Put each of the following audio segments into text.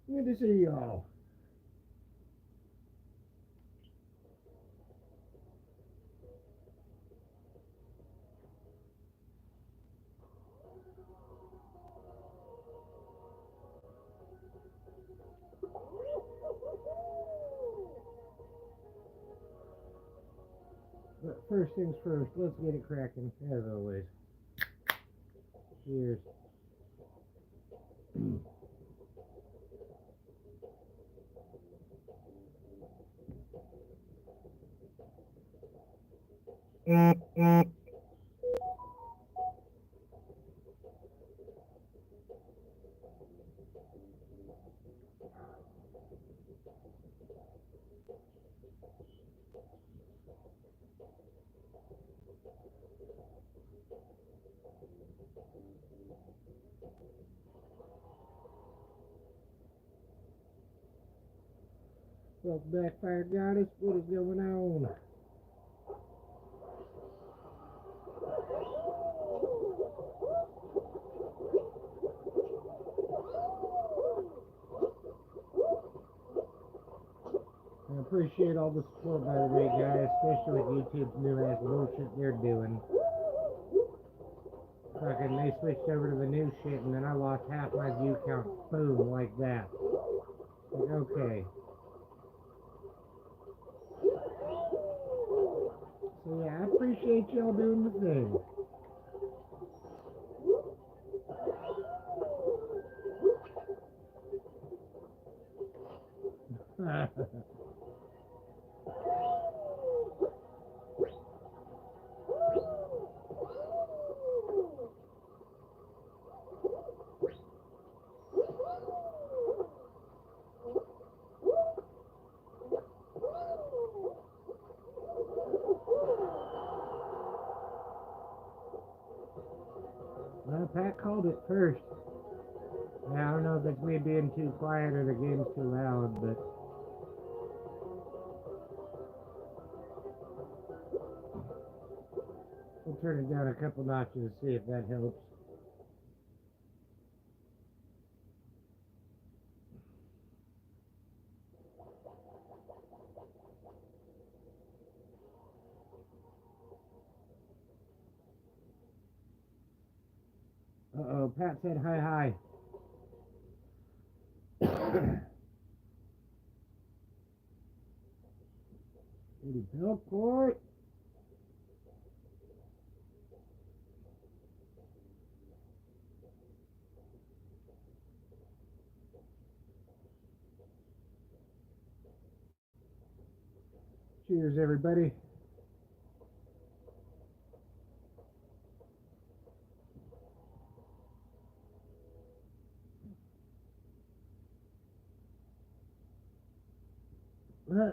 Good to see y'all. But first things first, let's get it cracking, as always. Cheers. Welcome back, Fire Goddess. What is going on? I appreciate all the support, by the way, guys, especially with YouTube's new ass bullshit they're doing. Fucking, they switched over to the new shit, and then I lost half my view count. Boom, like that. Like, okay. So yeah, I appreciate y'all doing the thing. Well, Pat called it first. Now, I don't know if it's me being too quiet or the game's too loud, but we'll turn it down a couple notches to see if that helps. Uh-oh, Pat said hi. Lady Belcourt. Cheers, everybody.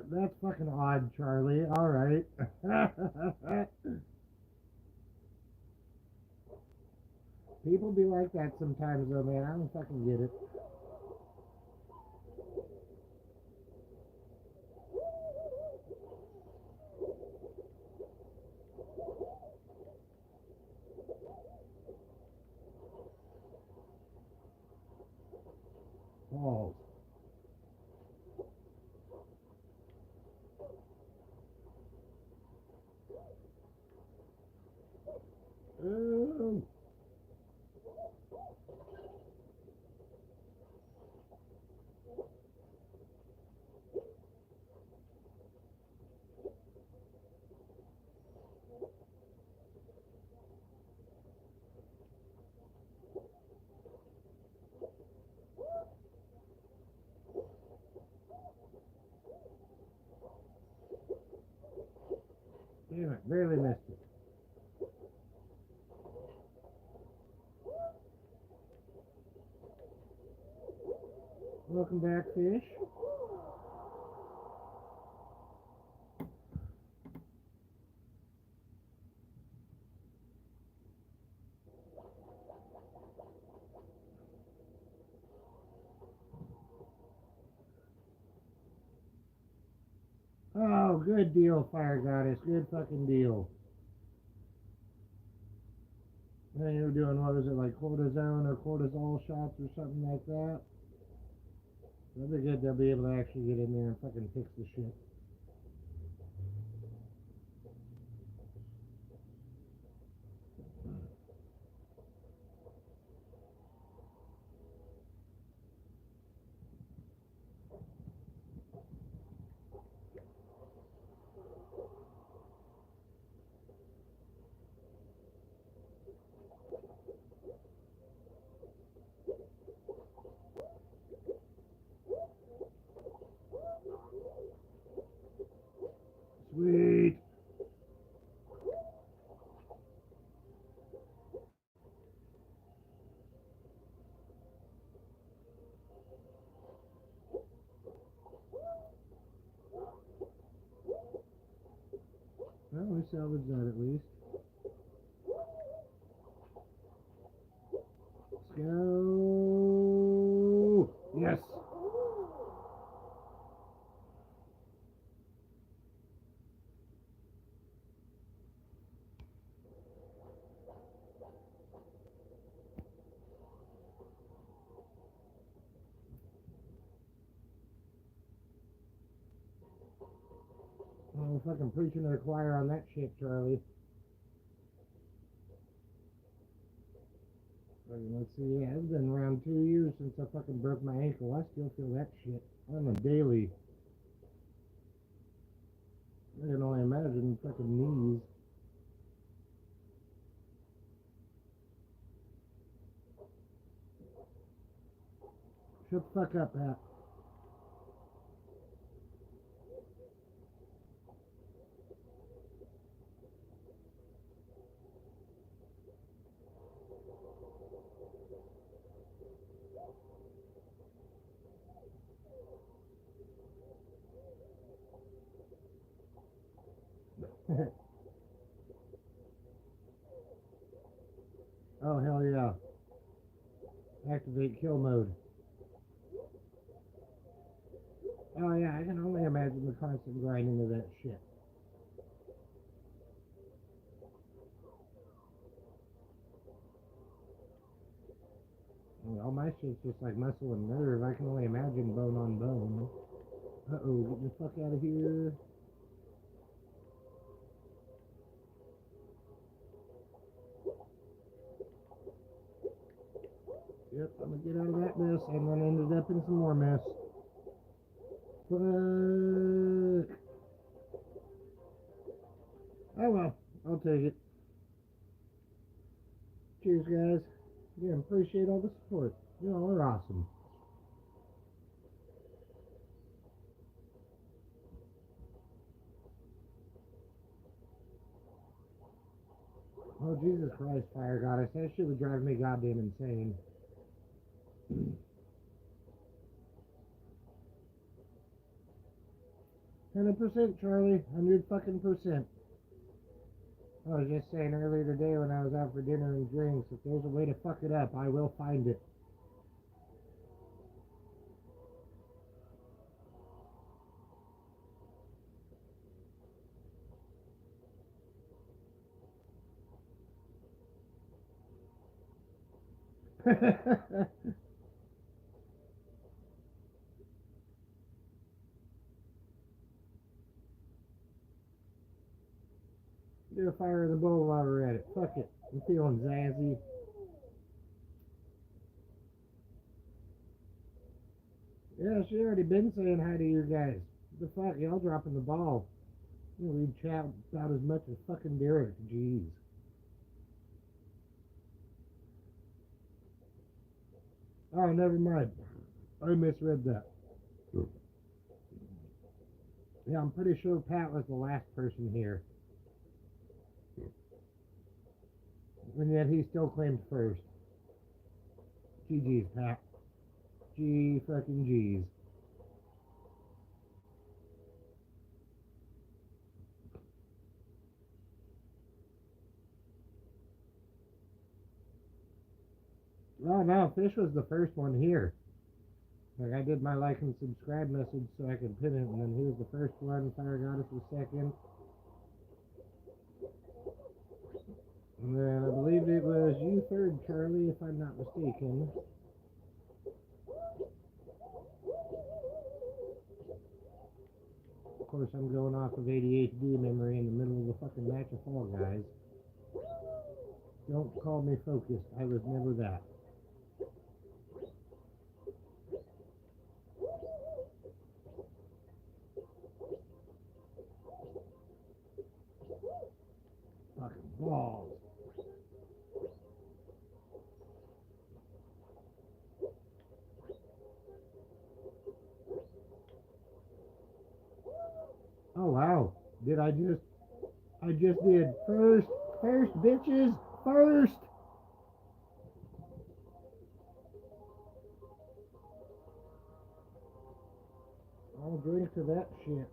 That's fucking odd, Charlie. All right. People be like that sometimes, though, man. I don't fucking get it. Balls. Oh. Damn it, barely missed it. Welcome back, fish. Oh, good deal, Fire Goddess. Good fucking deal. Then you were doing, what was it, like cortisone or cortisol shots or something like that? That'll be good. They'll be able to actually get in there and fucking fix the shit. Sweet. Well, we salvaged that at least. Let's go. Yes. Oh, fucking preaching to the choir on that shit, Charlie. Let's see, yeah, it's been around 2 years since I fucking broke my ankle. I still feel that shit on a daily. I can only imagine fucking knees. Shut the fuck up, Pat. Oh, hell yeah. Activate kill mode. Oh, yeah, I can only imagine the constant grinding of that shit. Well, my shit's just like muscle and nerve. I can only imagine bone on bone. Uh-oh, get the fuck out of here. Yep, I'm gonna get out of that mess, and then ended up in some more mess. Fuck. Oh well, I'll take it. Cheers, guys. Yeah, appreciate all the support. You all are awesome. Oh, Jesus Christ, Fire Goddess. That shit would drive me goddamn insane. 100%, Charlie. 100 fucking percent. I was just saying earlier today when I was out for dinner and drinks, if there's a way to fuck it up, I will find it. Do a fire in the bowl while we're at it. Fuck it. I'm feeling zazzy. Yeah, she already been saying hi to you guys. The fuck, y'all dropping the ball. You know, we chat about as much as fucking Derek. Jeez. Oh, never mind. I misread that. Yeah, I'm pretty sure Pat was the last person here. And yet he still claimed first. GG's, Pat. G fucking G's. Oh no, Fish was the first one here. Like I did my like and subscribe message so I could pin it, and then he was the first one. Fire Goddess was second. And then I believe it was you third, Charlie, if I'm not mistaken. course, I'm going off of ADHD memory in the middle of the fucking match of Fall Guys. Don't call me focused. I was never that. Fucking balls. Oh wow. I just did first bitches, first. I'll drink to that shit.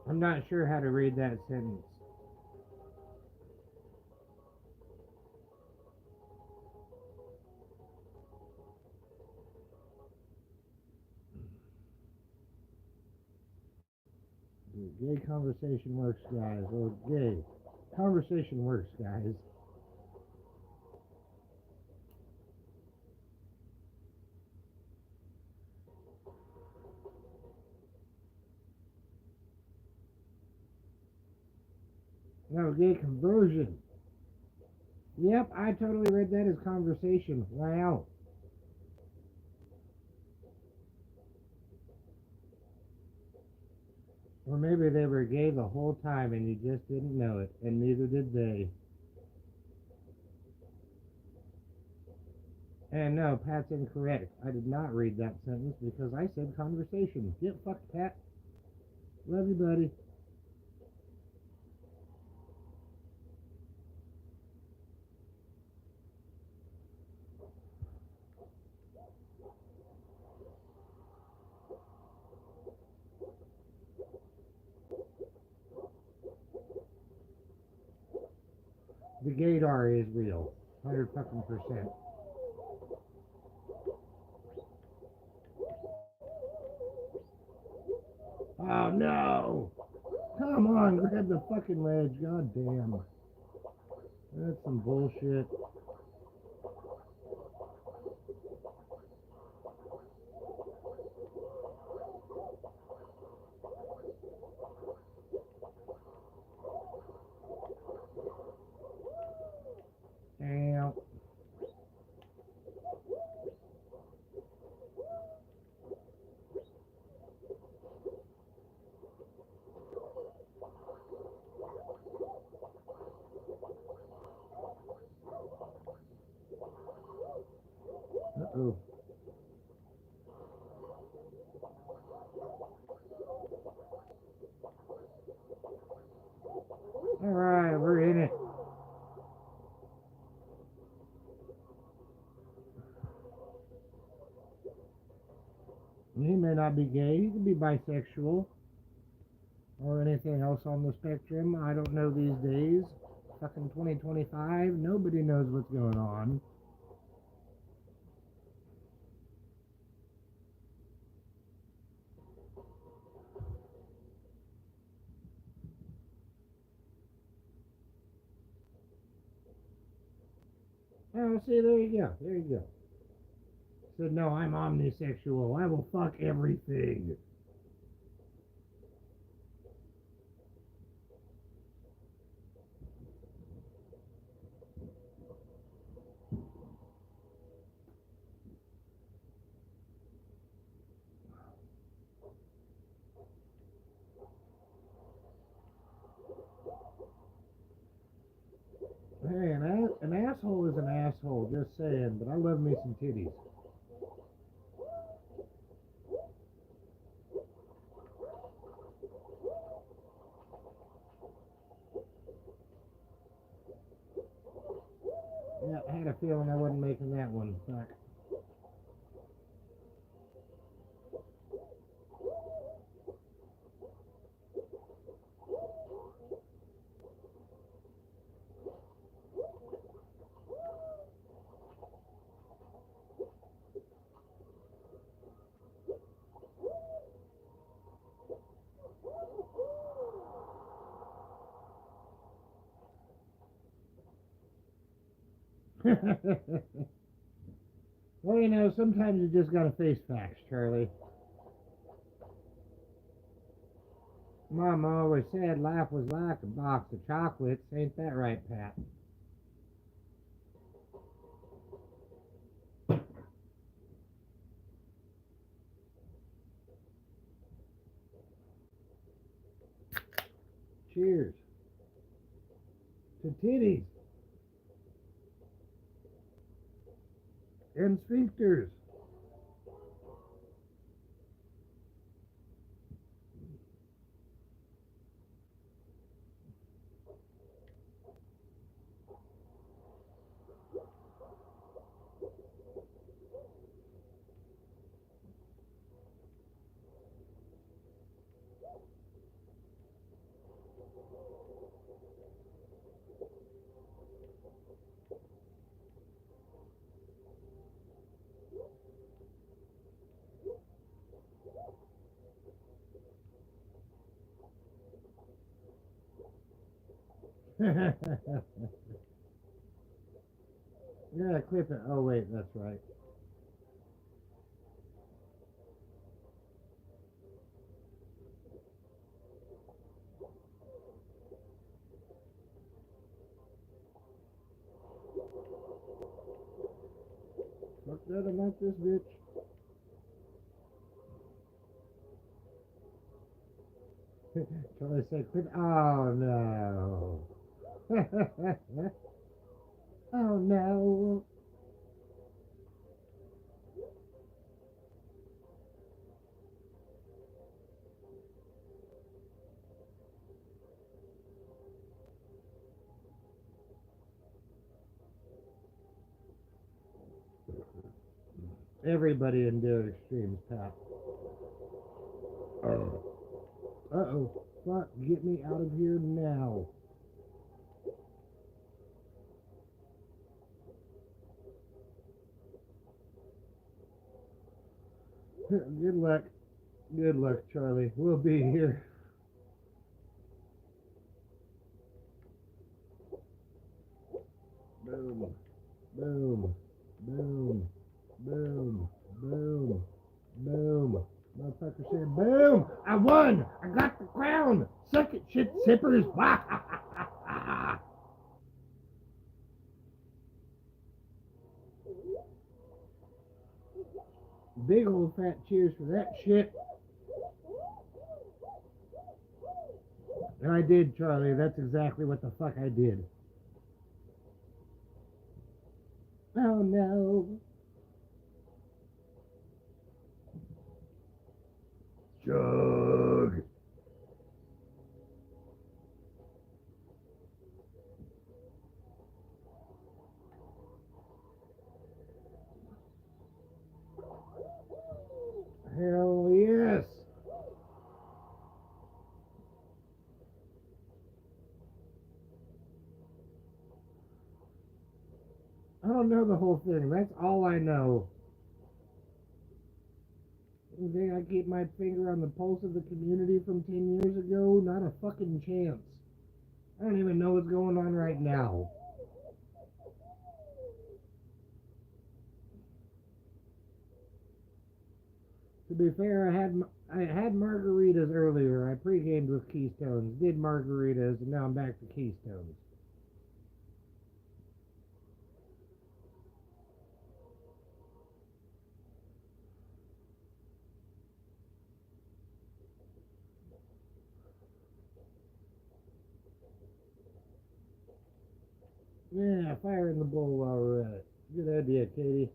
I'm not sure how to read that sentence. Gay conversation works, guys. Or gay. Conversation works, guys. No, gay conversion. Yep, I totally read that as conversation. Wow. Or maybe they were gay the whole time and you just didn't know it, and neither did they. And no, Pat's incorrect. I did not read that sentence because I said conversation. Get fucked, Pat. Love you, buddy. The gaydar is real. 100%. Oh no! Come on, grab the fucking ledge. God damn. That's some bullshit. Damn. Uh-oh. Alright, we're in it. He may not be gay, he could be bisexual or anything else on the spectrum. I don't know these days. Fucking 2025, nobody knows what's going on. Oh, see, there you go. There you go. Said, no, I'm omnisexual. I will fuck everything. Hey, an asshole is an asshole, just saying, but I love me some titties. Yeah, I had a feeling I wasn't making that one. Fuck. Well, you know, sometimes you just gotta face facts, Charlie. Mama always said life was like a box of chocolates. Ain't that right, Pat? Cheers to titties and sphincters. Yeah, clip it. Oh, wait, that's right. Fuck that about this bitch. Charlie said, quit. Oh, no. Oh, no. Everybody in their extremes, Pat. Uh-oh. Fuck, get me out of here now. Good luck. Good luck, Charlie. We'll be here. Boom. Boom. Boom. Boom. Boom. Boom. Motherfucker said, boom! I won! I got the crown! Suck it, shit sippers! Big old fat cheers for that shit. And I did, Charlie. That's exactly what the fuck I did. Oh no. Chug. Hell yes. I don't know the whole thing. That's all I know. You think I keep my finger on the pulse of the community from 10 years ago? Not a fucking chance. I don't even know what's going on right now. To be fair, I had margaritas earlier. I pre-gamed with Keystones, did margaritas, and now I'm back to Keystones. Yeah, fire in the bowl while we're at it. Good idea, Katie.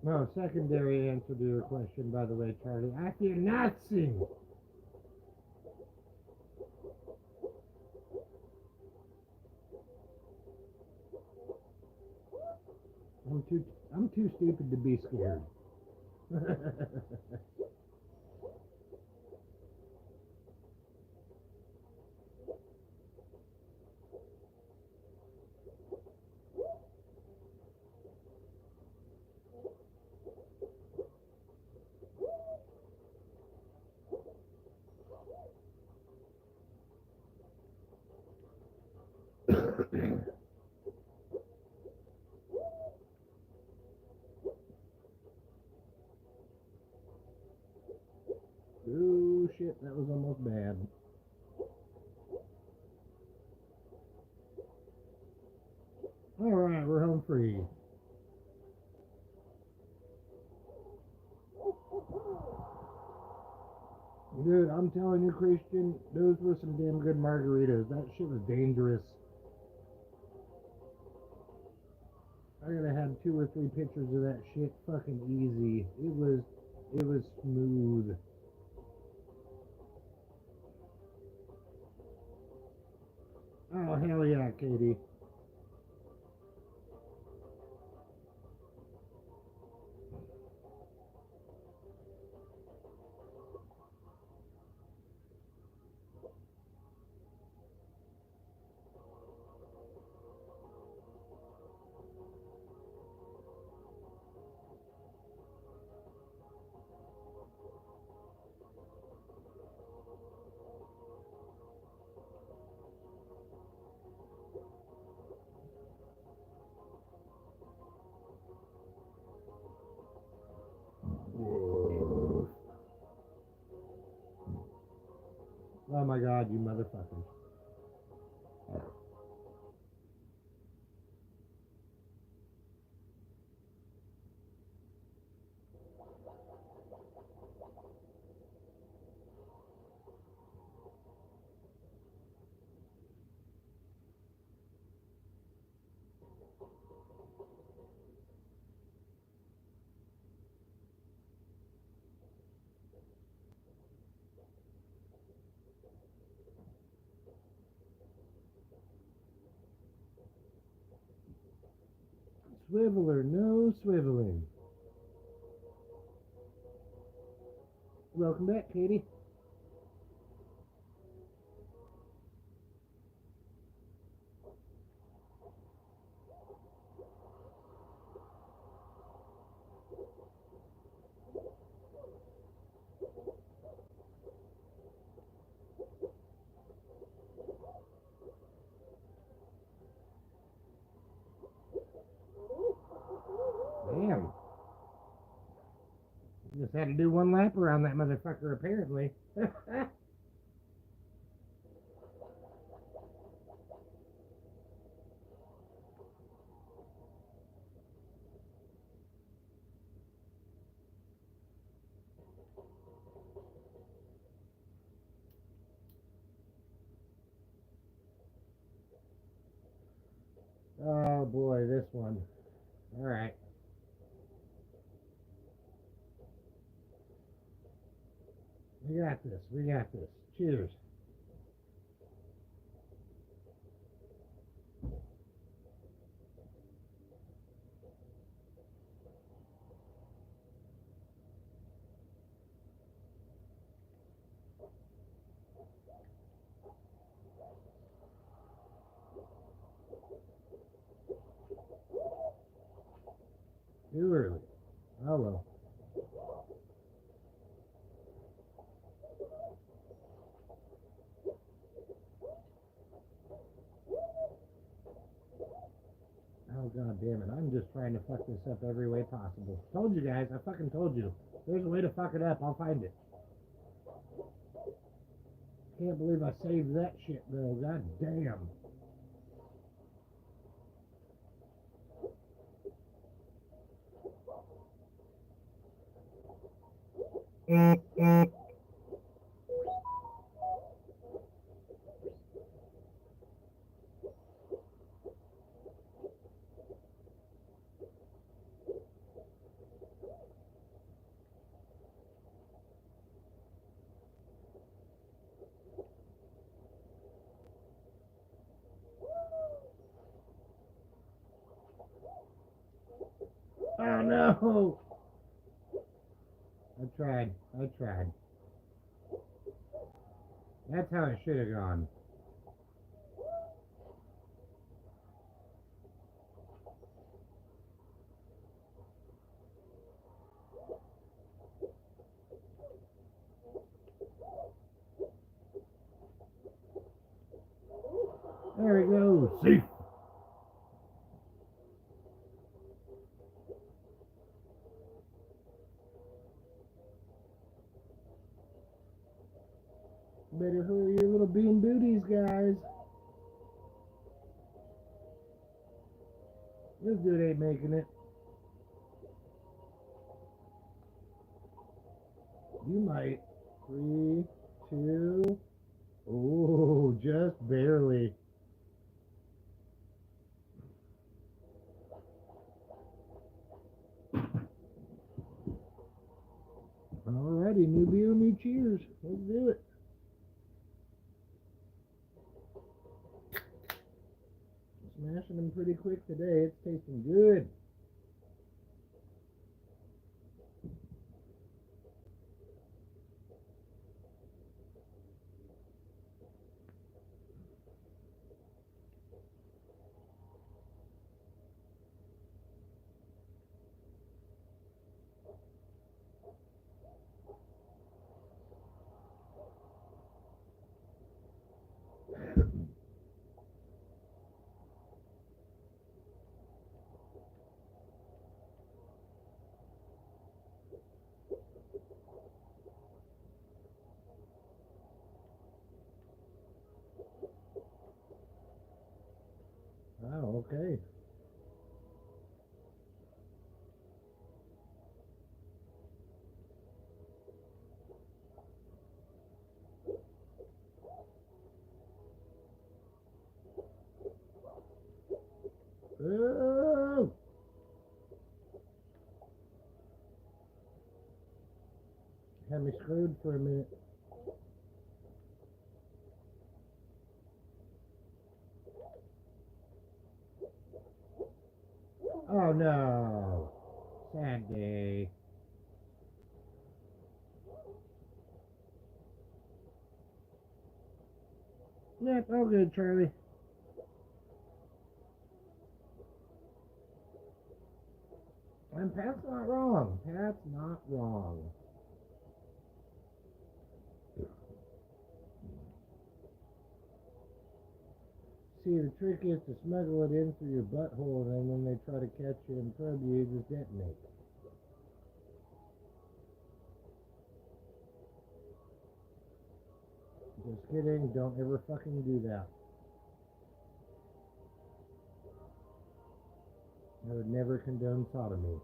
No, secondary answer to your question, by the way, Charlie. I fear nothing. I'm too stupid to be scared. Oh shit, that was almost bad. Alright, we're home free. Dude, I'm telling you, Christian, those were some damn good margaritas. That shit was dangerous. I gotta have 2 or 3 pictures of that shit fucking easy. It was smooth. Oh, hell yeah, Katie. Oh my god, you motherfuckers. Swivel or no swiveling. Welcome back, Katie. Damn. Just had to do 1 lap around that motherfucker, apparently. Oh boy, this one. Alright. We got this. We got this. Cheers. Too early. Oh well. Oh god damn it. I'm just trying to fuck this up every way possible. Told you guys, I fucking told you. There's a way to fuck it up, I'll find it. Can't believe I saved that shit though. God damn. No! I tried. I tried. That's how it should have gone. There we go. Safe. Better hurry your little bean booties, guys. This dude ain't making it. You might. 3, 2. Oh, just barely. Alrighty, new beer, new cheers. Let's do it. Smashing them pretty quick today. It's tasting good. Wow, okay. Oh! Had me screwed for a minute. Oh no. Sad day. Yep, all good, Charlie. And Pat's not wrong. Pat's not wrong. See, the trick is to smuggle it in through your butthole, and then when they try to catch you and probe you, you just detonate. Just kidding. Don't ever fucking do that. I would never condone sodomy.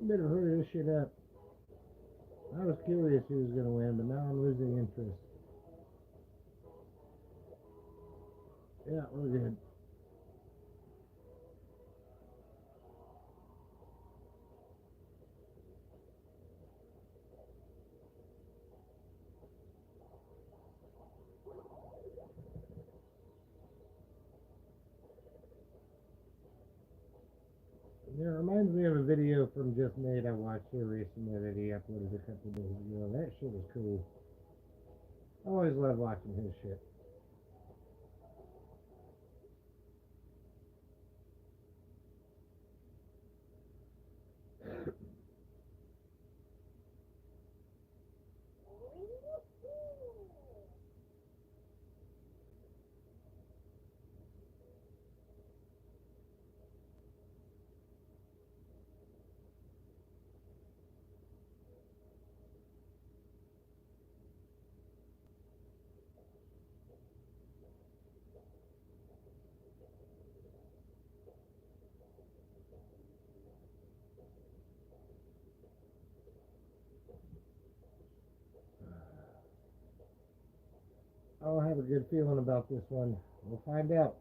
You better hurry this shit up. I was curious who was going to win, but now I'm losing interest. Yeah, we're good. It reminds me of a video from Just Nate I watched here recently that he uploaded a couple days ago. That shit is cool. I always love watching his shit. I'll have a good feeling about this one. We'll find out.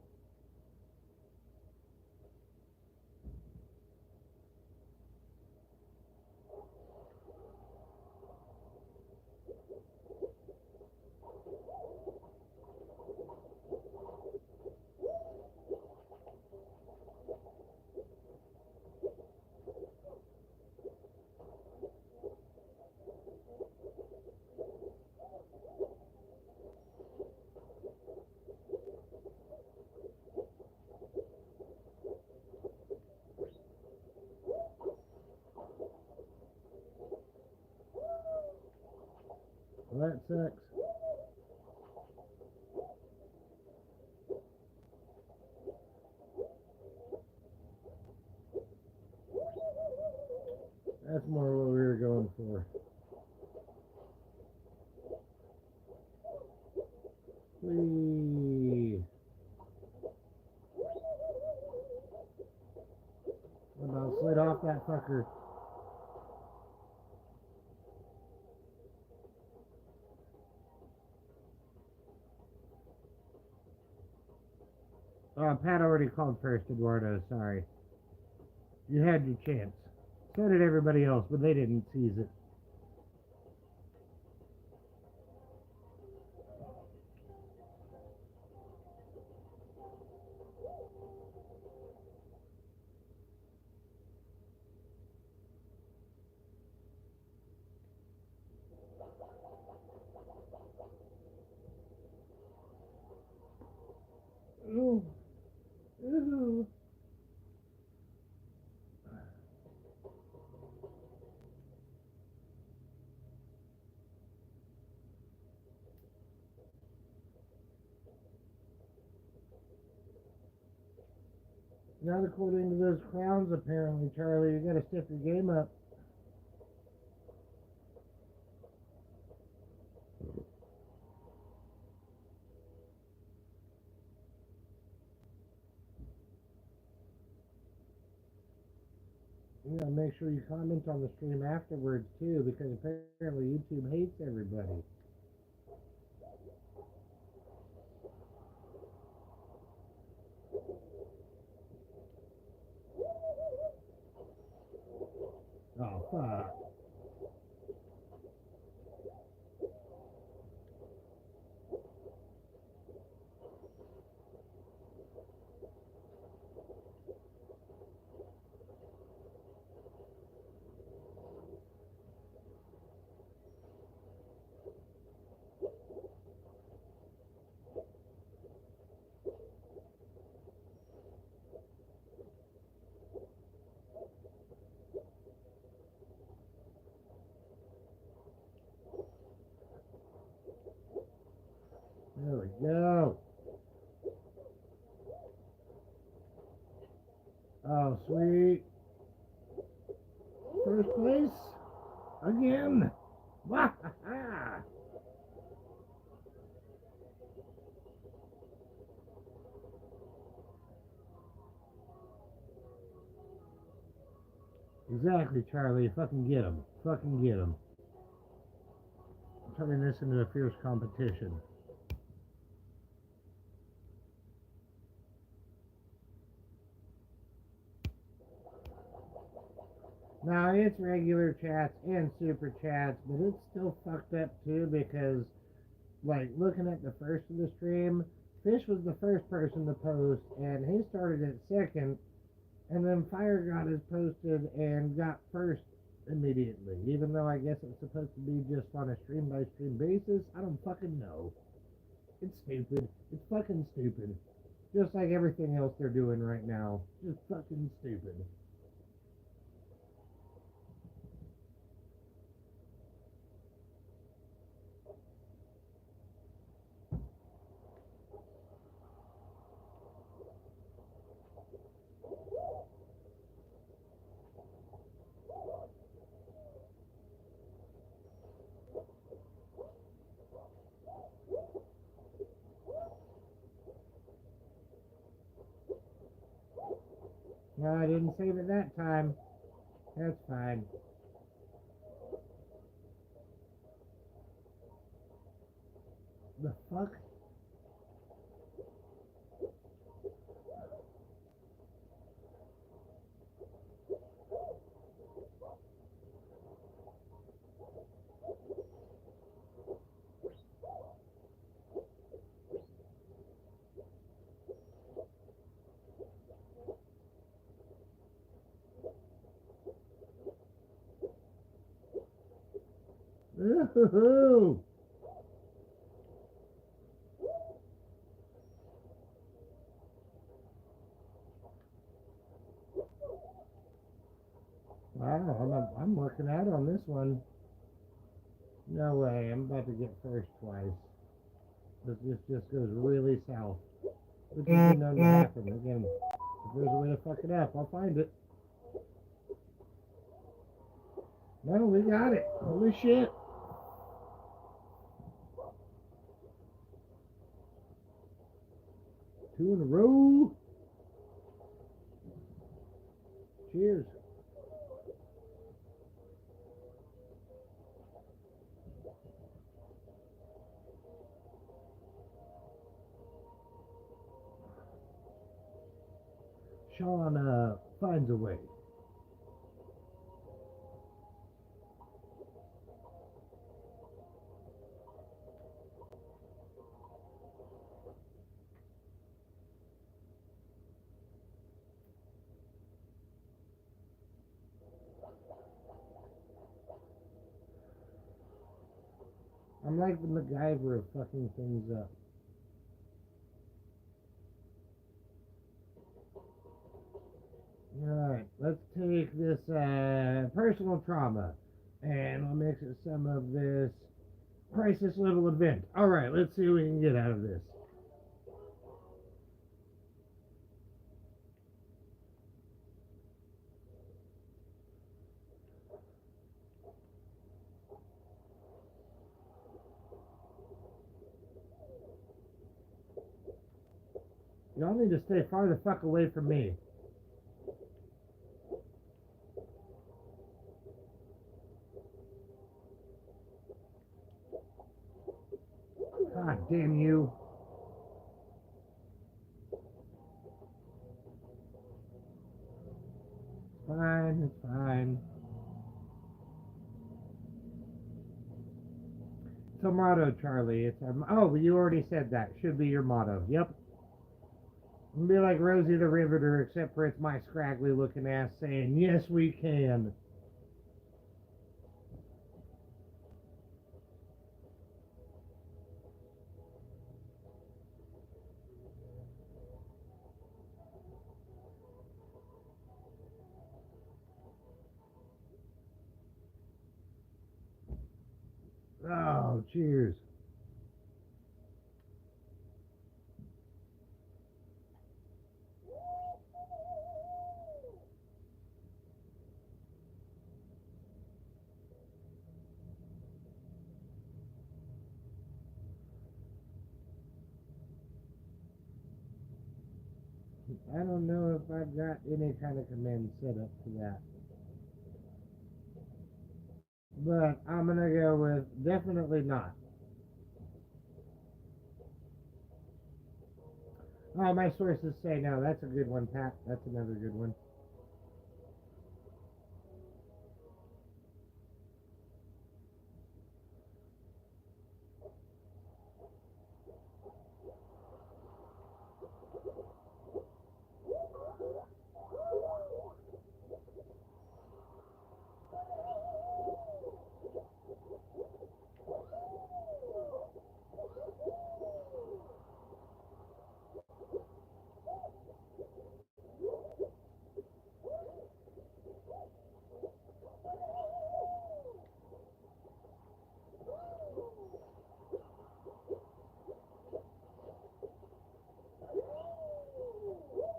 that sucks. That's more what we were going for. Whee! About slid off that fucker. Pat already called first, Eduardo. Sorry. You had your chance. So did everybody else, but they didn't seize it. Ooh. Ooh. Now, according to those crowns, apparently, Charlie, you gotta step your game up. You gotta make sure you comment on the stream afterwards, too, because apparently YouTube hates everybody. Oh, fuck. There we go. Oh, sweet. First place? Again? Wahaha! Exactly, Charlie. Fucking get him. Fucking get him. I'm turning this into a fierce competition. Now, it's regular chats and super chats, but it's still fucked up too because, like, looking at the first of the stream, Fish was the first person to post, and he started at second, and then Fire God is posted and got first immediately, even though I guess it's supposed to be just on a stream by stream basis. I don't fucking know. It's stupid. It's fucking stupid. Just like everything else they're doing right now. Just fucking stupid. No, I didn't save it that time. That's fine. The fuck? Ooh. Wow, I'm working out on this one. No way, I'm about to get first twice. This just goes really south. Which has been known to happen. Again, if there's a way to fuck it up, I'll find it. No, we got it. Holy shit. Two in a row. Cheers. Sean finds a way. I'm like the MacGyver of fucking things up. Alright, let's take this personal trauma and we'll mix it some of this crisis level event. Alright, let's see what we can get out of this. Y'all need to stay far the fuck away from me. God damn you. Fine, it's fine. It's a motto, Charlie. It's oh, you already said that. Should be your motto. Yep. It'll be like Rosie the Riveter, except for it's my scraggly looking ass saying, yes, we can. Oh, cheers. I don't know if I've got any kind of command set up to that. But I'm going to go with definitely not. Oh, my sources say no. That's a good one, Pat. That's another good one.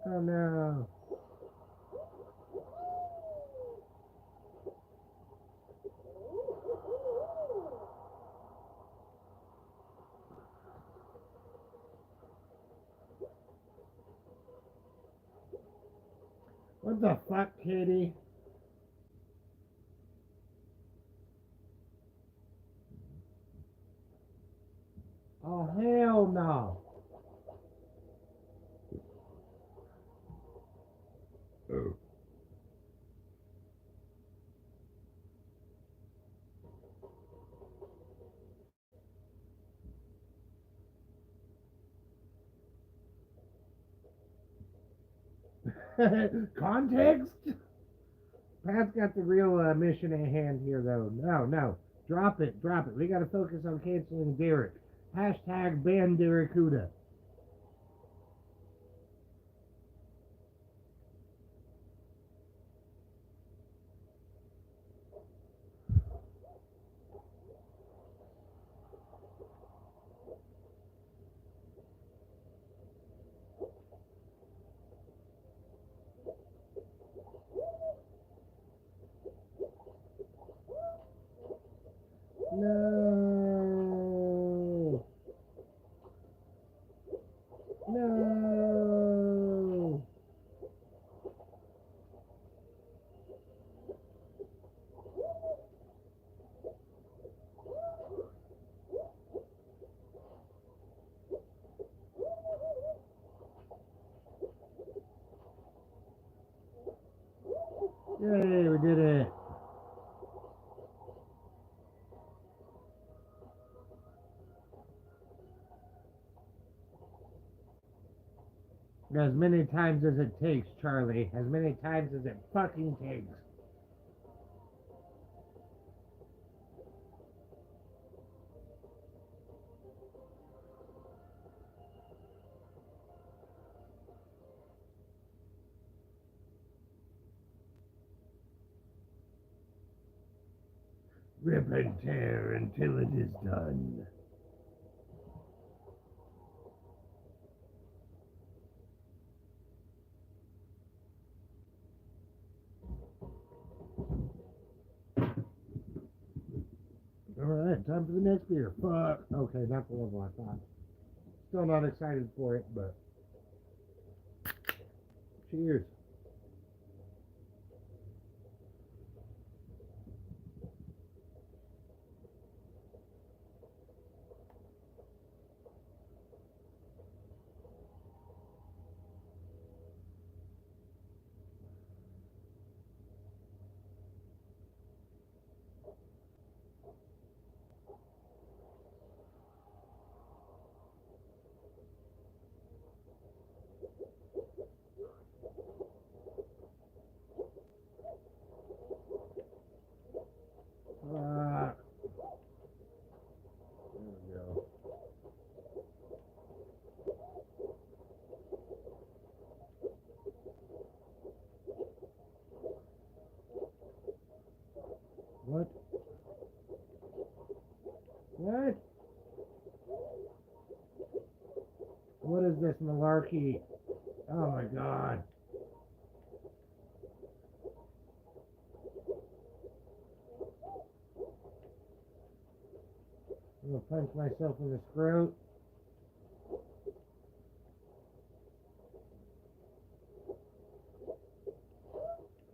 Oh no. What the fuck, Katie? Oh, hell no. Oh. Context? Pat's got the real mission at hand here, though. No, no. Drop it, drop it. We got to focus on canceling Derek. Hashtag ban Derek Huda. No. Yay, we did it. As many times as it takes, Charlie. As many times as it fucking takes. Rip and tear until it is done. Alright, time for the next beer. Fuck. Okay, not the level I thought. Still not excited for it, but. Cheers. Fuck. There we go. What? What? What is this malarkey? Oh my god. I'm gonna punch myself in the throat.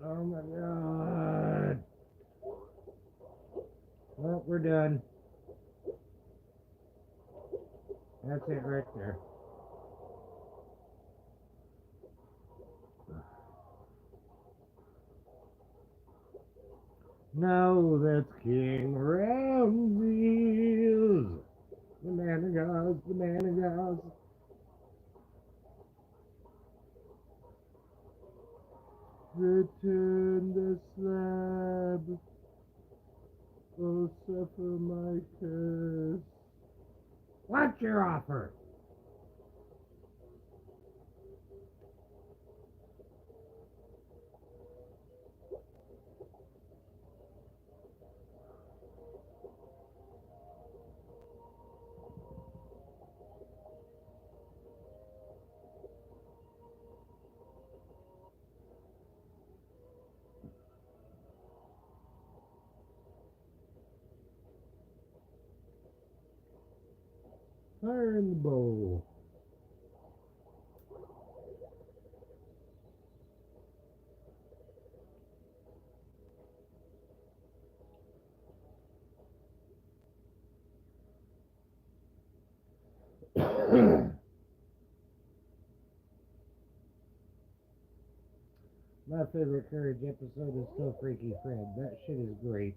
Oh my god. Well, we're done. That's it right there. No, that's King Ramses. The man of God, the man of God. Return the slab. Oh, suffer my curse. What's your offer? Fire in the bowl. My favorite Courage episode is still Freaky Fred. That shit is great.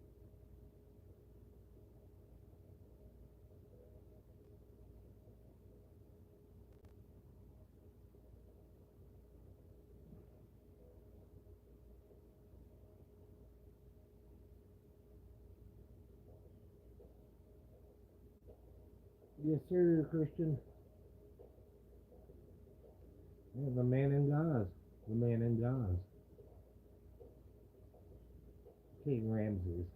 Yes, sir, Christian. Yeah, the man in Gauze. The man in Gauze. King Ramses.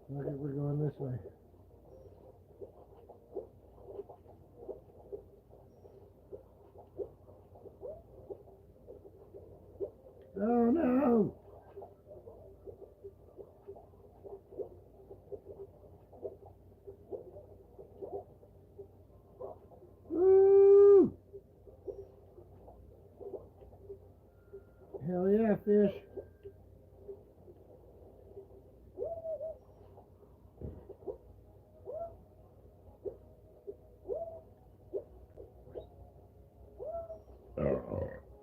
Look at, we're going this way. Oh no! Woo! Hell yeah, fish.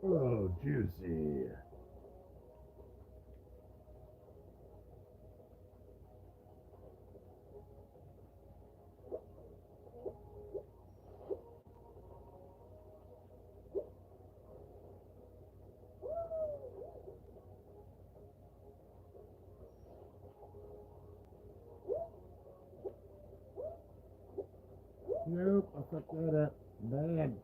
Oh, juicy. Nope, I fucked that up. Bad.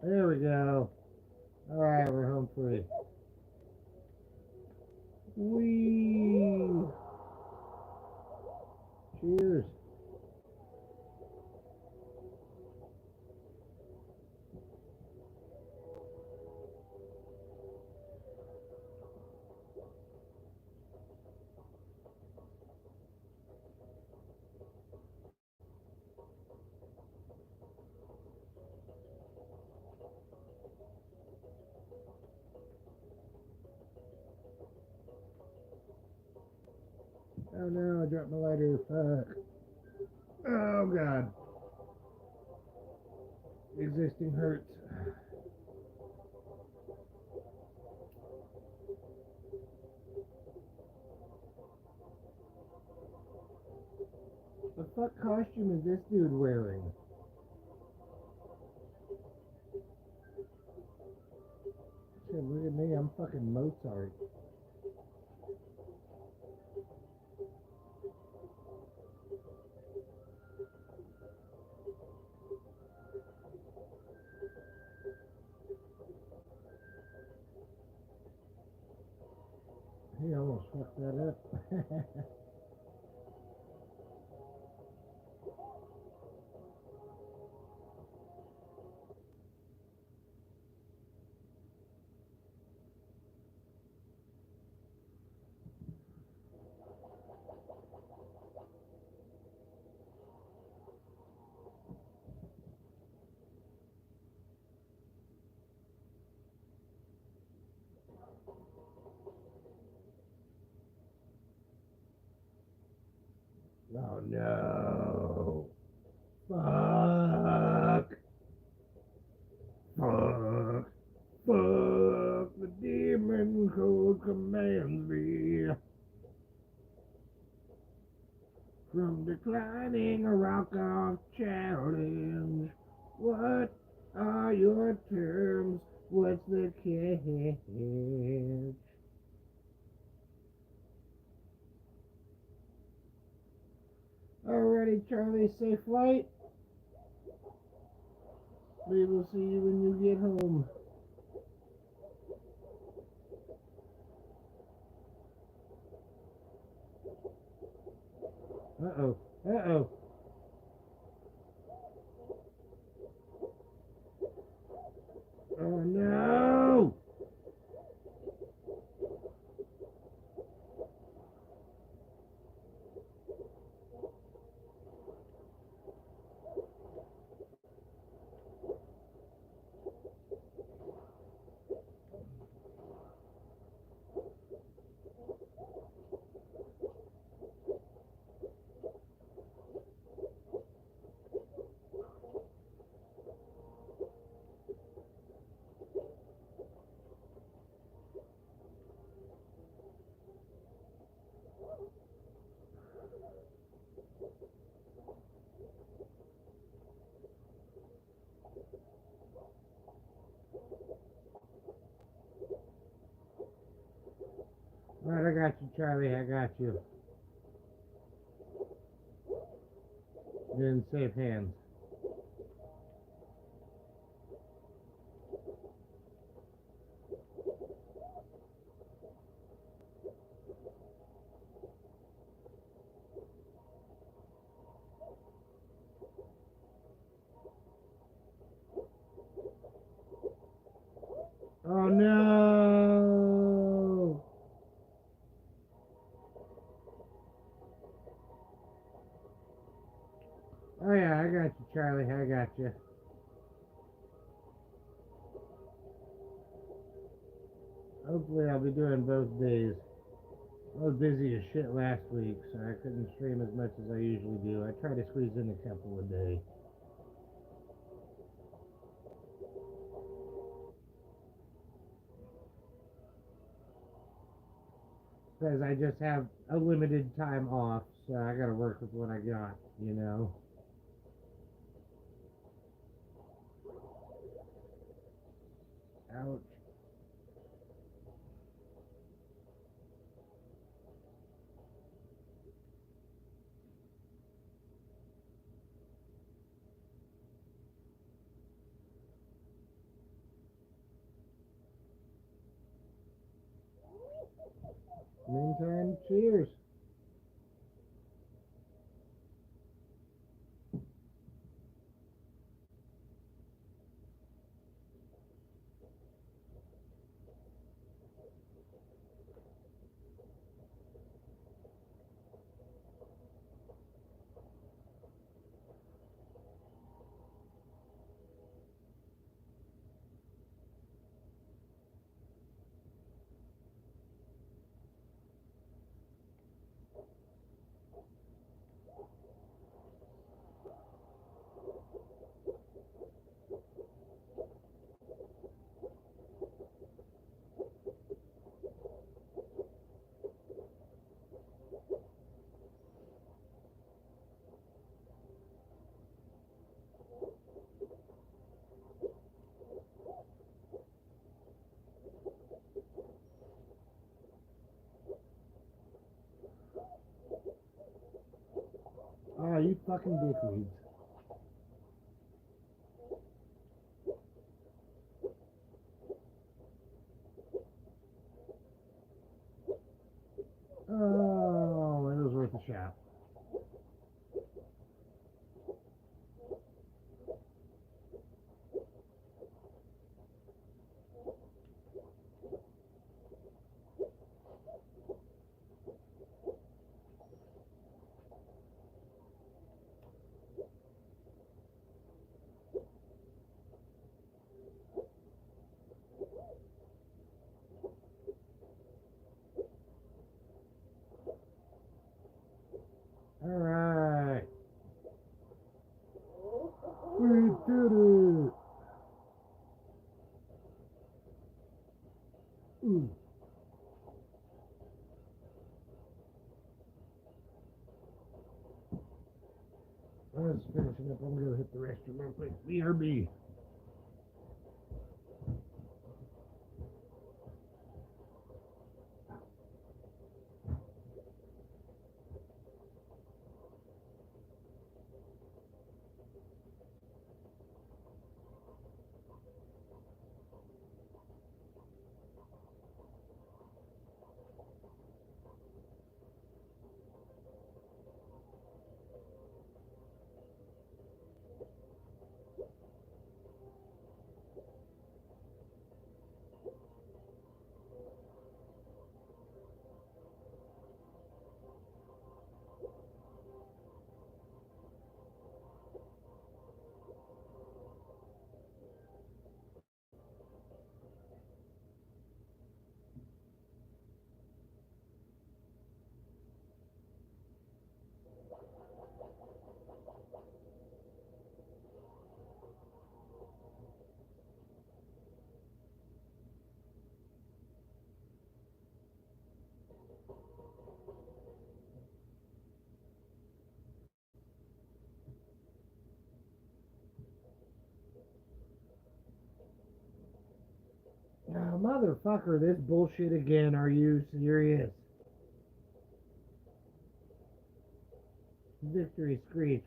There we go. Alright, we're home free. Whee! Cheers. Oh no, I dropped my lighter. Fuck. Oh god. Existing hurts. What the fuck costume is this dude wearing? Shit, look at me, I'm fucking Mozart. He almost fucked that up. Oh no. Fuck. Fuck. Fuck. The demon code commands me. From declining a rock off challenge. What are your terms? What's the catch? Alrighty, Charlie, safe flight. We will see you when you get home. Uh-oh. Uh-oh. Oh no! Alright, I got you, Charlie. I got you. You're in safe hands. no! Oh yeah, I got you, Charlie. I got you. Hopefully I'll be doing both days. I was busy as shit last week, so I couldn't stream as much as I usually do. I try to squeeze in a couple a day. Because I just have a limited time off, so I gotta work with what I got, you know? Ouch. Meantime, cheers. Oh, you fucking dickweeds. Oh, it was worth a shot. Alright. We did it. Ooh. Let's finish it up. I'm gonna hit the restroom real quick. BRB. Now, motherfucker, this bullshit again. Are you serious? Victory screech.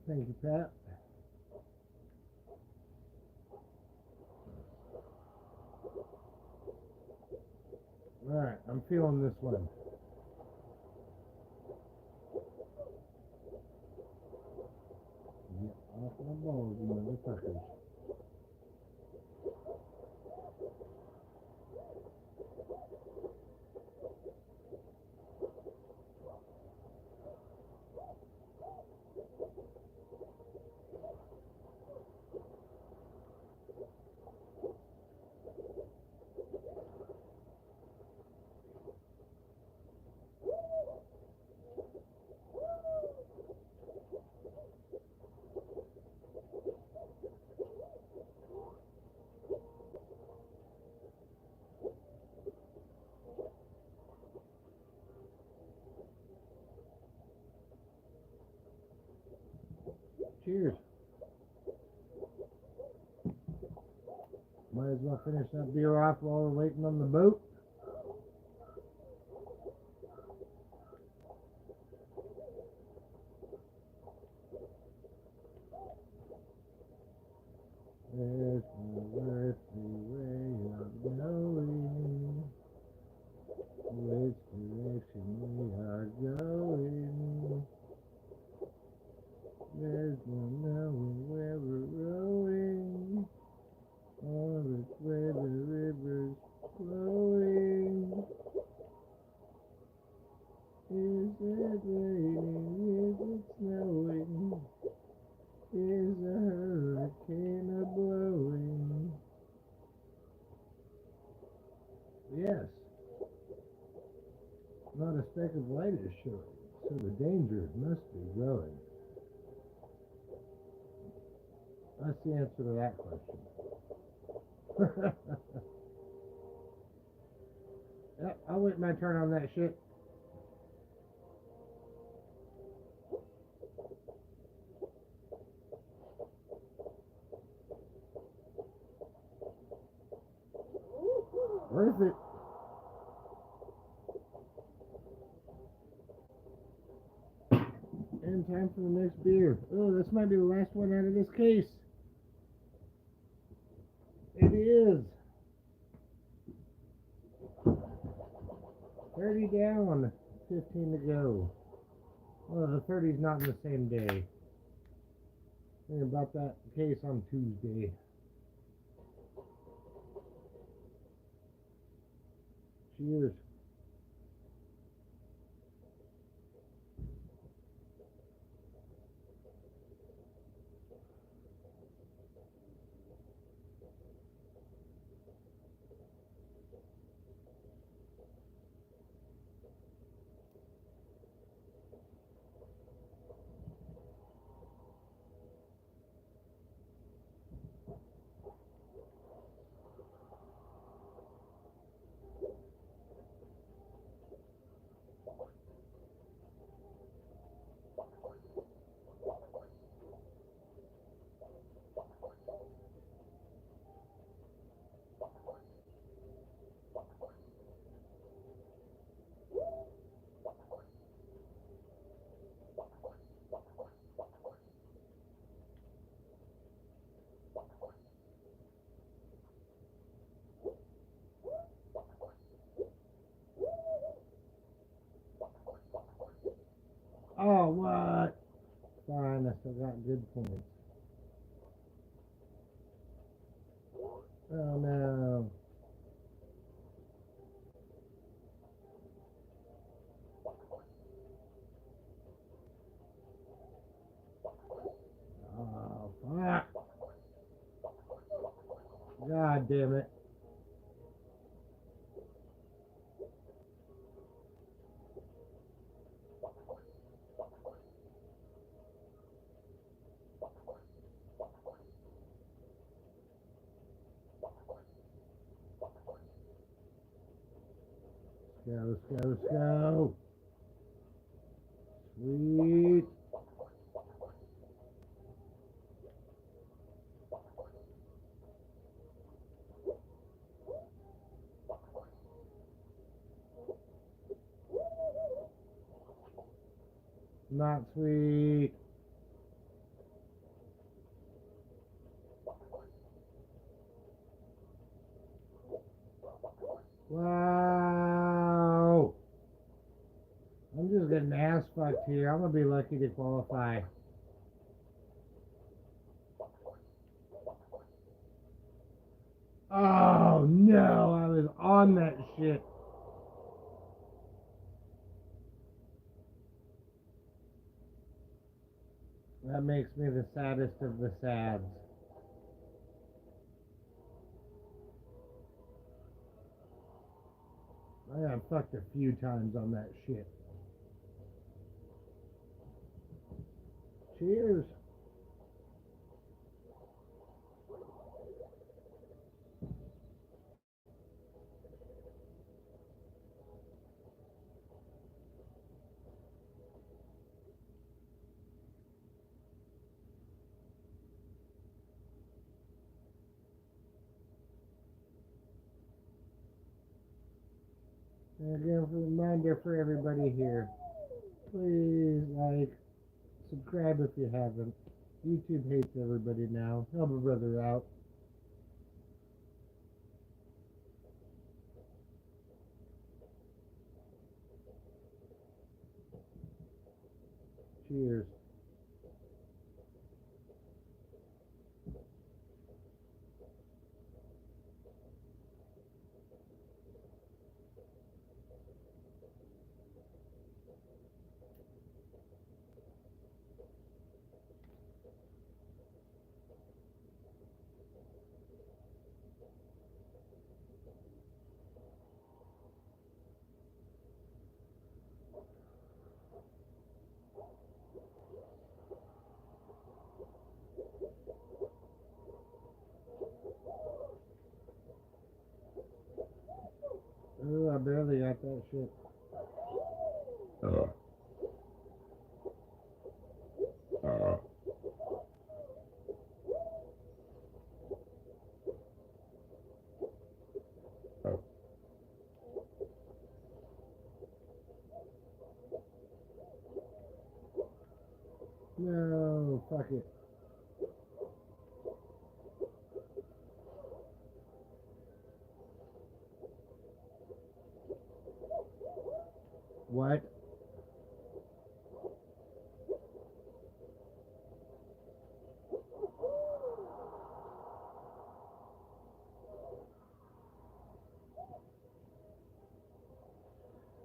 Thank you, Pat. Alright, I'm feeling this one. Get off my balls, you motherfuckers. Cheers. Might as well finish that beer off while we're waiting on the boat. There's no earthly way of knowing which direction we are going. There's no knowing where we're rowing, or which way the river's flowing. Is it raining? Is it snowing? Is a hurricane a-blowing? Yes. Not a speck of light is showing, so the danger must be growing. That's the answer to that question. Yep, I'll wait my turn on that shit. Worth it. And time for the next beer. Oh, this might be the last one out of this case. It is. 30 down, 15 to go. Well, the 30's not in the same day. Thinking about that case on Tuesday. Cheers. Oh, what? Fine, I still got good points. Oh, no. Oh, fuck. God damn it. Let's go, let's go. Sweet. Not sweet. Wow. ass fucked here. I'm gonna be lucky to qualify. Oh no, I was on that shit. That makes me the saddest of the sads. I got fucked a few times on that shit. Cheers. And again, for a reminder for everybody here, please like, subscribe if you haven't. YouTube hates everybody now. Help a brother out. Cheers. Oh, I barely got that shit. No, fuck it. What?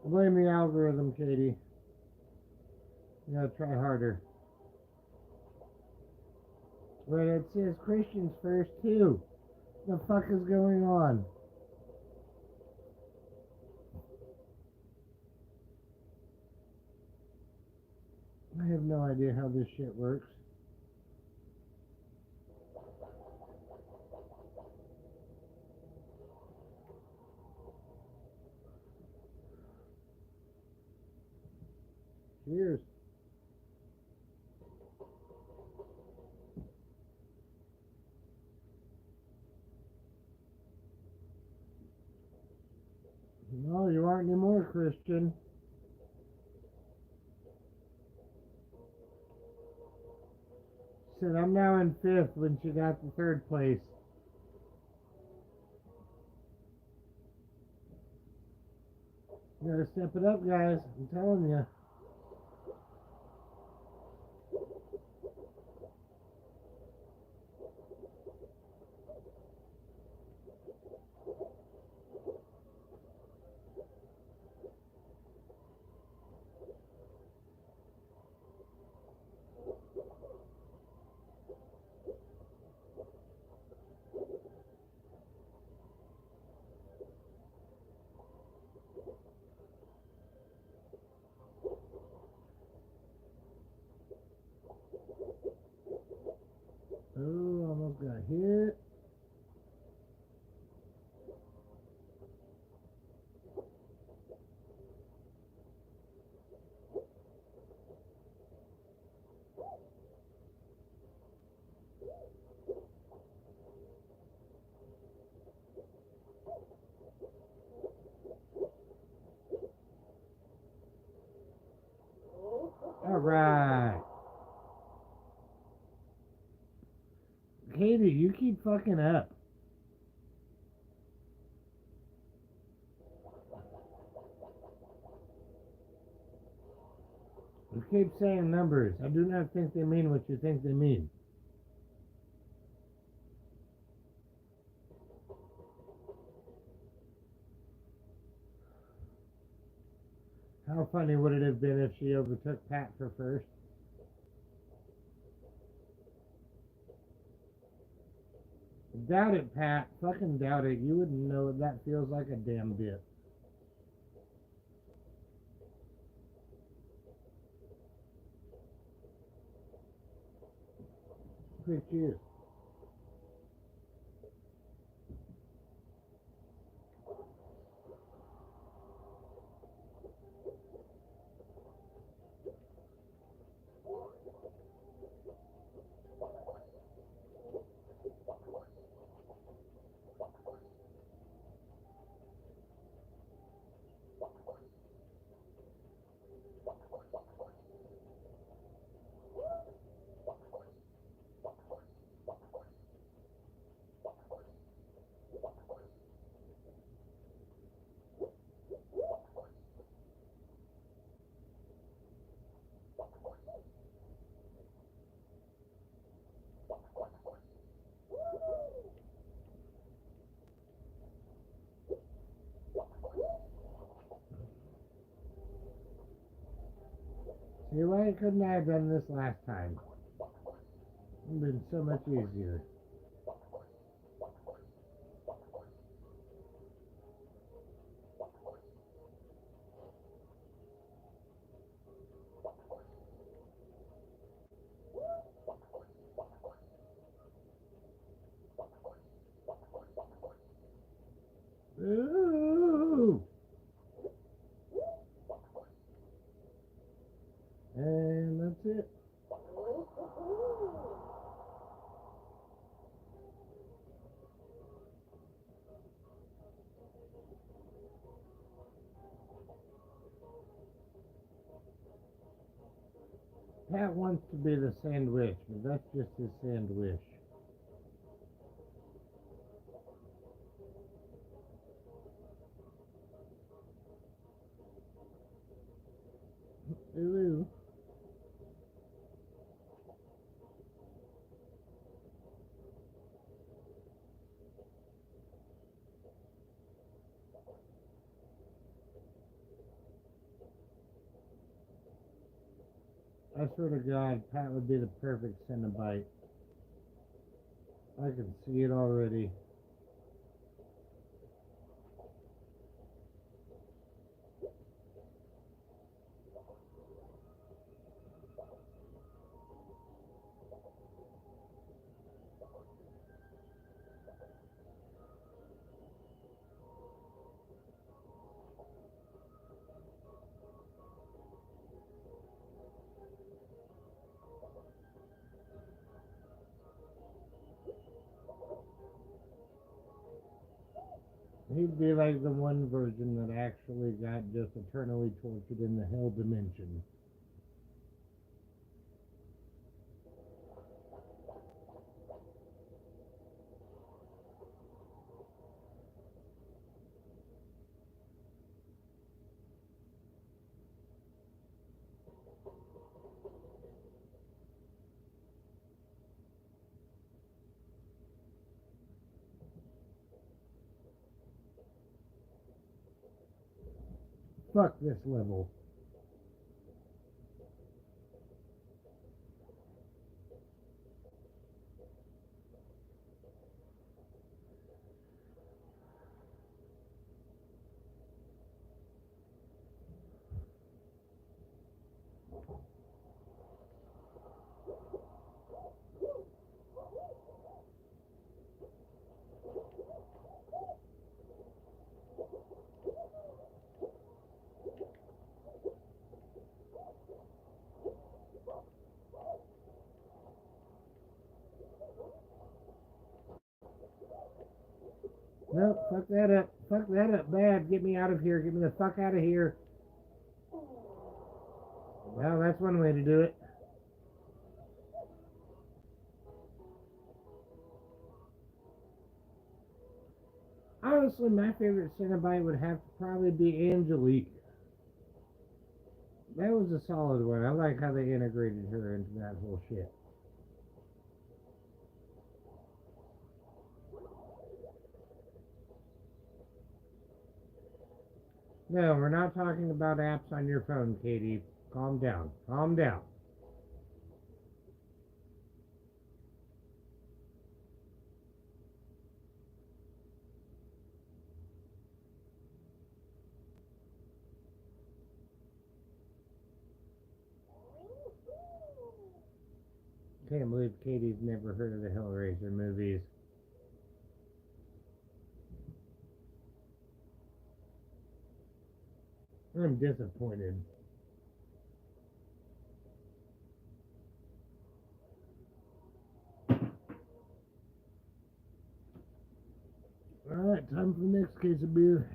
Blame the algorithm, Katie. You gotta try harder. But it says Christians first, too. The fuck is going on? I have no idea how this shit works. Cheers. No, you aren't anymore, Christian. Said I'm now in 5th when she got the 3rd place. You gotta step it up, guys. I'm telling you. Oh, almost got hit. Alright. Katie, you keep fucking up. You keep saying numbers. I do not think they mean what you think they mean. How funny would it have been if she overtook Pat for first? Doubt it, Pat. Fucking doubt it. You wouldn't know what that feels like a damn bit. Look at you. See, why couldn't I have done this last time? It would have been so much easier. Ooh! And that's it. Pat wants to be the sandwich, but that's just his sandwich. Ooh. I swear to God, Pat would be the perfect Cenobite. I can see it already. He'd be like the one virgin that actually got just eternally tortured in the hell dimension. Fuck this level. Nope, fuck that up. Fuck that up bad. Get me out of here. Get me the fuck out of here. Well, that's one way to do it. Honestly, my favorite Cenobite would have to probably be Angelique. That was a solid one. I like how they integrated her into that whole shit. No, we're not talking about apps on your phone, Katie. Calm down. Calm down. Can't believe Katie's never heard of the Hellraiser movies. I'm disappointed. Alright, time for the next case of beer.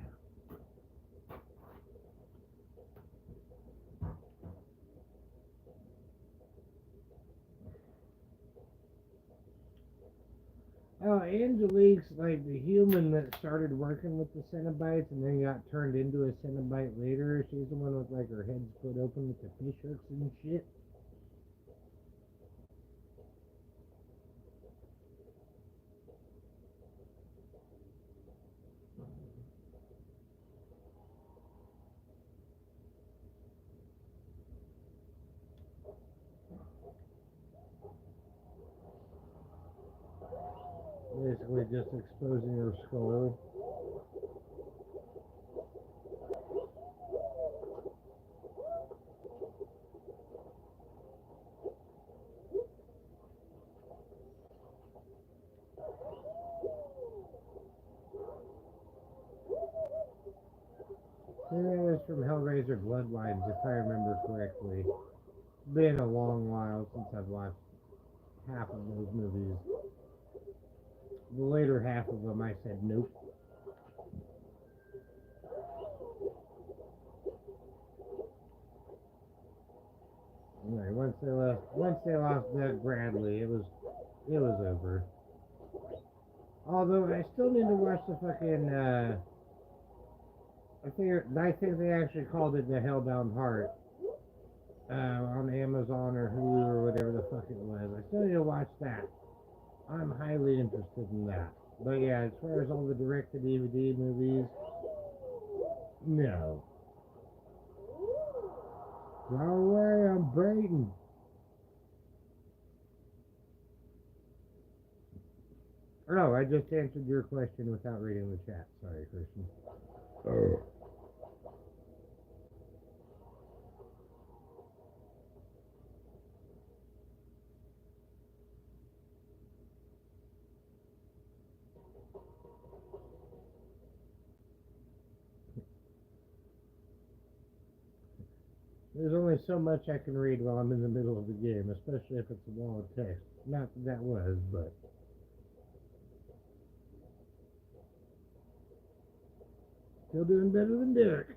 Oh, Angelique's like the human that started working with the Cenobites and then got turned into a Cenobite later. She's the one with like her head split open with the fish hooks and shit. Basically just exposing her skull. And that was from Hellraiser Bloodlines, if I remember correctly. Been a long while since I've watched half of those movies. The later half of them, I said nope. Anyway, once they lost Doug Bradley, it was over. Although I still need to watch the fucking. I think they actually called it the Hellbound Heart on Amazon or Hulu or whatever the fuck it was. I still need to watch that. I'm highly interested in that. But yeah, as far as all the direct-to-DVD movies, no. Go away, I'm baiting. Oh, I just answered your question without reading the chat. Sorry, Christian. Oh. There's only so much I can read while I'm in the middle of the game, especially if it's a wall of text. Not that was, but... Still doing better than Derek.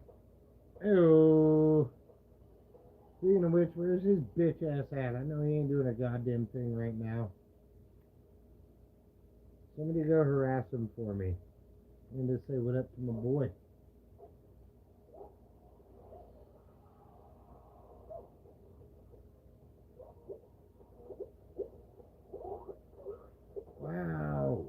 Oh. Speaking of which, where's his bitch ass at? I know he ain't doing a goddamn thing right now. Somebody go harass him for me. And just say what up to my boy. Wow.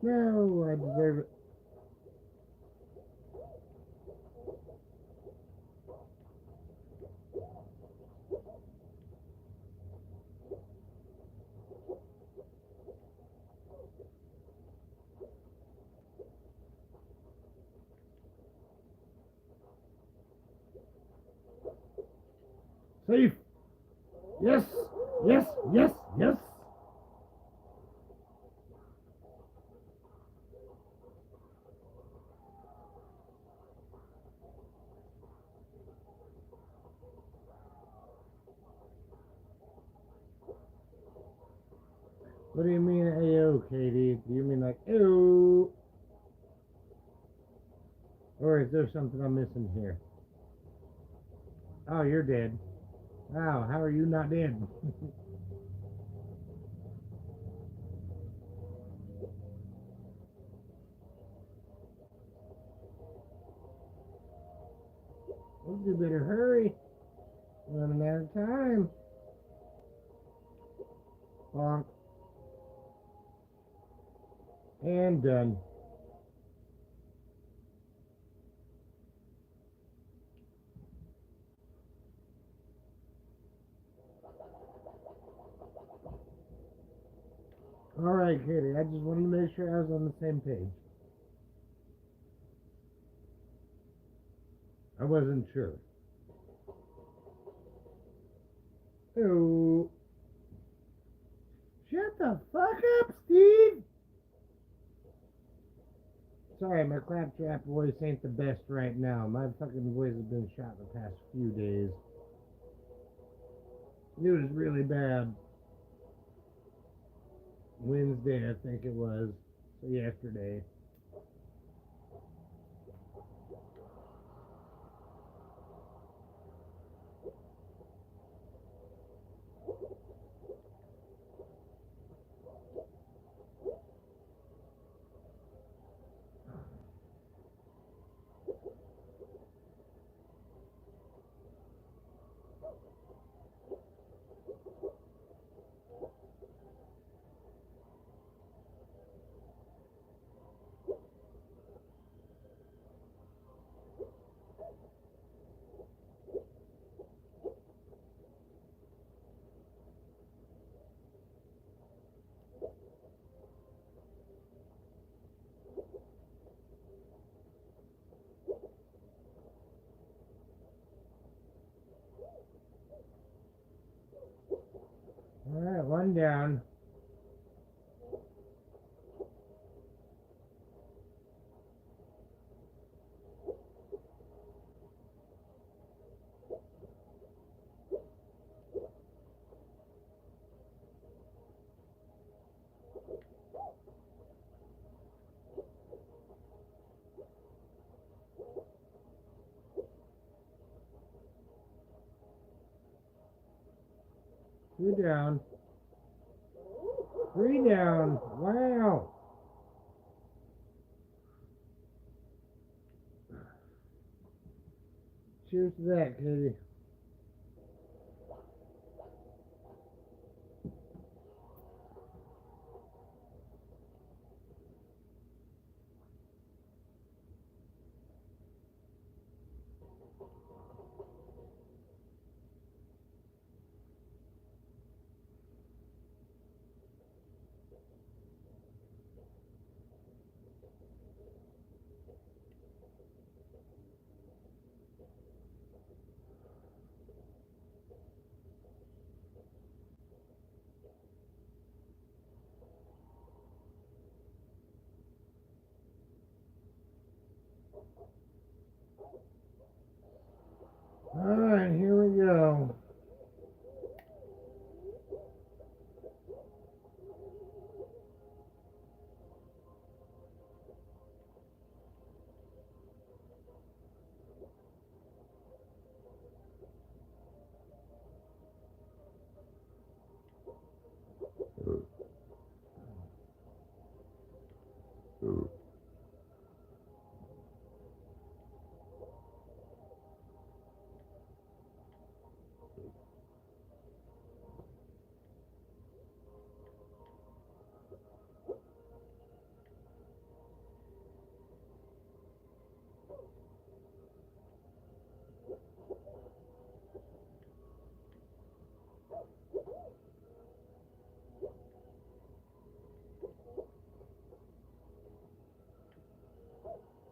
No, I deserve it. Safe. Yes, yes, yes, yes. What do you mean, ayo, Katie? Do you mean like, ew? Or is there something I'm missing here? Oh, you're dead. Wow, how are you not dead? Well, you better hurry. Running out of time. Bonk. And done. Alright, Katie, I just wanted to make sure I was on the same page. I wasn't sure. Oh. Shut the fuck up, Steve! Sorry, my claptrap voice ain't the best right now. My fucking voice has been shot the past few days. It was really bad. Wednesday, I think it was. So yesterday. Alright, one down. Two down. Three down. Wow. Cheers to that, Katie. Alright, here we go.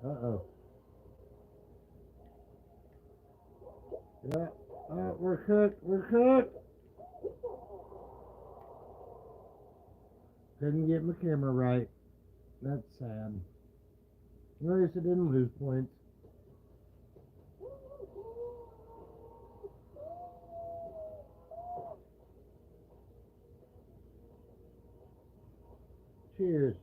Uh-oh. Yeah. We're cooked. We're cooked. Couldn't get my camera right. That's sad. At least I didn't lose points. Cheers.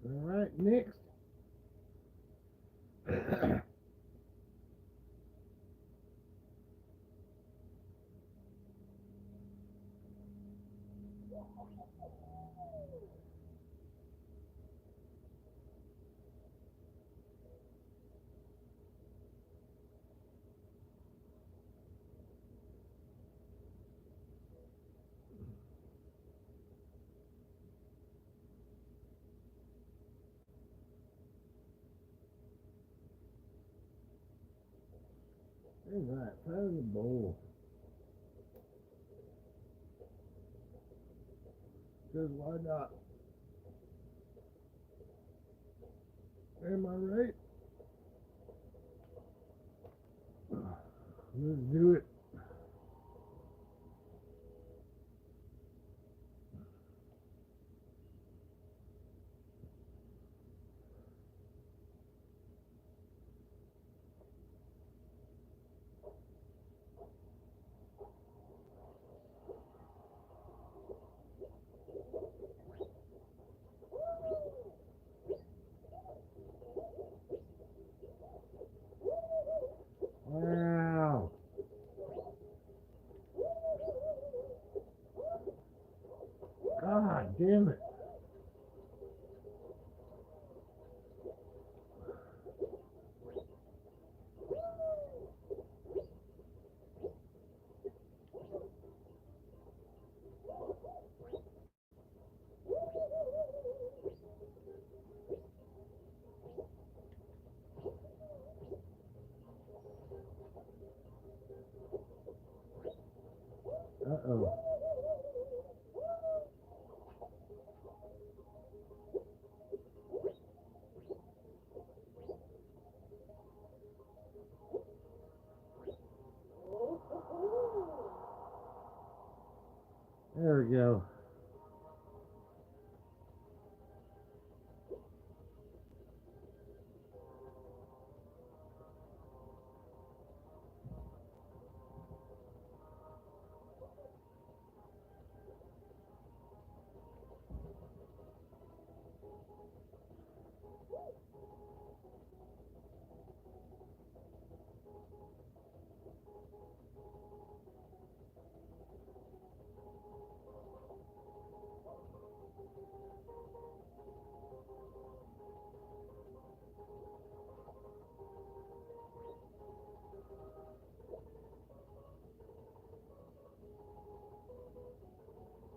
All right, next. All right, find the bowl. Because why not? Am I right? Let's do it. Wow. God damn it. Uh-oh. There we go.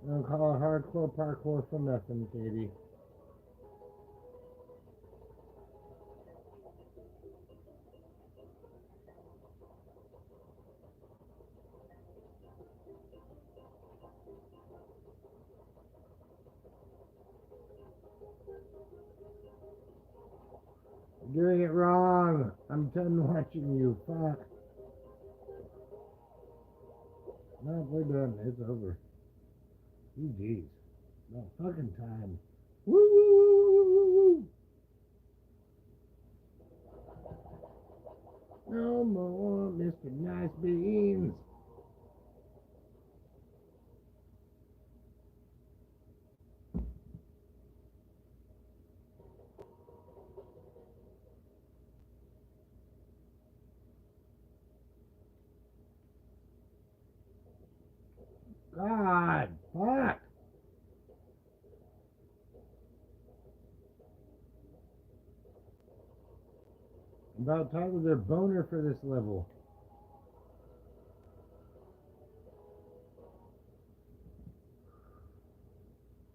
Don't call it hardcore parkour for nothing, Katie. You're doing it wrong. I'm done watching you. Fuck. No, we're done. It's over. Jeez. No fucking time. Woo woo woo woo woo woo. No more Mr. Nice Beans. God, fuck. About time with their boner for this level.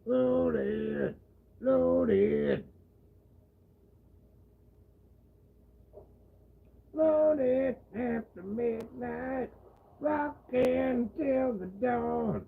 Loaded. Loaded. Loaded after midnight. Rockin' till the dawn.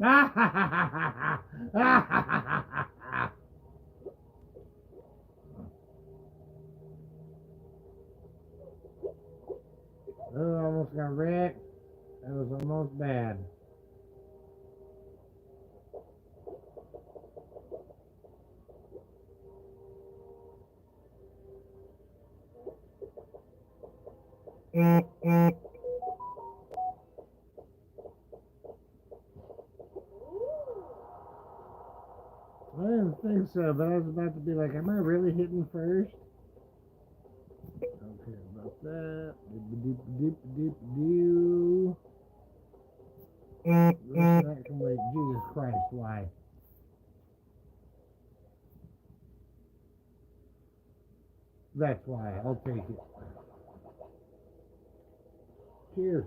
Oh, almost got wrecked. That was almost bad. I didn't think so, but I was about to be like, am I really hitting first? Don't care about that. Doop-a-doop-a-doop-a-doop-a-doo. That can wait. Jesus Christ, why? That's why. I'll take it. Cheers.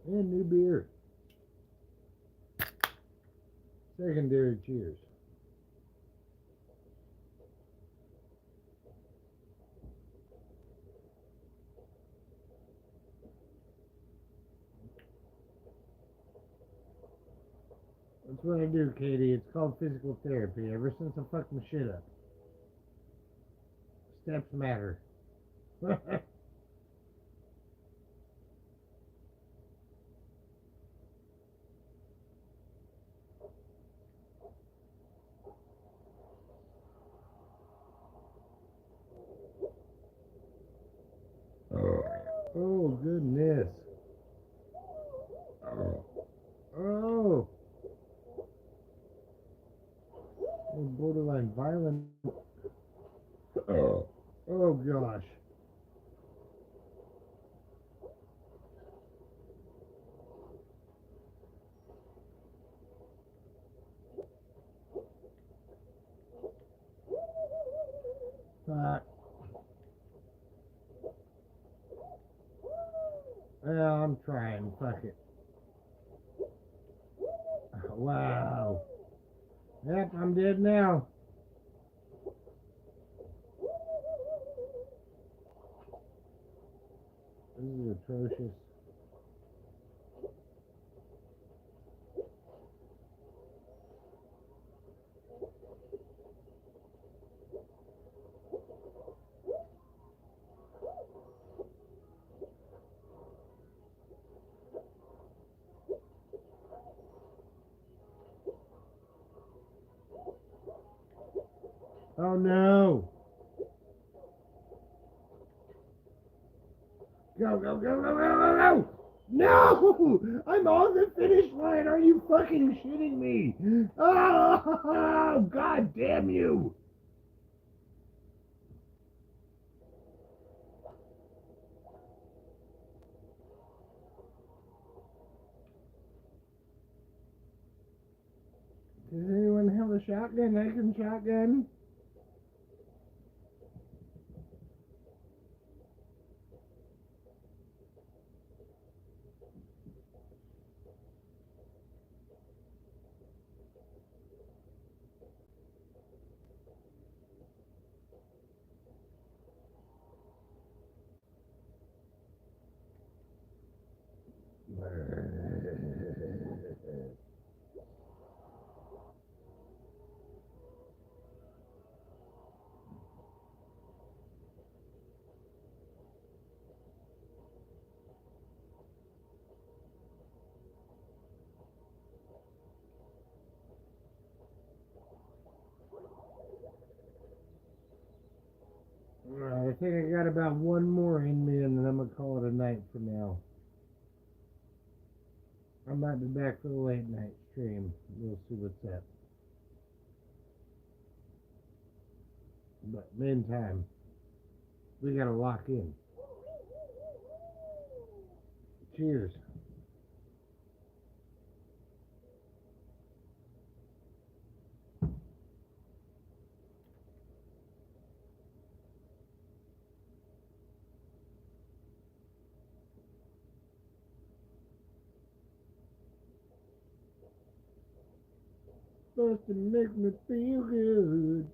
And new beer. Secondary cheers. That's what I do, Katie. It's called physical therapy. Ever since I fucked my shit up. Steps matter. Oh, goodness. Oh. Borderline violent. Oh, gosh. Fuck. Well, I'm trying. Fuck it. Wow. Yep, I'm dead now. This is atrocious. Oh no! Go, go, go, go, go, go, go! No! I'm on the finish line! Are you fucking shitting me? Oh, God damn you! Does anyone have a shotgun? I can shotgun. I think I got about one more in me, and then I'm gonna call it a night for now. I might be back for the late night stream. We'll see what's up. But meantime, we gotta lock in. Cheers. Supposed to make me feel good.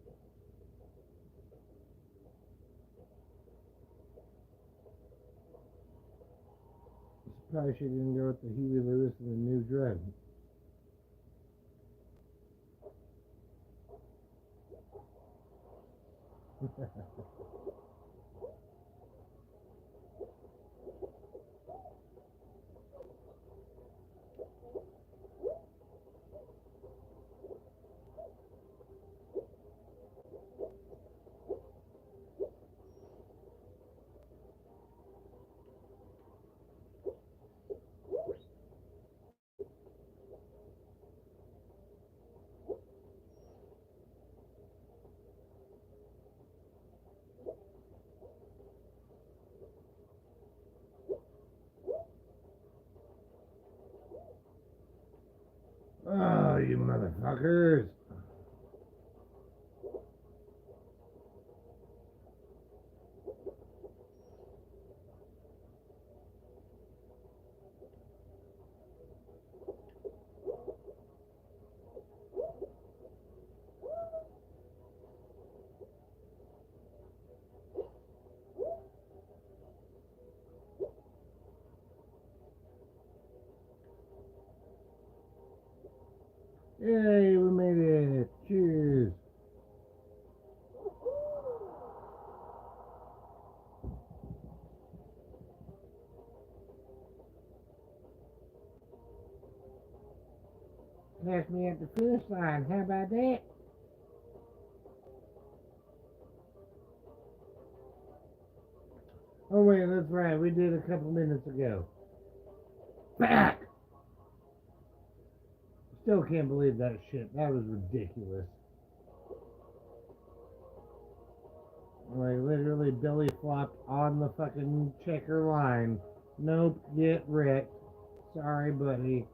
Probably she didn't go with the Huey Lewis and the New Drug. Oh, you motherfuckers. Yay, we made it. Cheers. Pass me at the finish line. How about that? Oh, wait, that's right. We did a couple minutes ago. Back! Still can't believe that shit. That was ridiculous. Like, literally belly flopped on the fucking checker line. Nope, get wrecked. Sorry, buddy.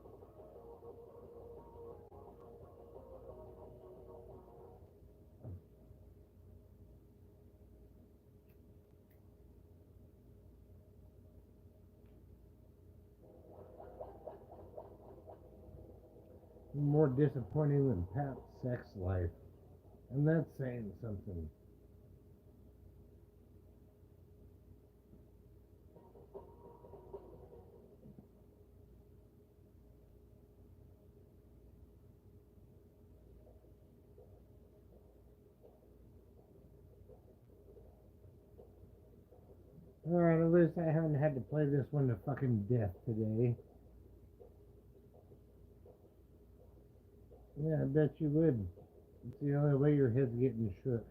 More disappointing than Pat's sex life. And that's saying something. Alright, at least I haven't had to play this one to fucking death today. Yeah, I bet you would. It's the only way your head's getting shook.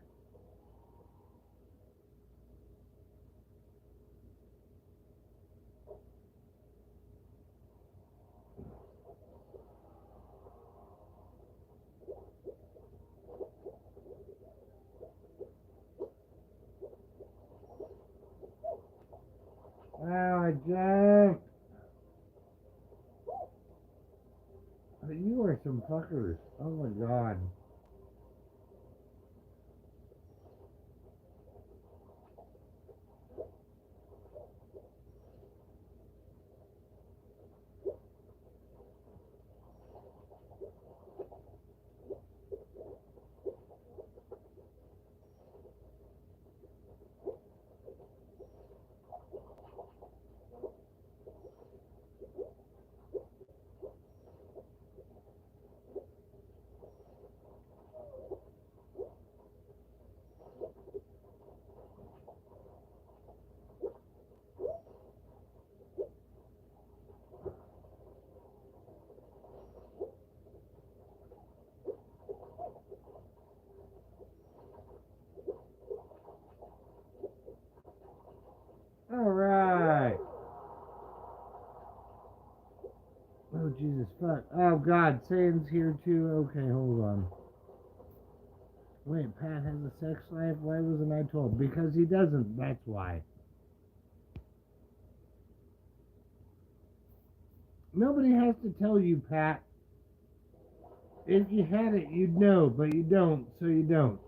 Wow, I jumped. You are some fuckers. Oh my god. Alright. Oh, Jesus, fuck. Oh, God, Satan's here too. Okay, hold on. Wait, Pat has a sex life? Why wasn't I told? Because he doesn't, that's why. Nobody has to tell you, Pat. If you had it, you'd know, but you don't, so you don't.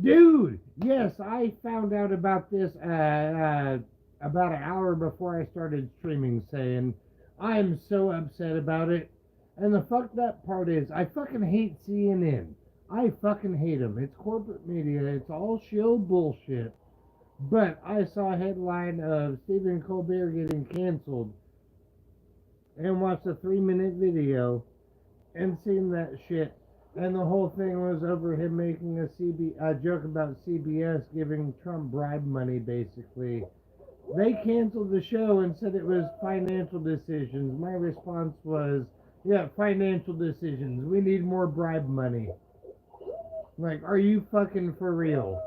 Dude, yes, I found out about this about an hour before I started streaming, saying, I'm so upset about it. And the fucked up part is, I fucking hate CNN. I fucking hate them. It's corporate media. It's all shill bullshit. But I saw a headline of Stephen Colbert getting canceled and watched a 3-minute video and seen that shit. And the whole thing was over him making a joke about CBS giving Trump bribe money, basically. They canceled the show and said it was financial decisions. My response was, yeah, financial decisions. We need more bribe money. Like, are you fucking for real?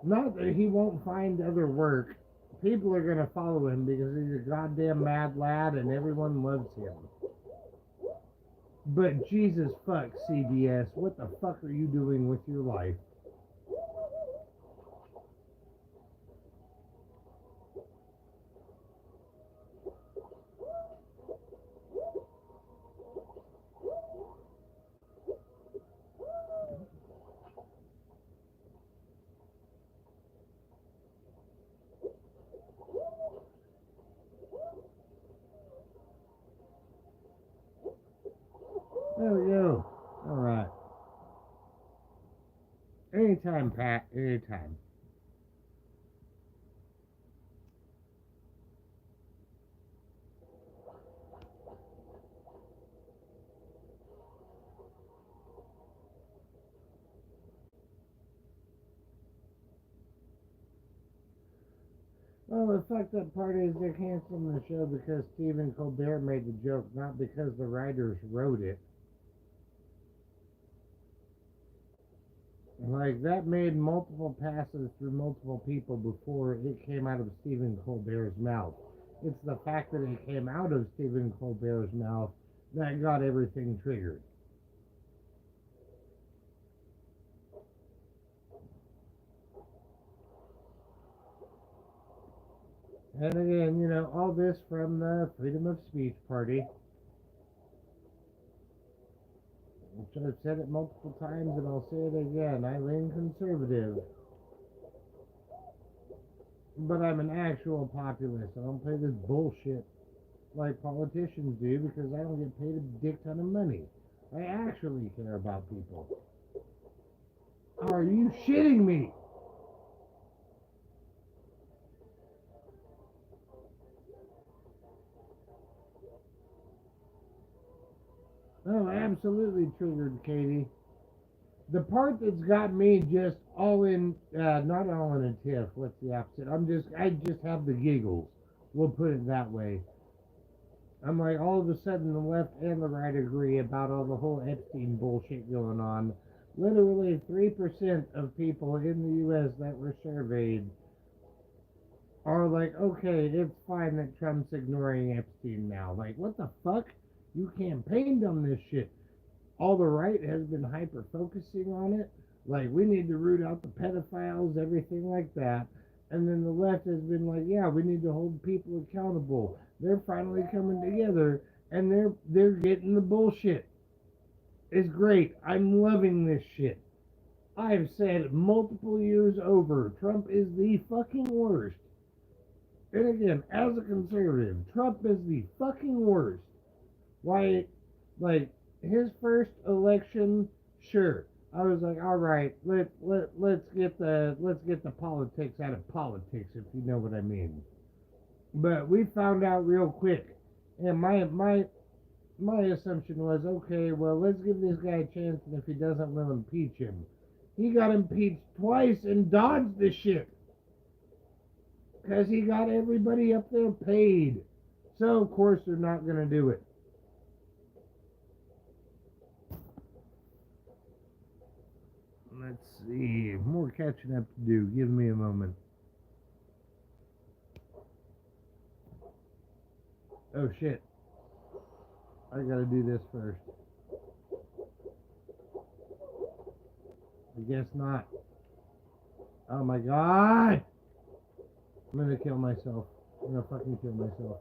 Not that he won't find other work. People are gonna follow him because he's a goddamn mad lad and everyone loves him. But Jesus fuck, CBS, what the fuck are you doing with your life? There we go. Alright. Anytime, Pat. Anytime. Well, the fucked up part is they're canceling the show because Stephen Colbert made the joke, not because the writers wrote it. Like, that made multiple passes through multiple people before it came out of Stephen Colbert's mouth. It's the fact that it came out of Stephen Colbert's mouth that got everything triggered. And again, you know, all this from the Freedom of Speech Party. Which I've said it multiple times and I'll say it again. I lean conservative. But I'm an actual populist. I don't play this bullshit like politicians do because I don't get paid a dick ton of money. I actually care about people. Are you shitting me? Oh, absolutely triggered, Katie. The part that's got me just all in, not all in a tiff. What's the opposite? I just have the giggles. We'll put it that way. I'm like, all of a sudden, the left and the right agree about all the whole Epstein bullshit going on. Literally 3% of people in the U.S. that were surveyed are like, okay, it's fine that Trump's ignoring Epstein now. Like, what the fuck? You campaigned on this shit. All the right has been hyper focusing on it. Like, we need to root out the pedophiles, everything like that. And then the left has been like, yeah, we need to hold people accountable. They're finally coming together and they're getting the bullshit. It's great. I'm loving this shit. I've said multiple years over, Trump is the fucking worst. And again, as a conservative, Trump is the fucking worst. Why, like, his first election, sure. I was like, all right, let's get the politics out of politics, if you know what I mean. But we found out real quick, and my assumption was, okay, well, let's give this guy a chance, and if he doesn't, we'll impeach him. He got impeached twice and dodged the shit because he got everybody up there paid. So of course they're not gonna do it. Let's see. More catching up to do. Give me a moment. Oh shit. I gotta do this first. I guess not. Oh my god! I'm gonna kill myself. I'm gonna fucking kill myself.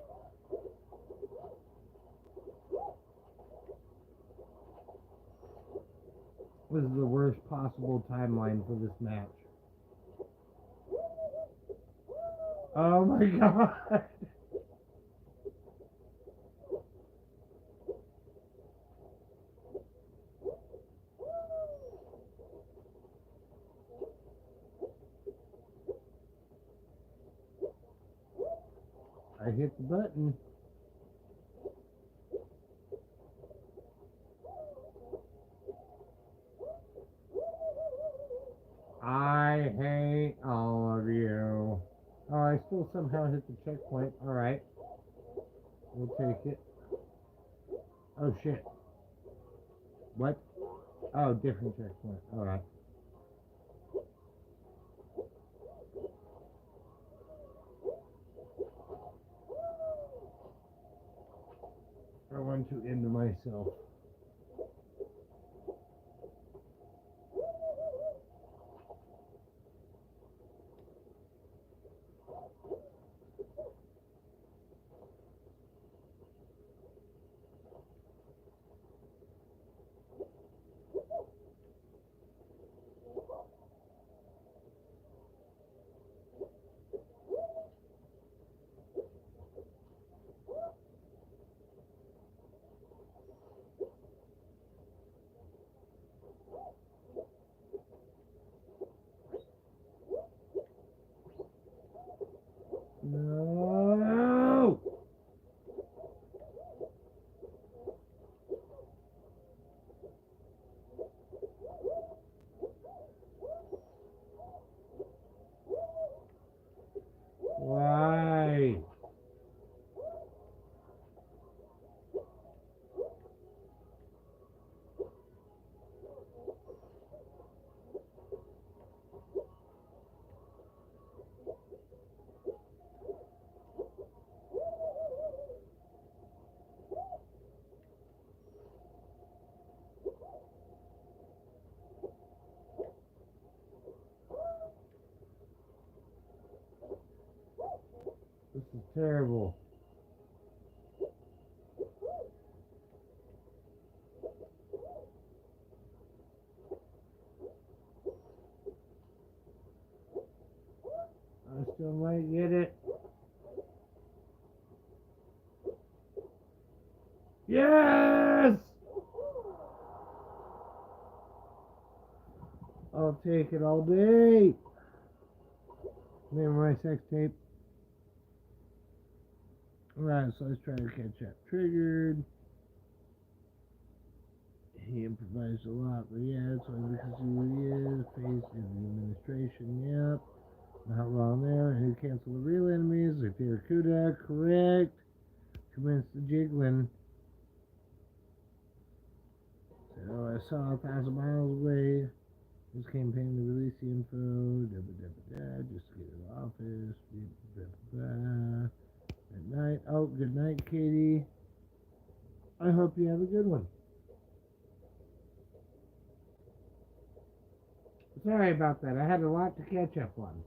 This is the worst possible timeline for this match. Oh my god! I hit the button. I hate all of you. Oh, I still somehow hit the checkpoint. Alright. We'll take it. Oh, shit. What? Oh, different checkpoint. Alright. I want to end myself. No! Why? This is terrible. I still might get it. Yes! I'll take it all day. Name of my sex tape. Alright, so let's try to catch up. Triggered. He improvised a lot, but yeah, that's why, because who he is. Face in the administration, yep. Not wrong there. And who canceled the real enemies? Like Barracuda, correct. Commenced the jiggling. So I saw 1,000 miles away. This campaign to release the info. Just to get to the office. Good night. Oh, good night, Katie. I hope you have a good one. Sorry about that. I had a lot to catch up on.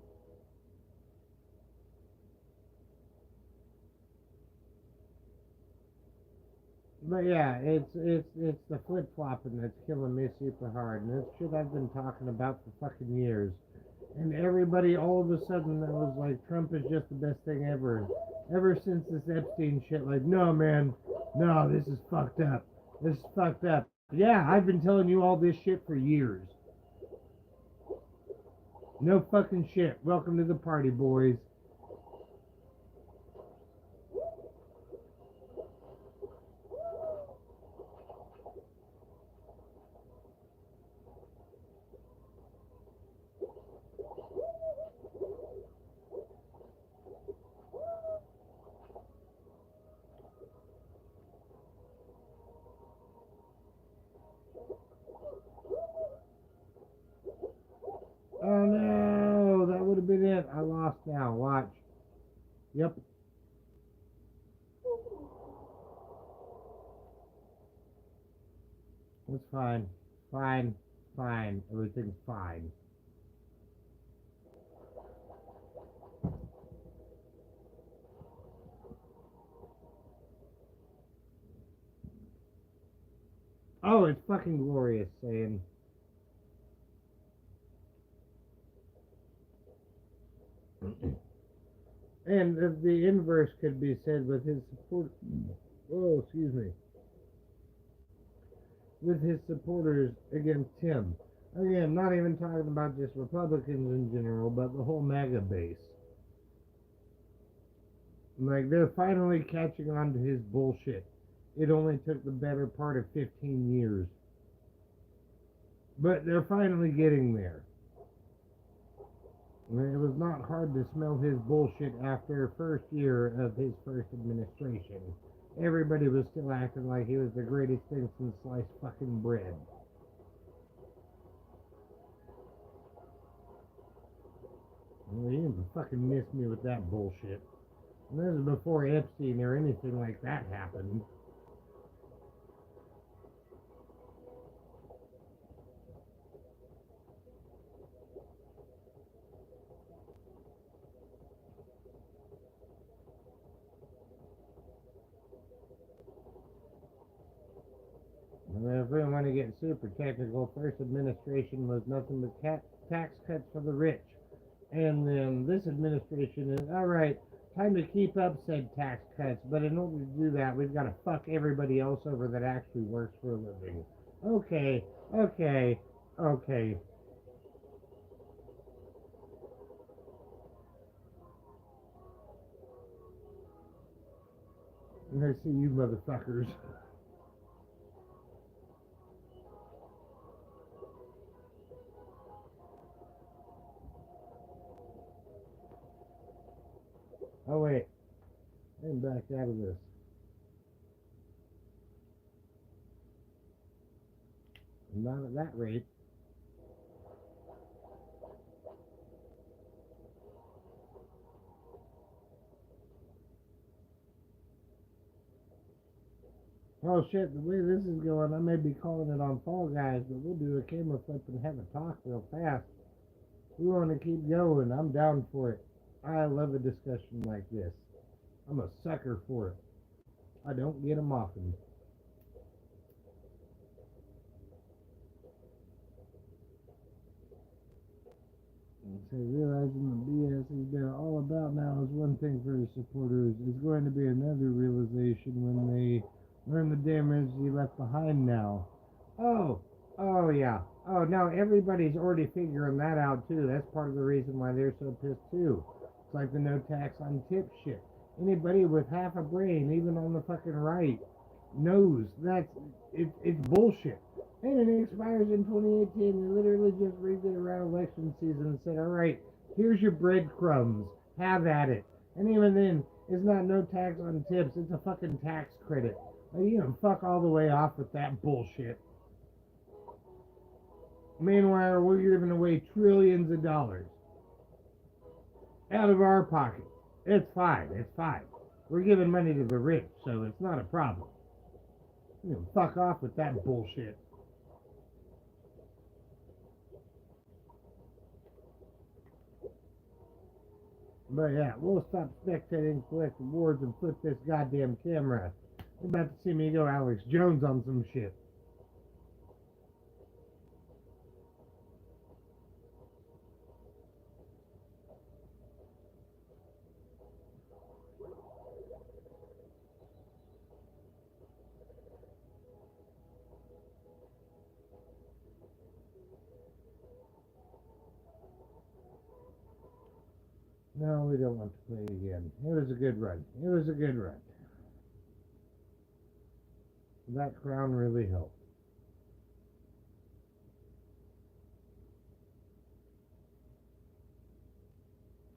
But yeah, it's the flip flopping that's killing me super hard, and it's shit I've been talking about for fucking years. And everybody all of a sudden that was like, Trump is just the best thing ever. Ever since this Epstein shit, like, no man, no, this is fucked up. This is fucked up. Yeah, I've been telling you all this shit for years. No fucking shit. Welcome to the party, boys. Oh no, that would have been it. I lost now. Watch. Yep. It's fine. Fine. Fine. Everything's fine. Oh, it's fucking glorious saying. And the inverse could be said with his support. Oh, excuse me. With his supporters against him. Again, not even talking about just Republicans in general, but the whole MAGA base. Like, they're finally catching on to his bullshit. It only took the better part of 15 years. But they're finally getting there. It was not hard to smell his bullshit after first year of his first administration. Everybody was still acting like he was the greatest thing since sliced fucking bread. Well, he didn't fucking miss me with that bullshit. And this is before Epstein or anything like that happened. If we want to get super technical, first administration was nothing but tax cuts for the rich. And then this administration is, all right, time to keep up said tax cuts. But in order to do that, we've got to fuck everybody else over that actually works for a living. Okay, okay, okay. I see you motherfuckers. Oh wait, I'm back out of this. Not at that rate. Oh shit, the way this is going, I may be calling it on Fall Guys, but we'll do a camera flip and have a talk real fast. We want to keep going. I'm down for it. I love a discussion like this. I'm a sucker for it. I don't get them often. So realizing the BS he's been all about now is one thing for his supporters. It's going to be another realization when they learn the damage he left behind now. Oh, oh yeah. Oh no, everybody's already figuring that out too. That's part of the reason why they're so pissed too. It's like the no tax on tip shit. Anybody with half a brain, even on the fucking right, knows it's bullshit. And it expires in 2018. They literally just rigged it around election season and said, all right, here's your breadcrumbs. Have at it. And even then, it's not no tax on tips. It's a fucking tax credit. Like, you know, fuck all the way off with that bullshit. Meanwhile, we're giving away trillions of dollars out of our pocket. It's fine. It's fine. We're giving money to the rich, so it's not a problem. You know, fuck off with that bullshit. But yeah, we'll stop spectating, collect awards, and flip this goddamn camera. You're about to see me go Alex Jones on some shit. No, we don't want to play again. It was a good run. It was a good run. That crown really helped.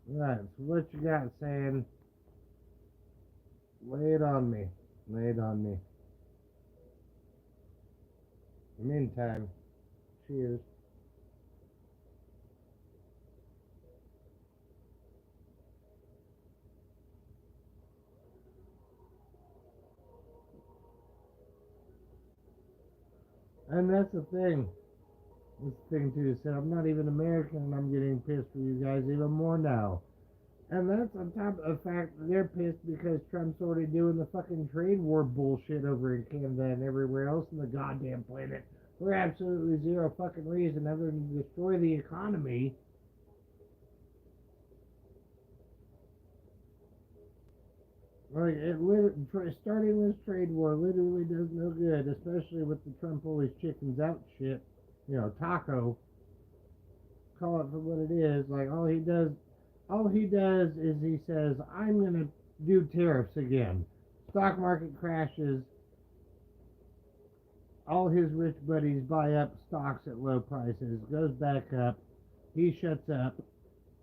Right, so what you got saying? Lay it on me. Lay it on me. In the meantime, cheers. And that's the thing. This thing too said I'm not even American and I'm getting pissed for you guys even more now. And that's on top of the fact that they're pissed because Trump's already doing the fucking trade war bullshit over in Canada and everywhere else on the goddamn planet for absolutely zero fucking reason other than to destroy the economy. Like, starting this trade war literally does no good, especially with the Trump always chickens out shit. You know, taco. Call it for what it is. Like, all he does is he says, I'm gonna do tariffs again. Stock market crashes. All his rich buddies buy up stocks at low prices. Goes back up. He shuts up.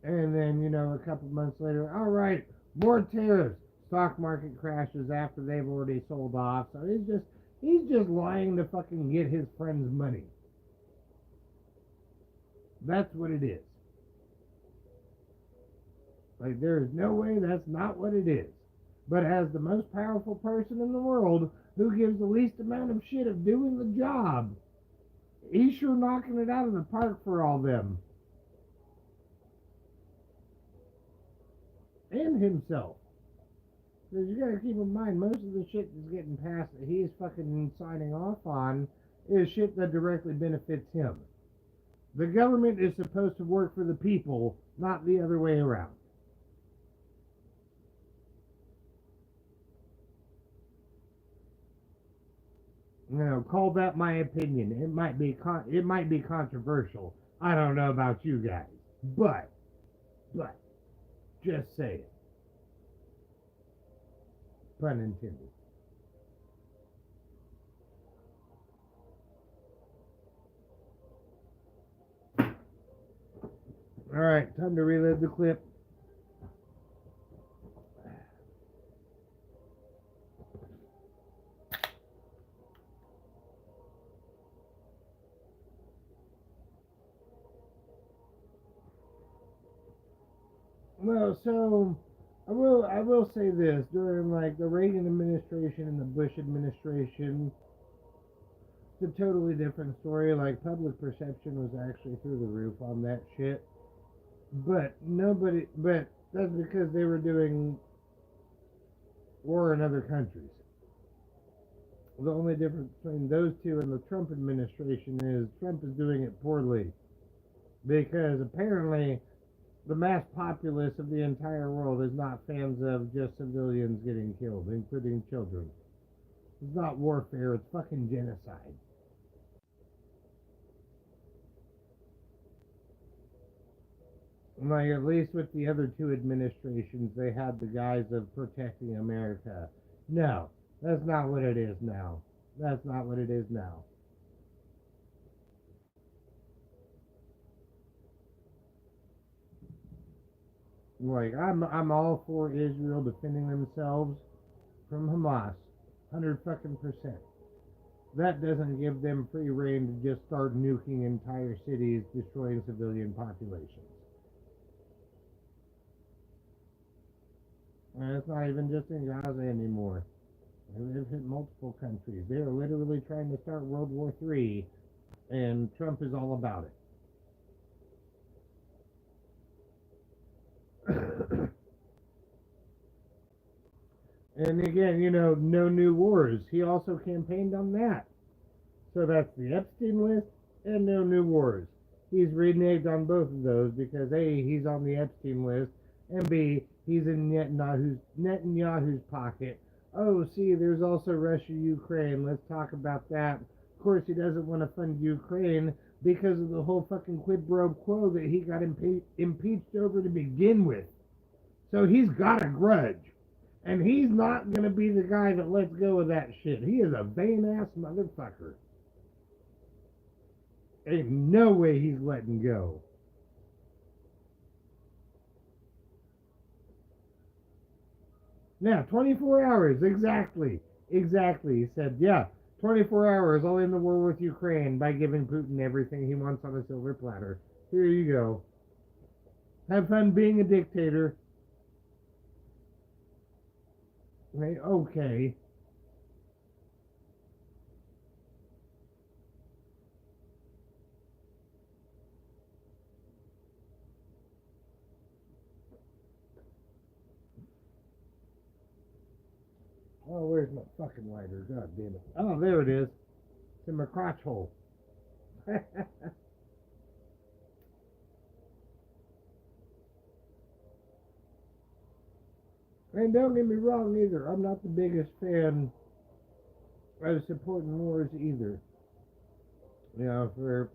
And then, a couple months later, all right, more tariffs. Stock market crashes after they've already sold off. So he's just lying to fucking get his friend's money. That's what it is. Like, there is no way that's not what it is. But as the most powerful person in the world, who gives the least amount of shit of doing the job, he's sure knocking it out of the park for all them. And himself. Because you gotta keep in mind, most of the shit that's getting passed that he's fucking signing off on is shit that directly benefits him. The government is supposed to work for the people, not the other way around. Call that my opinion. It might be controversial. I don't know about you guys, but just say it. Pun intended. All right, time to relive the clip. Well, so I will say this: during like the Reagan administration and the Bush administration, it's a totally different story. Like, public perception was actually through the roof on that shit. But that's because they were doing war in other countries. The only difference between those two and the Trump administration is Trump is doing it poorly. Because apparently the mass populace of the entire world is not fans of just civilians getting killed, including children. It's not warfare, it's fucking genocide. Like, at least with the other two administrations, they had the guise of protecting America. No, that's not what it is now. That's not what it is now. Like, I'm all for Israel defending themselves from Hamas, 100 fucking %. That doesn't give them free reign to just start nuking entire cities, destroying civilian populations. And it's not even just in Gaza anymore. They've hit multiple countries. They are literally trying to start World War III, and Trump is all about it. And again, no new wars. He also campaigned on that. So that's the Epstein list and no new wars. He's reneged on both of those because A, he's on the Epstein list, and B, he's in Netanyahu's pocket. Oh, see, there's also Russia, Ukraine. Let's talk about that. Of course, he doesn't want to fund Ukraine because of the whole fucking quid pro quo that he got impeached over to begin with. So he's got a grudge. And he's not going to be the guy that lets go of that shit. He is a vain ass motherfucker. Ain't no way he's letting go. Now, 24 hours, exactly. Exactly. He said, yeah, 24 hours, I'll end the war with Ukraine by giving Putin everything he wants on a silver platter. Here you go. Have fun being a dictator. Okay. Oh, where's my fucking lighter? God damn it. Oh, there it is. It's in my crotch hole. And don't get me wrong either. I'm not the biggest fan of supporting wars either. For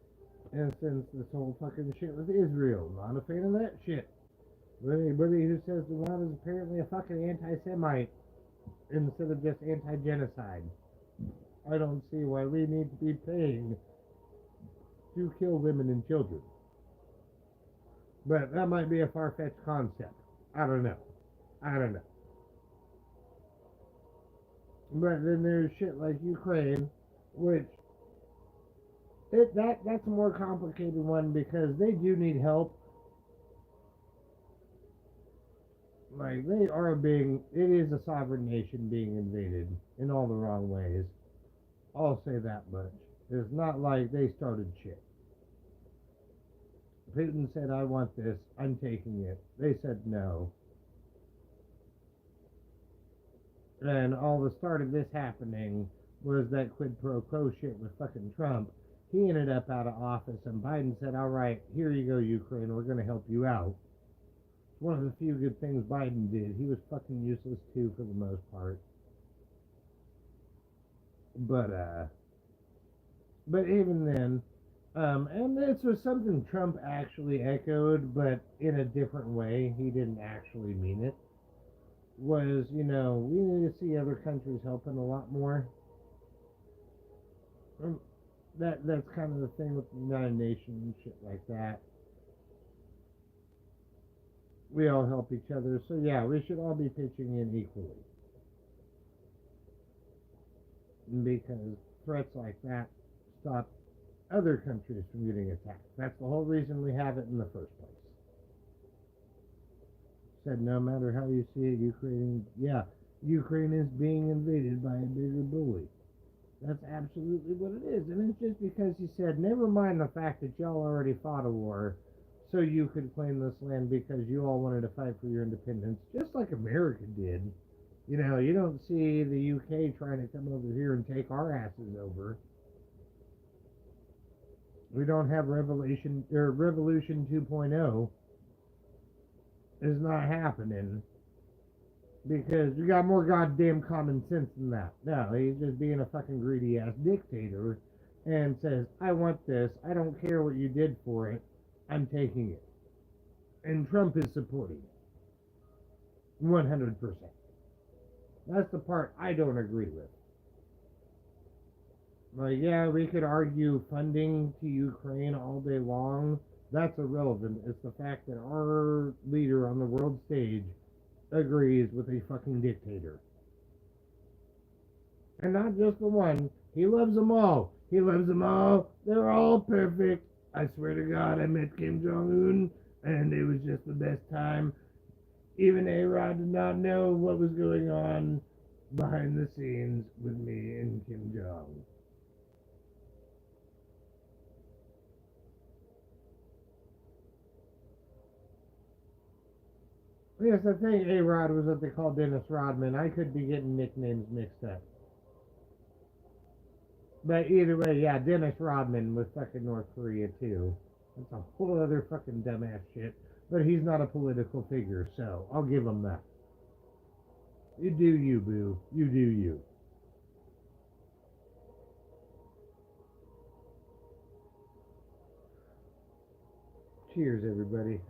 instance, this whole fucking shit with Israel. Not a fan of that shit. Anybody who says the one is apparently a fucking anti-Semite instead of just anti-genocide. I don't see why we need to be paying to kill women and children. But that might be a far-fetched concept. I don't know. I don't know. But then there's shit like Ukraine, which that's a more complicated one because they do need help. Like they are being, it is a sovereign nation being invaded in all the wrong ways. I'll say that much. It's not like they started shit. Putin said, "I want this. I'm taking it." They said no. And all the start of this happening was that quid pro quo shit with fucking Trump. He ended up out of office, and Biden said, "All right, here you go, Ukraine. We're going to help you out." It's one of the few good things Biden did. He was fucking useless too, for the most part. But even then, and this was something Trump actually echoed, but in a different way. He didn't actually mean it. Was, we need to see other countries helping a lot more. That's kind of the thing with the United Nations and shit like that. We all help each other, so yeah, we should all be pitching in equally. Because threats like that stop other countries from getting attacked. That's the whole reason we have it in the first place. Said no matter how you see it, Ukraine is being invaded by a bigger bully. That's absolutely what it is. And it's just because he said, never mind the fact that y'all already fought a war so you could claim this land because you all wanted to fight for your independence, just like America did. You don't see the UK trying to come over here and take our asses over. We don't have Revolution 2.0 is not happening because we got more goddamn common sense than that. No, he's just being a fucking greedy ass dictator and says, "I want this. I don't care what you did for it. I'm taking it." And Trump is supporting it 100%. That's the part I don't agree with. Like, yeah, we could argue funding to Ukraine all day long. That's irrelevant. It's the fact that our leader on the world stage agrees with a fucking dictator. And not just the one. He loves them all. He loves them all. They're all perfect. I swear to God, I met Kim Jong-un, and it was just the best time. Even A-Rod did not know what was going on behind the scenes with me and Kim Jong. Yes, I think A-Rod was what they call Dennis Rodman. I could be getting nicknames mixed up. But either way, yeah, Dennis Rodman was fucking North Korea too. That's a whole other fucking dumbass shit. But he's not a political figure, so I'll give him that. You do you, boo. You do you. Cheers, everybody.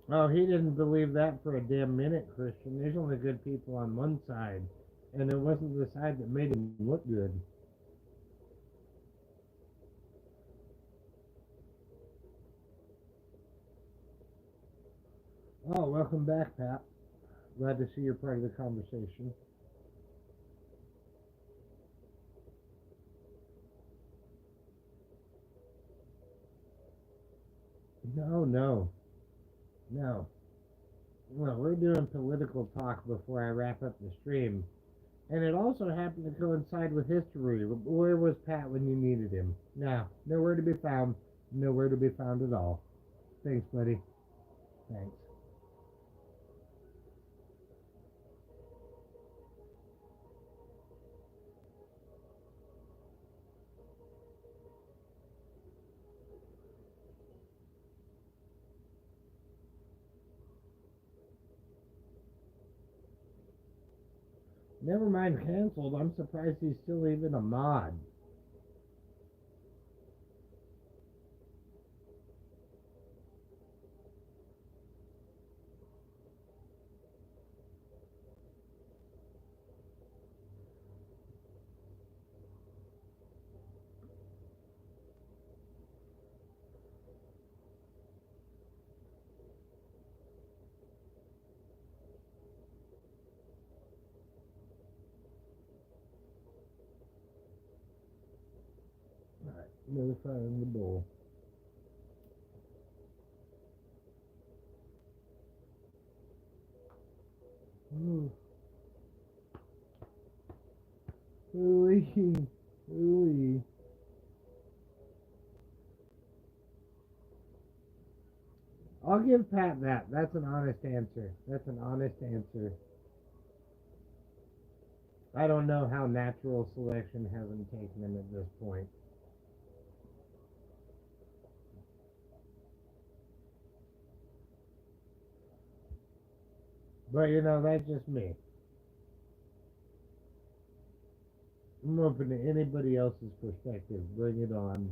Oh, he didn't believe that for a damn minute, Christian. There's only good people on one side, and it wasn't the side that made him look good. Oh, welcome back, Pat. Glad to see you're part of the conversation. No, no, no. Well, we're doing political talk before I wrap up the stream. And it also happened to coincide with history. Where was Pat when you needed him? No, nowhere to be found. Nowhere to be found at all. Thanks, buddy. Thanks. Never mind canceled. I'm surprised he's still even a mod. Alright, another fire in the bowl. Ooh. Ooh. Ooh. I'll give Pat that. That's an honest answer. That's an honest answer. I don't know how natural selection hasn't taken him at this point. But you know, that's just me. I'm open to anybody else's perspective. Bring it on.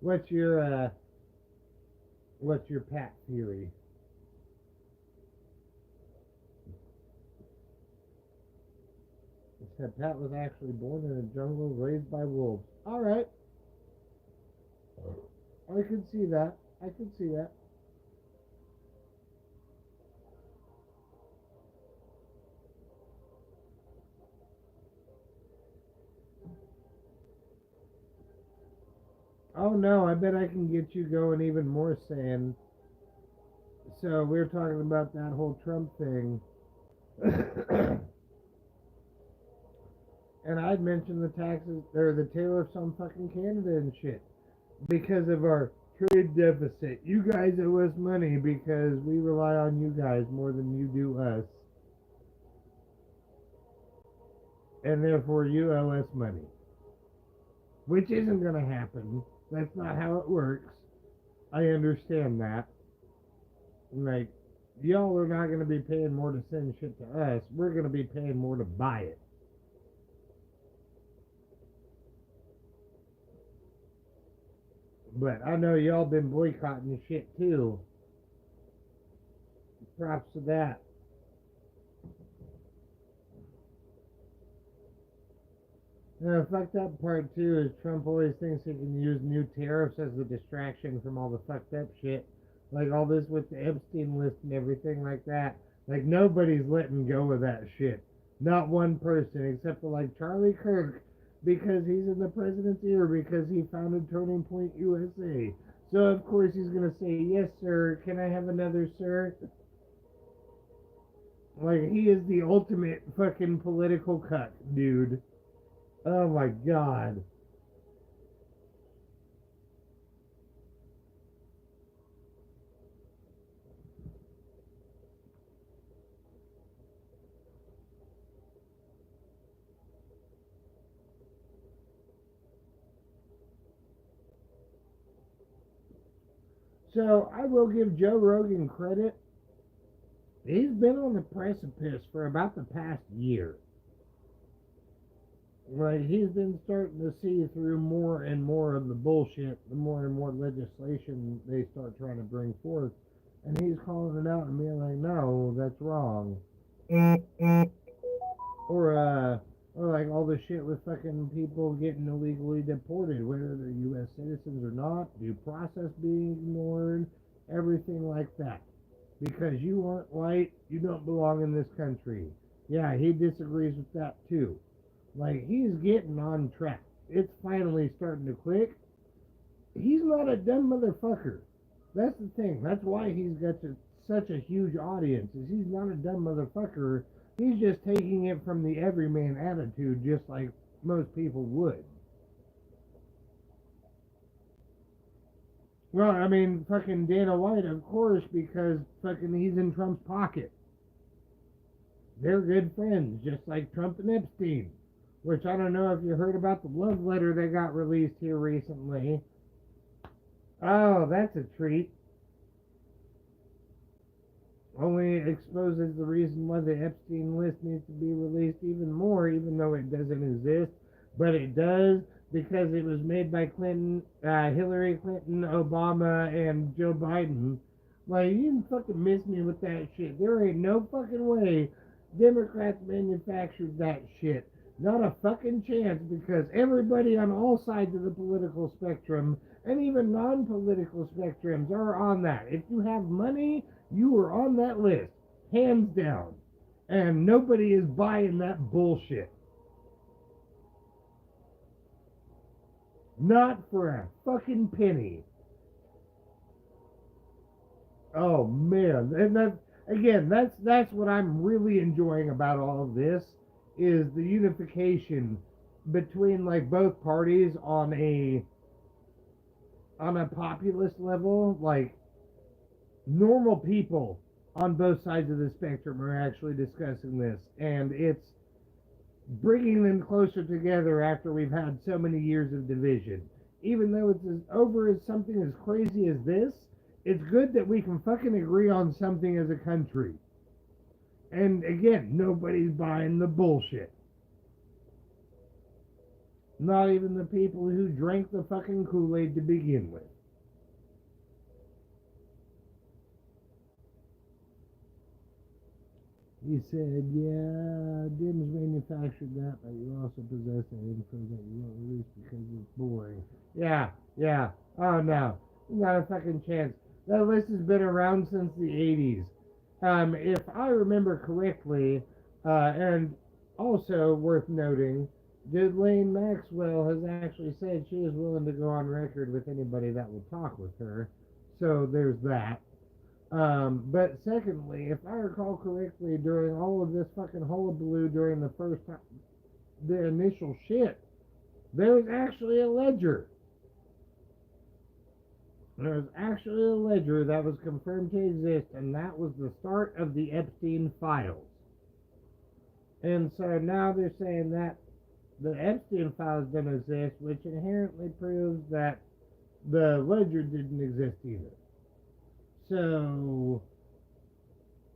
what's your Pat theory? It said Pat was actually born in a jungle raised by wolves. Alright. I could see that. I could see that. Oh no, I bet I can get you going even more sane. So we were talking about that whole Trump thing. And I'd mentioned the taxes or the tariffs on fucking Canada and shit. Because of our trade deficit. You guys owe us money because we rely on you guys more than you do us. And therefore you owe us money. Which isn't going to happen. That's not how it works. I understand that. Like, y'all are not going to be paying more to send shit to us. We're going to be paying more to buy it. But I know y'all been boycotting shit too. Props to that. The fucked up part too is Trump always thinks he can use new tariffs as a distraction from all the fucked up shit. Like all this with the Epstein list and everything like that. Like nobody's letting go of that shit. Not one person except for like Charlie Kirk because he's in the president's ear because he founded Turning Point USA. So of course he's gonna say, "Yes, sir. Can I have another, sir?" Like he is the ultimate fucking political cuck, dude. Oh my god. So I will give Joe Rogan credit. He's been on the precipice for about the past year. Like he's been starting to see through more and more of the bullshit, the more and more legislation they start trying to bring forth. And he's calling it out and being like, no, that's wrong. Or like all the shit with fucking people getting illegally deported, whether they're U.S. citizens or not, due process being ignored, everything like that. Because you aren't white, you don't belong in this country. Yeah, he disagrees with that too. Like, he's getting on track. It's finally starting to click. He's not a dumb motherfucker. That's the thing. That's why he's got such a huge audience. Is he's not a dumb motherfucker. He's just taking it from the everyman attitude, just like most people would. Well, I mean, fucking Dana White, of course, because fucking he's in Trump's pocket. They're good friends, just like Trump and Epstein. Which I don't know if you heard about the love letter that got released here recently. Oh, that's a treat. only exposes the reason why the Epstein list needs to be released even more, even though it doesn't exist. But it does because it was made by Clinton, Hillary Clinton, Obama, and Joe Biden. Like, you can fucking miss me with that shit. There ain't no fucking way Democrats manufactured that shit. Not a fucking chance, because everybody on all sides of the political spectrum and even non-political spectrums are on that. If you have money, you are on that list, hands down. And nobody is buying that bullshit. Not for a fucking penny. Oh man, and that's what I'm really enjoying about all of this, is the unification between like both parties on a populist level. Like, normal people on both sides of the spectrum are actually discussing this, and it's bringing them closer together after we've had so many years of division. Even though it's over as something as crazy as this, it's good that we can fucking agree on something as a country. And again, nobody's buying the bullshit. Not even the people who drank the fucking Kool-Aid to begin with. He said, yeah, Dims manufactured that, but you also possess that info that you won't release because it's boring. Yeah. Oh no. Not a fucking chance. That list has been around since the 80s. If I remember correctly, and also worth noting, Ghislaine Maxwell has actually said she is willing to go on record with anybody that will talk with her. So there's that. But secondly, if I recall correctly, during all of this fucking hullabaloo during the initial shit, there was actually a ledger. There was actually a ledger that was confirmed to exist, and that was the start of the Epstein files. And so now they're saying that the Epstein files don't exist, which inherently proves that the ledger didn't exist either. So,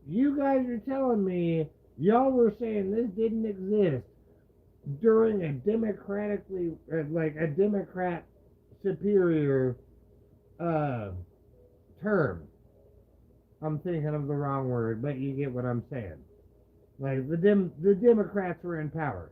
you guys are telling me y'all were saying this didn't exist during a a Democrat superior term. I'm thinking of the wrong word, but you get what I'm saying. Like, the Democrats were in power,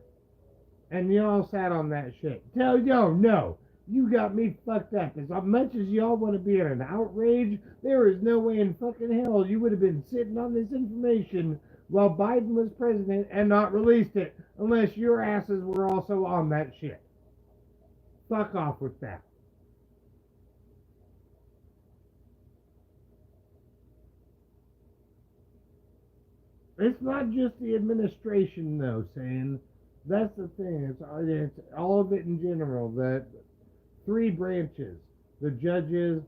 and y'all sat on that shit. Tell yo, no. You got me fucked up. As much as y'all want to be in an outrage, there is no way in fucking hell you would have been sitting on this information while Biden was president and not released it unless your asses were also on that shit. Fuck off with that. It's not just the administration, though, saying that's the thing. It's all of it in general. That three branches: the judges,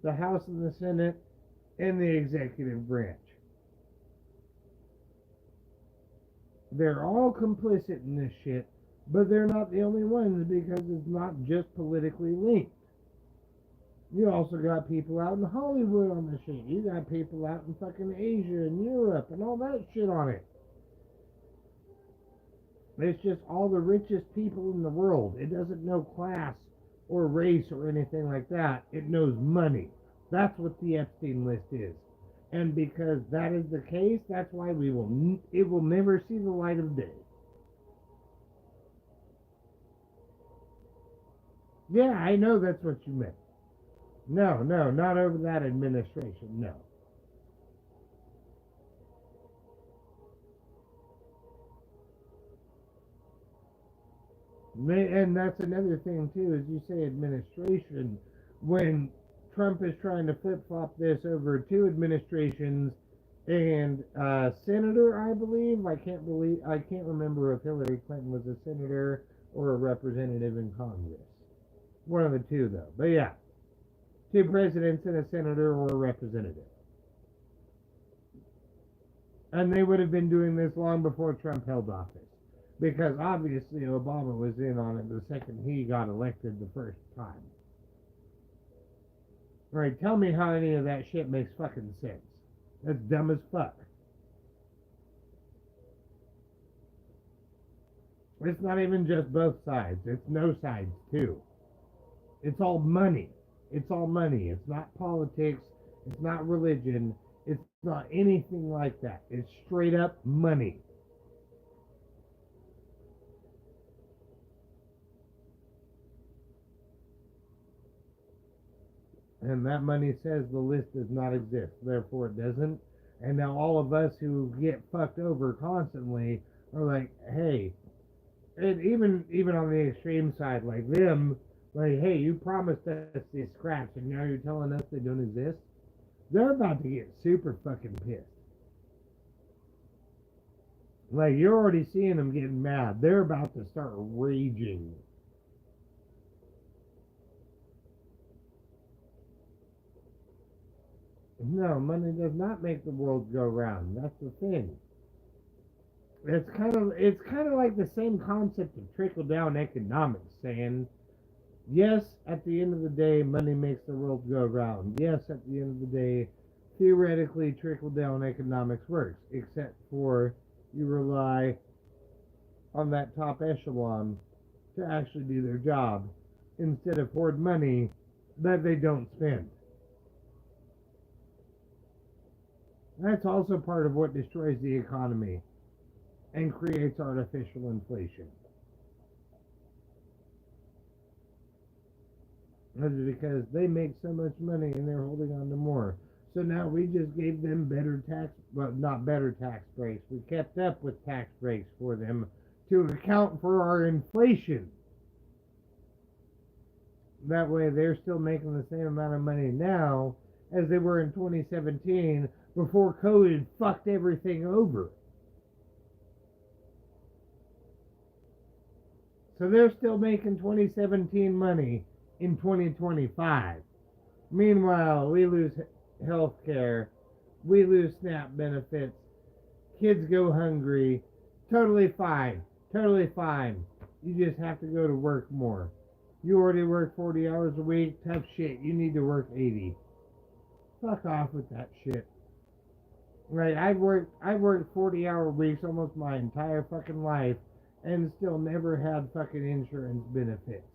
the House and the Senate, and the executive branch. They're all complicit in this shit, but they're not the only ones, because it's not just politically linked. You also got people out in Hollywood on the shit. You got people out in fucking Asia and Europe and all that shit on it. It's just all the richest people in the world. It doesn't know class or race or anything like that. It knows money. That's what the Epstein list is. And because that is the case, that's why it will never see the light of day. Yeah, I know that's what you meant. No, not over that administration, no. And that's another thing too, is you say administration, when Trump is trying to flip flop this over two administrations and senator, I believe. I can't remember if Hillary Clinton was a senator or a representative in Congress. One of the two, though. But yeah, two presidents and a senator or a representative. And they would have been doing this long before Trump held office. Because obviously Obama was in on it the second he got elected the first time. Right, tell me how any of that shit makes fucking sense. That's dumb as fuck. It's not even just both sides. It's no sides too. It's all money. It's all money. It's not politics. It's not religion. It's not anything like that. It's straight up money. And that money says the list does not exist, therefore it doesn't. And now all of us who get fucked over constantly are like, hey, and even on the extreme side, like them, like, hey, you promised us these scraps, and now you're telling us they don't exist. They're about to get super fucking pissed. Like you're already seeing them getting mad. They're about to start raging. No, money does not make the world go round. That's the thing. It's kind of like the same concept of trickle down economics, saying yes, at the end of the day, money makes the world go round. Yes, at the end of the day, theoretically, trickle down economics works, except for you rely on that top echelon to actually do their job instead of hoard money that they don't spend. That's also part of what destroys the economy and creates artificial inflation. That's because they make so much money and they're holding on to more. So now we just gave them better tax, well, not better tax breaks. We kept up with tax breaks for them to account for our inflation. That way they're still making the same amount of money now as they were in 2017 before COVID fucked everything over. So they're still making 2017 money in 2025. Meanwhile, we lose health care, we lose SNAP benefits, kids go hungry. Totally fine. Totally fine. You just have to go to work more. You already work 40 hours a week. Tough shit. You need to work 80. Fuck off with that shit. Right, I've worked 40-hour weeks almost my entire fucking life and still never had fucking insurance benefits.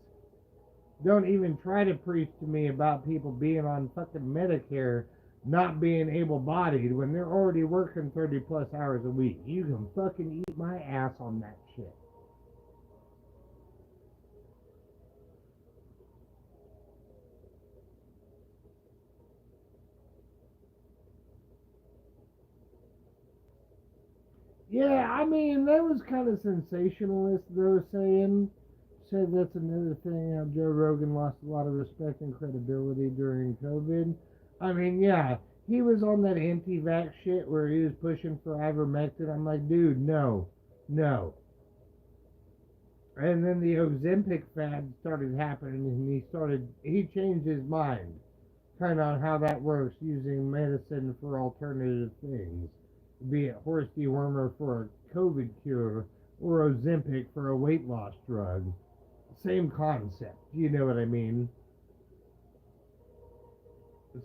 Don't even try to preach to me about people being on fucking Medicare not being able bodied when they're already working 30 plus hours a week. You can fucking eat my ass on that shit. Yeah, I mean, that was kind of sensationalist, though, said that's another thing. How Joe Rogan lost a lot of respect and credibility during COVID. I mean, yeah, he was on that anti-vax shit where he was pushing for ivermectin. I'm like, dude, no, no. And then the Ozempic fad started happening, and he changed his mind, kind of on how that works, using medicine for alternative things, be it horse dewormer for a COVID cure or Ozempic for a weight loss drug. Same concept. You know what I mean?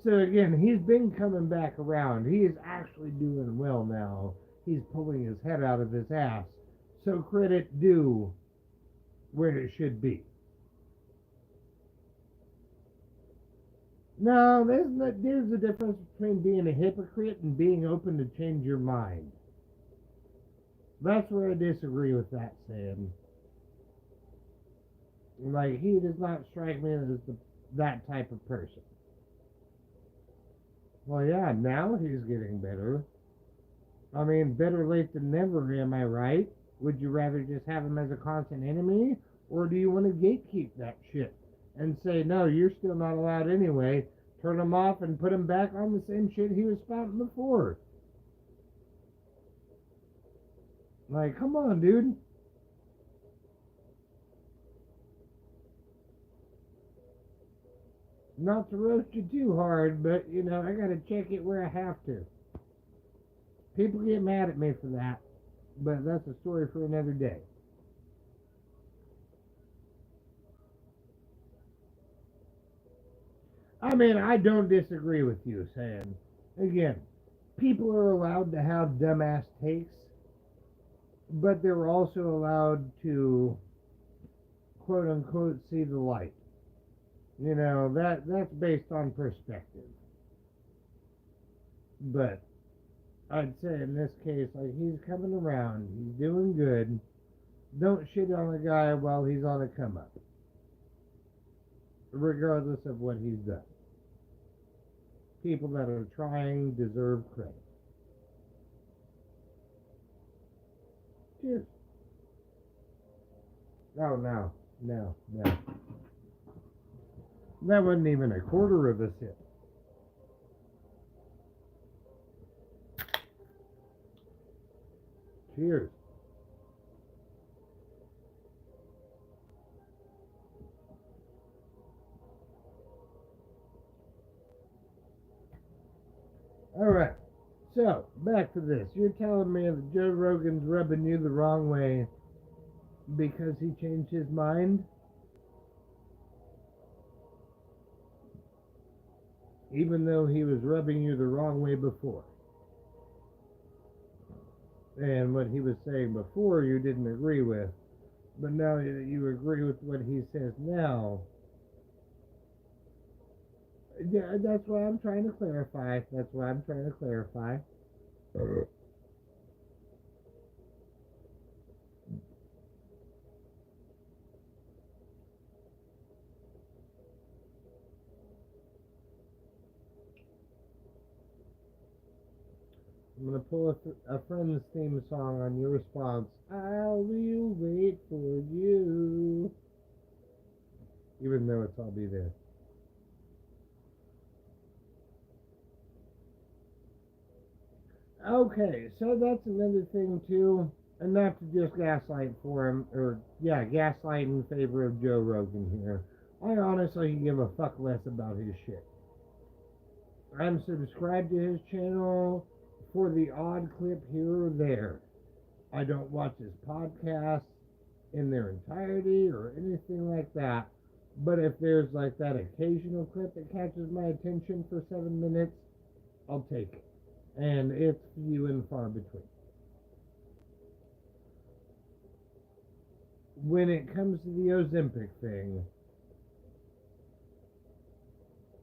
So again, he's been coming back around. He is actually doing well now. He's pulling his head out of his ass. So credit due where it should be. No, there's a difference between being a hypocrite and being open to change your mind. That's where I disagree with that, Sam. Like, he does not strike me as that type of person. Well, yeah, now he's getting better. I mean, better late than never, am I right? Would you rather just have him as a constant enemy? Or do you want to gatekeep that shit? And say, no, you're still not allowed anyway. Turn him off and put him back on the same shit he was spouting before. Like, come on, dude. Not to roast you too hard, but, I gotta check it where I have to. People get mad at me for that, but that's a story for another day. I mean, I don't disagree with you, saying, again, people are allowed to have dumbass takes, but they're also allowed to quote unquote see the light. You know, that's based on perspective. But I'd say in this case, like, he's coming around, he's doing good. Don't shit on a guy while he's on a come up, regardless of what he's done. People that are trying deserve credit. Cheers. Oh, no, no, no. That wasn't even a quarter of a sip. Cheers. All right. So, back to this. You're telling me that Joe Rogan's rubbing you the wrong way because he changed his mind? Even though he was rubbing you the wrong way before. And what he was saying before you didn't agree with. But now that you agree with what he says now, yeah, that's why I'm trying to clarify. That's why I'm trying to clarify. I'm going to pull a friend's theme song on your response. I will wait for you. Even though it's I'll be there. Okay, so that's another thing too. And not to just gaslight for him, or yeah, gaslight in favor of Joe Rogan here. I honestly give a fuck less about his shit. I'm subscribed to his channel for the odd clip here or there. I don't watch his podcasts in their entirety or anything like that. But if there's like that occasional clip that catches my attention for 7 minutes, I'll take it. And it's few and far between. When it comes to the Ozempic thing,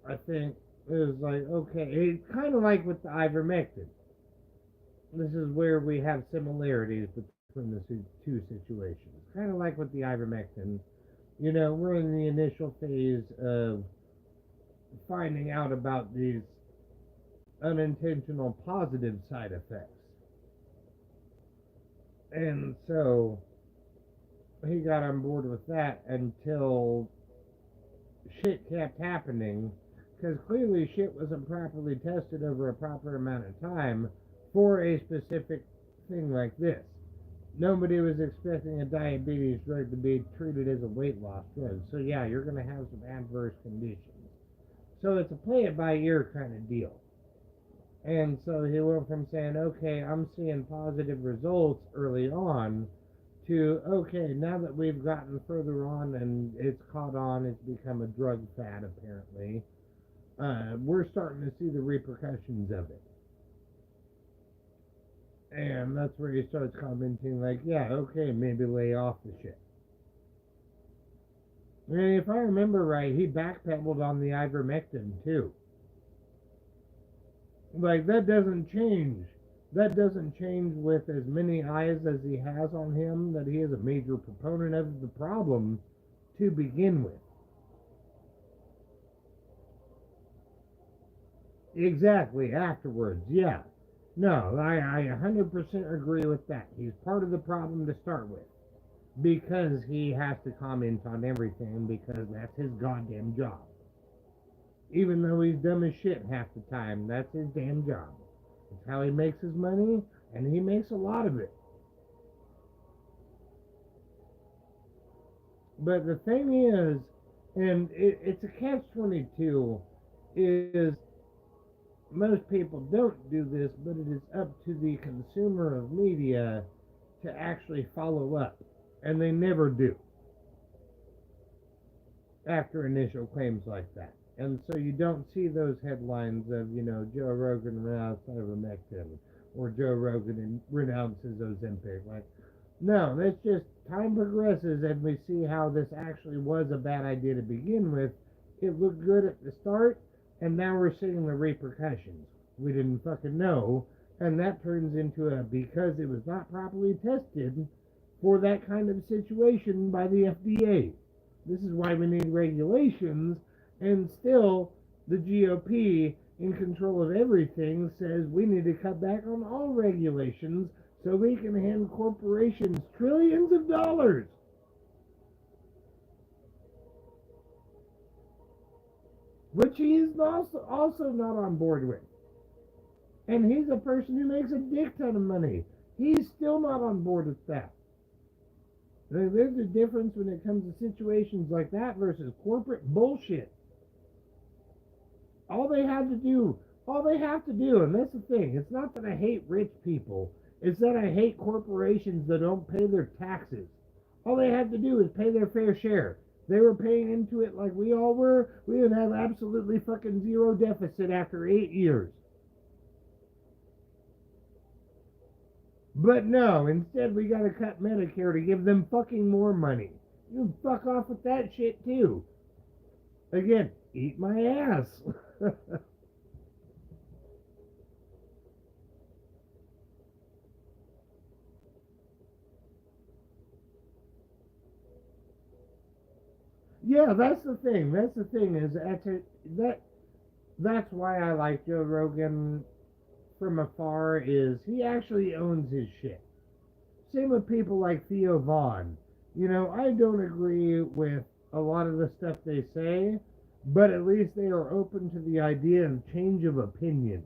I think it's like, okay, it's kind of like with the ivermectin. This is where we have similarities between the two situations. Kind of like with the ivermectin. You know, we're in the initial phase of finding out about these unintentional positive side effects. And so he got on board with that until shit kept happening, because clearly shit wasn't properly tested over a proper amount of time for a specific thing like this. Nobody was expecting a diabetes drug to be treated as a weight loss drug. So yeah, you're going to have some adverse conditions. So it's a play it by ear kind of deal. And so he went from saying, okay, I'm seeing positive results early on, to, okay, now that we've gotten further on and it's caught on, it's become a drug fad apparently, we're starting to see the repercussions of it. And that's where he starts commenting like, yeah, okay, maybe lay off the shit. And if I remember right, he backpedaled on the ivermectin too. Like, that doesn't change. That doesn't change with as many eyes as he has on him that he is a major proponent of the problem to begin with. Exactly, afterwards, yeah. No, I 100% agree with that. He's part of the problem to start with. Because he has to comment on everything because that's his goddamn job. Even though he's dumb as shit half the time, that's his damn job. It's how he makes his money, and he makes a lot of it. But the thing is, and it's a catch-22, is most people don't do this, but it is up to the consumer of media to actually follow up. And they never do after initial claims like that. And so you don't see those headlines of, Joe Rogan ran out of ivermectin or Joe Rogan renounces Ozempic. Like, no, that's just time progresses and we see how this actually was a bad idea to begin with. It looked good at the start, and now we're seeing the repercussions. We didn't fucking know, and that turns into a because it was not properly tested for that kind of situation by the FDA. This is why we need regulations, and still the GOP, in control of everything, says we need to cut back on all regulations so we can hand corporations trillions of dollars. Which he is also not on board with. And he's a person who makes a dick ton of money. He's still not on board with that. There's a difference when it comes to situations like that versus corporate bullshit. All they have to do, and that's the thing, it's not that I hate rich people, it's that I hate corporations that don't pay their taxes. All they have to do is pay their fair share. They were paying into it like we all were. We would have absolutely fucking zero deficit after 8 years. But no, instead we gotta cut Medicare to give them fucking more money. You fuck off with that shit too. Again, eat my ass. Yeah, that's the thing. Is that's why I like Joe Rogan from afar. Is he actually owns his shit. Same with people like Theo Vaughn. I don't agree with a lot of the stuff they say, but at least they are open to the idea of change of opinion.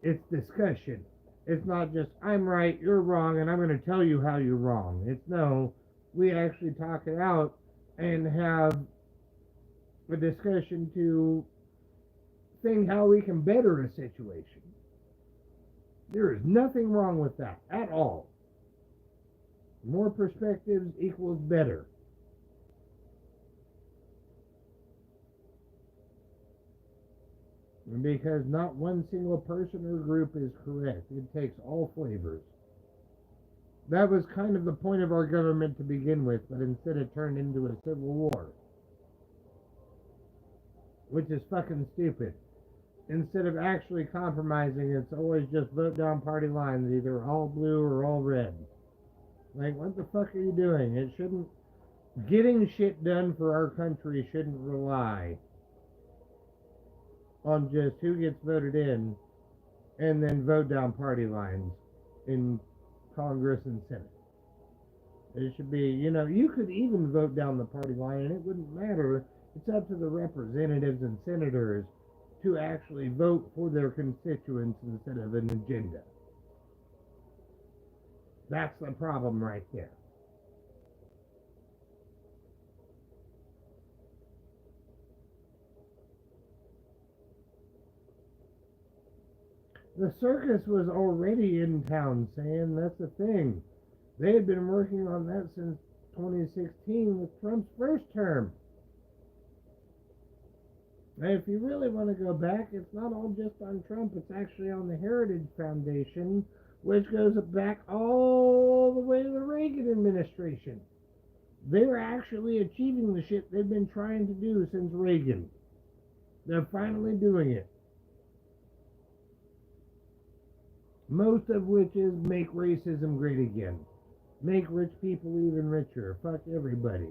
It's discussion. It's not just, I'm right, you're wrong, and I'm going to tell you how you're wrong. It's no, we actually talk it out and have a discussion to think how we can better a situation. There is nothing wrong with that at all. More perspectives equals better. Because not one single person or group is correct. It takes all flavors. That was kind of the point of our government to begin with, but instead it turned into a civil war. Which is fucking stupid. Instead of actually compromising, it's always just vote down party lines, either all blue or all red. Like, what the fuck are you doing? It shouldn't... Getting shit done for our country shouldn't rely on just who gets voted in and then vote down party lines in Congress and Senate. It should be, you could even vote down the party line and it wouldn't matter. It's up to the representatives and senators to actually vote for their constituents instead of an agenda. That's the problem right there. The circus was already in town, saying that's the thing. They had been working on that since 2016 with Trump's first term. And if you really want to go back, it's not all just on Trump, it's actually on the Heritage Foundation, which goes back all the way to the Reagan administration. They were actually achieving the shit they've been trying to do since Reagan. They're finally doing it. Most of which is make racism great again. Make rich people even richer. Fuck everybody.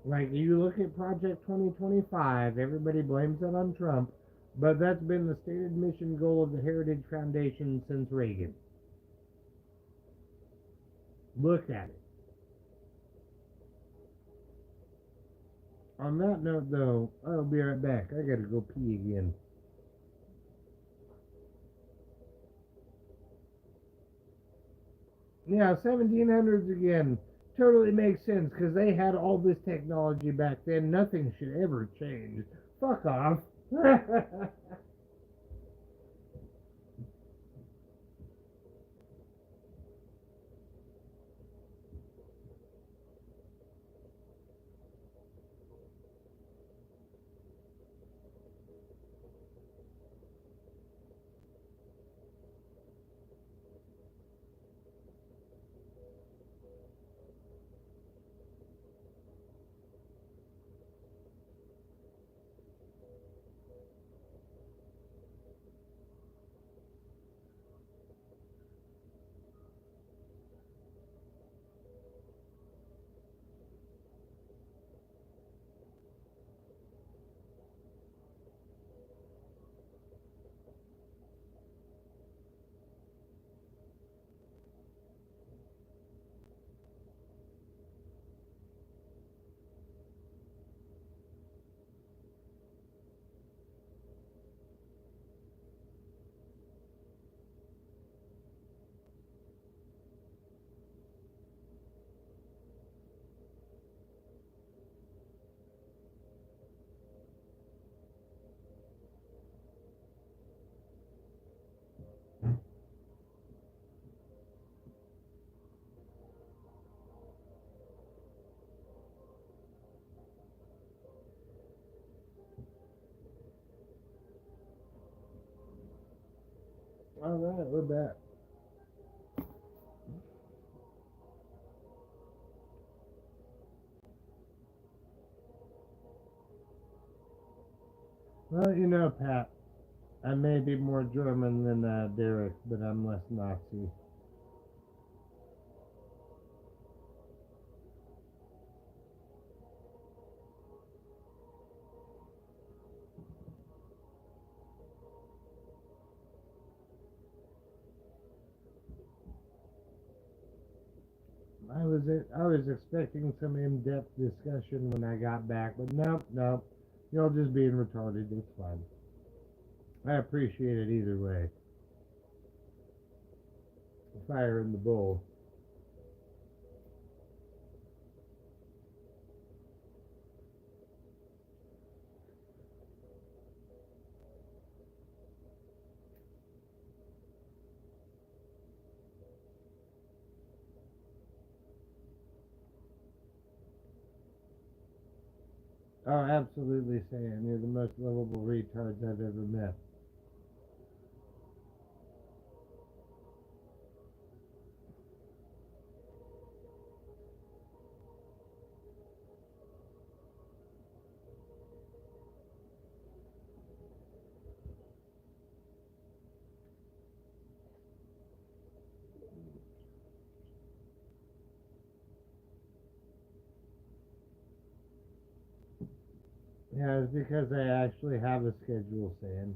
Like, you look at Project 2025, everybody blames it on Trump, but that's been the stated mission goal of the Heritage Foundation since Reagan. Look at it. On that note, though, I'll be right back. I gotta go pee again. Yeah, 1700s again. Totally makes sense, because they had all this technology back then. Nothing should ever change. Fuck off. Alright, we're back. Well, you know, Pat, I may be more German than Derek, but I'm less Nazi. I was expecting some in-depth discussion when I got back, but nope. You're just being retarded. It's fine. I appreciate it either way. Fire in the bowl. Oh, absolutely, Sam. You're the most lovable retards I've ever met. Yeah, it's because I actually have a schedule, Sam.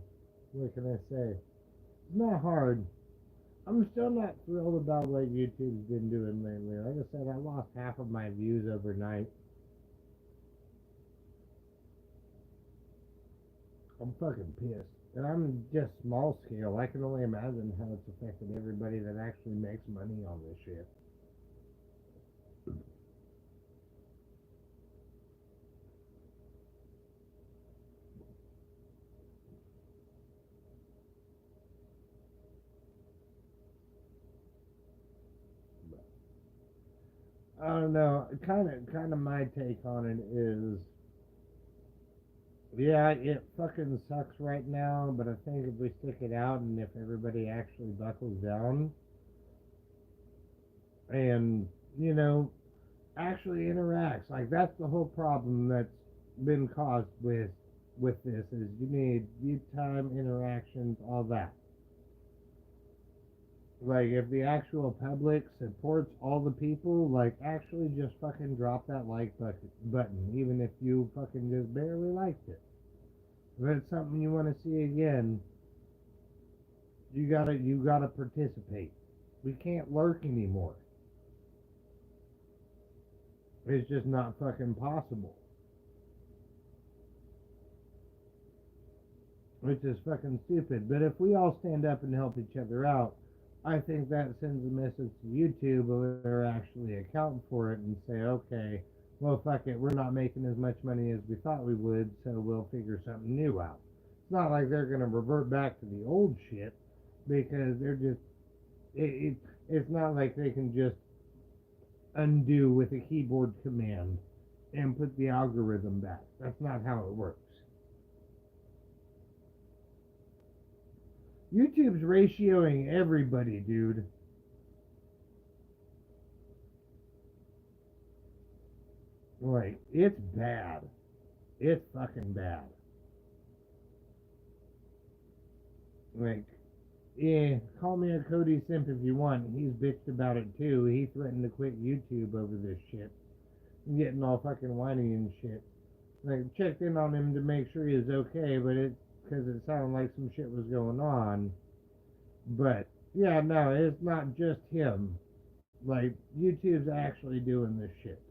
What can I say? It's not hard. I'm still not thrilled about what YouTube's been doing lately. Like I said, I lost half of my views overnight. I'm fucking pissed. And I'm just small scale. I can only imagine how it's affected everybody that actually makes money on this shit. I don't know. Kind of my take on it is, yeah, it fucking sucks right now. But I think if we stick it out and if everybody actually buckles down and you know actually interacts, like that's the whole problem that's been caused with this is you need view time, interactions, all that. Like, if the actual public supports all the people, like, actually just fucking drop that button, even if you fucking just barely liked it. If it's something you want to see again, you gotta participate. We can't lurk anymore. It's just not fucking possible. Which is fucking stupid. But if we all stand up and help each other out, I think that sends a message to YouTube where they're actually account for it and say, okay, well, fuck it, we're not making as much money as we thought we would, so we'll figure something new out. It's not like they're going to revert back to the old shit because they're just, it's not like they can just undo with a keyboard command and put the algorithm back. That's not how it works. YouTube's ratioing everybody, dude. Like, it's bad. It's fucking bad. Like, yeah, call me a Cody simp if you want. He's bitched about it too. He threatened to quit YouTube over this shit. Getting all fucking whiny and shit. Like, checked in on him to make sure he was okay, but because it sounded like some shit was going on. But, yeah, no, it's not just him. Like, YouTube's actually doing this shit.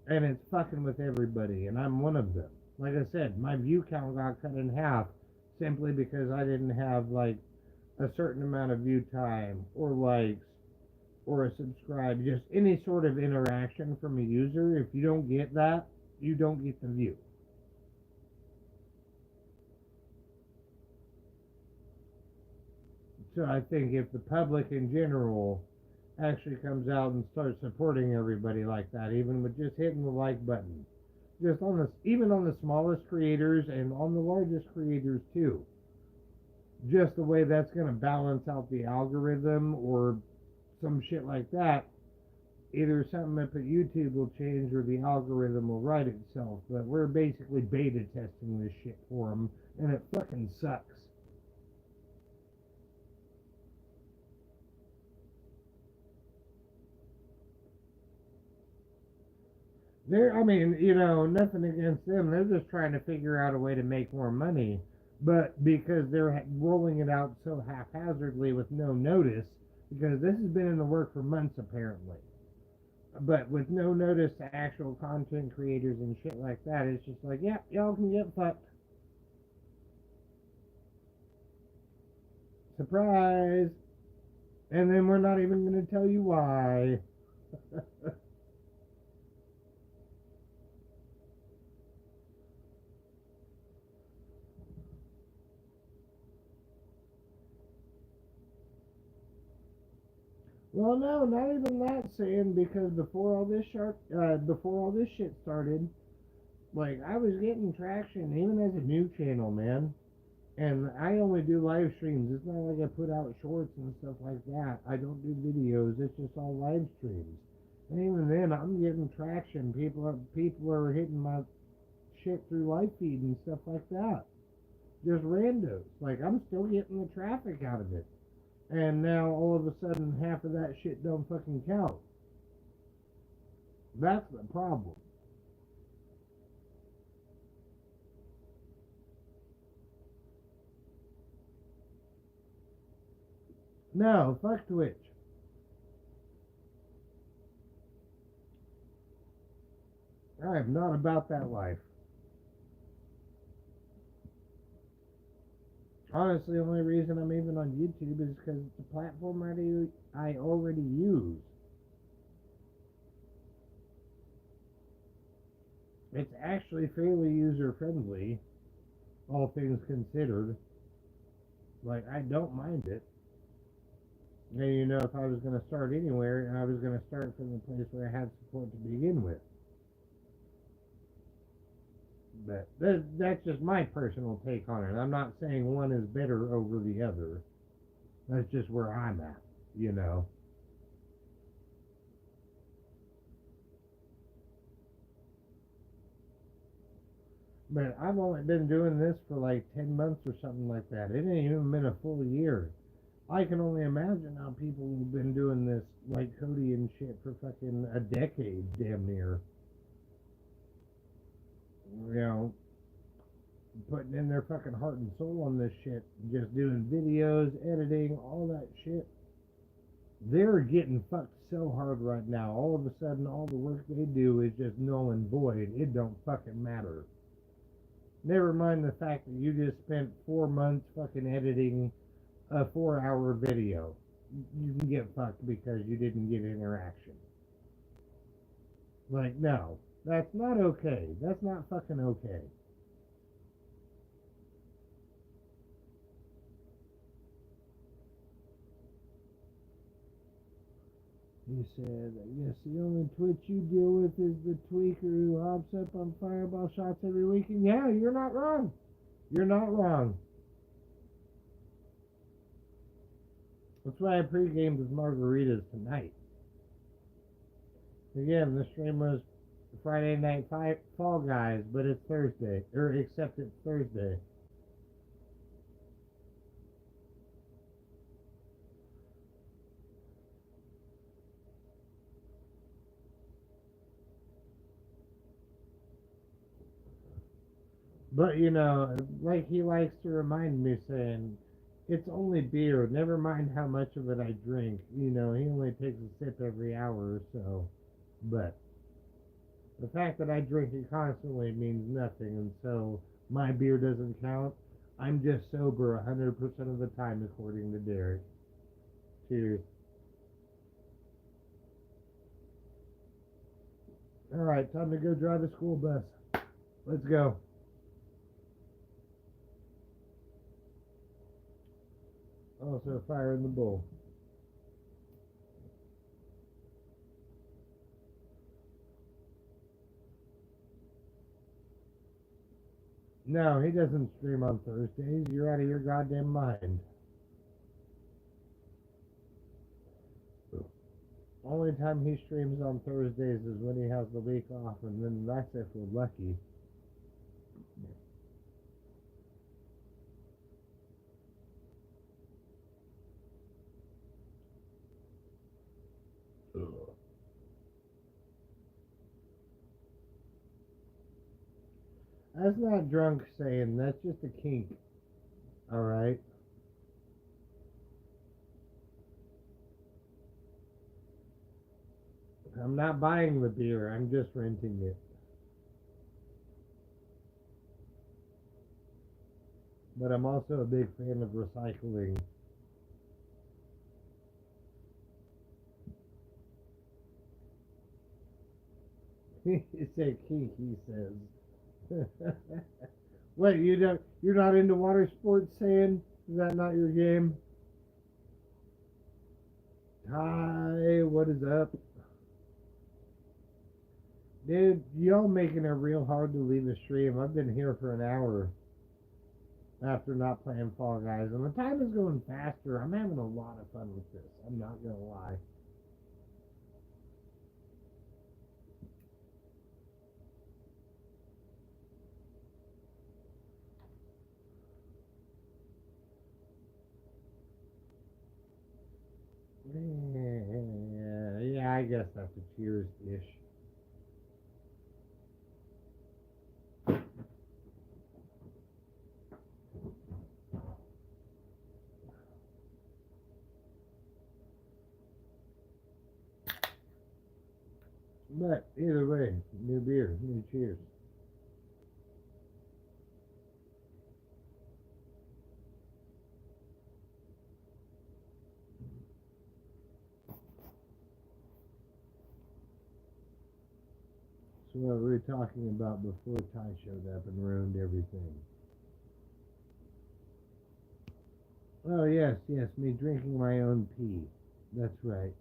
And it's fucking with everybody, and I'm one of them. Like I said, my view count got cut in half simply because I didn't have like a certain amount of view time or likes or a subscribe, just any sort of interaction from a user. If you don't get that, you don't get the view. So I think if the public in general actually comes out and starts supporting everybody like that, even with just hitting the like button, even on the smallest creators and on the largest creators too. just the way that's going to balance out the algorithm or some shit like that. Either something up at YouTube will change or the algorithm will right itself. But we're basically beta testing this shit for them, and it fucking sucks. I mean, nothing against them. They're just trying to figure out a way to make more money. But because they're rolling it out so haphazardly with no notice, because this has been in the work for months apparently. But with no notice to actual content creators and shit like that, it's just like, yeah, y'all can get fucked. Surprise! And then we're not even going to tell you why. Well, no, not even that, saying, because before all this shit started, like, I was getting traction even as a new channel, man. And I only do live streams. It's not like I put out shorts and stuff like that. I don't do videos. It's just all live streams. And even then, I'm getting traction. People are hitting my shit through live feed and stuff like that. Just randos. Like, I'm still getting the traffic out of it. And now all of a sudden, half of that shit don't fucking count. That's the problem. No, fuck Twitch. I am not about that life. Honestly, the only reason I'm even on YouTube is because it's a platform I already use. It's actually fairly user friendly, all things considered. Like, I don't mind it. And if I was going to start anywhere, I was going to start from the place where I had support to begin with. But that's just my personal take on it. I'm not saying one is better over the other. That's just where I'm at. But I've only been doing this for like 10 months or something like that. It ain't even been a full year. I can only imagine how people have been doing this, like Cody and shit, for fucking a decade, damn near. You know, putting in their fucking heart and soul on this shit, just doing videos, editing, all that shit. They're getting fucked so hard right now. All of a sudden, all the work they do is just null and void. It don't fucking matter. Never mind the fact that you just spent 4 months fucking editing a 4-hour video. You can get fucked because you didn't get interaction. Like, no, that's not okay. That's not fucking okay. He said, I guess the only Twitch you deal with is the tweaker who hops up on fireball shots every weekend. Yeah, you're not wrong. You're not wrong. That's why I pre-gamed with margaritas tonight. Again, the stream was Friday night Fall Guys, but it's Thursday. Except it's Thursday. But, like he likes to remind me, saying, it's only beer. Never mind how much of it I drink. He only takes a sip every hour or so. But the fact that I drink it constantly means nothing. And so my beer doesn't count. I'm just sober 100% of the time, according to Derek. Cheers. All right, time to go drive a school bus. Let's go. Also, fire in the bowl. No, he doesn't stream on Thursdays. You're out of your goddamn mind. Only time he streams on Thursdays is when he has the week off, and then that's if we're lucky. That's not drunk saying, that's just a kink. Alright? I'm not buying the beer, I'm just renting it. But I'm also a big fan of recycling. It's a kink, he says. Wait, you're not into water sports, saying? Is that not your game? Hi, what is up? Dude, y'all making it real hard to leave the stream. I've been here for an hour after not playing Fall Guys, and the time is going faster. I'm having a lot of fun with this. I'm not gonna lie. Yeah, I guess that's a cheers-ish. But either way, new beer, new cheers. So what were we talking about before Ty showed up and ruined everything? Oh yes, me drinking my own pee. That's right.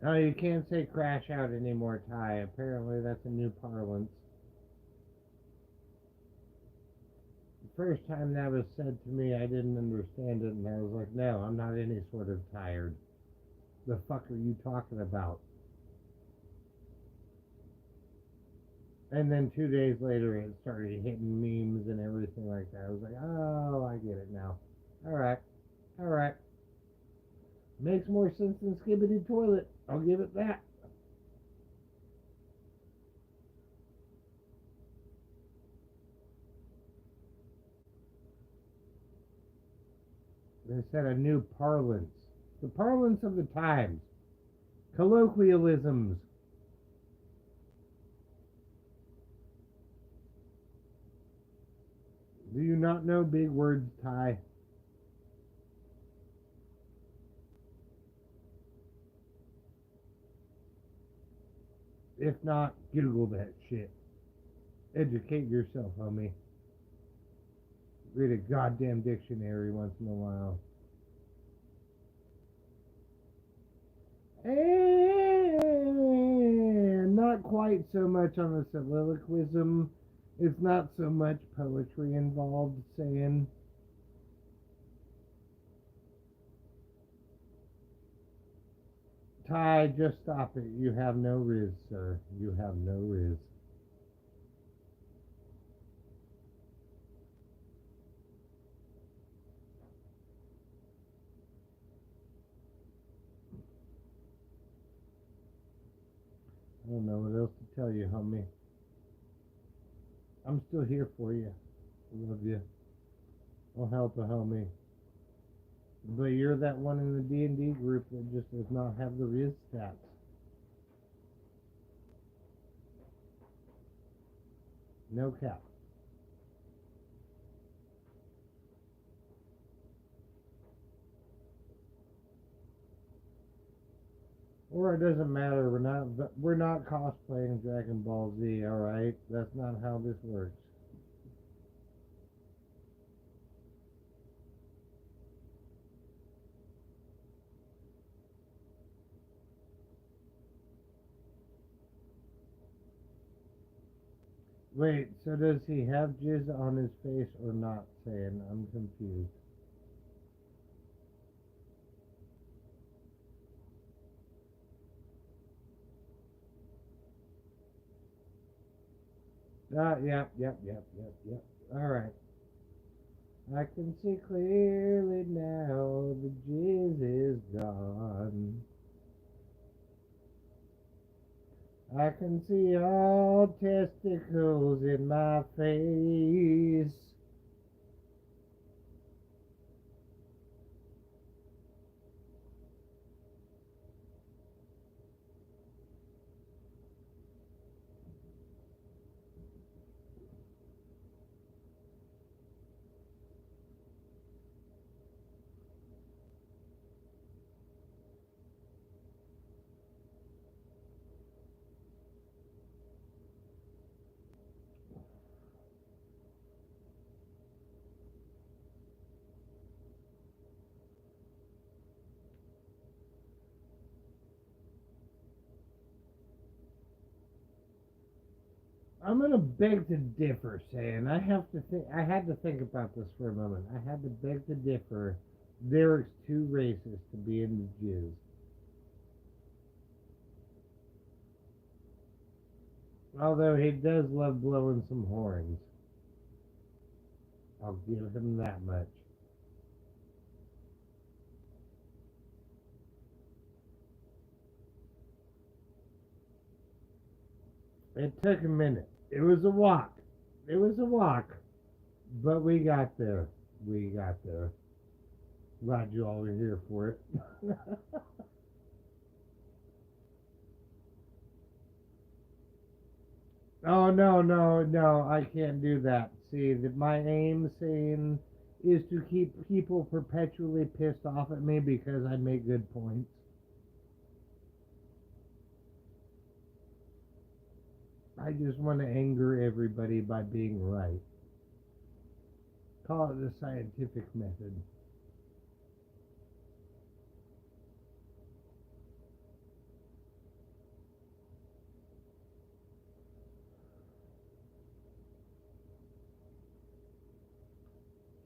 Oh, you can't say crash out anymore, Ty. Apparently that's a new parlance. The first time that was said to me, I didn't understand it, and I was like, no, I'm not any sort of tired. The fuck are you talking about? And then 2 days later, it started hitting memes and everything like that. I was like, oh, I get it now. All right. Makes more sense than Skibidi Toilet. I'll give it that. They said a new parlance. The parlance of the times. Colloquialisms. Do you not know big words, Ty? If not, Google that shit. Educate yourself, homie. Read a goddamn dictionary once in a while. And not quite so much on the soliloquism. It's not so much poetry involved, saying. Ty, just stop it. You have no riz, sir. You have no riz. I don't know what else to tell you, homie. I'm still here for you. Love you. I'll help a homie. But you're that one in the D&D group that just does not have the riz stats. No cap. Or it doesn't matter. We're not cosplaying Dragon Ball Z. All right, that's not how this works. Wait, so does he have jizz on his face or not, saying? I'm confused. Yep. Alright. I can see clearly now the jizz is gone. I can see all testicles in my face. I'm gonna beg to differ, saying I had to think about this for a moment. I had to beg to differ. Derek's too racist to be in the jizz. Although he does love blowing some horns. I'll give him that much. It took a minute. It was a walk. It was a walk. But we got there. We got there. Glad you all were here for it. Oh no! I can't do that. See, that my aim, saying, is to keep people perpetually pissed off at me because I make good points. I just want to anger everybody by being right. Call it the scientific method.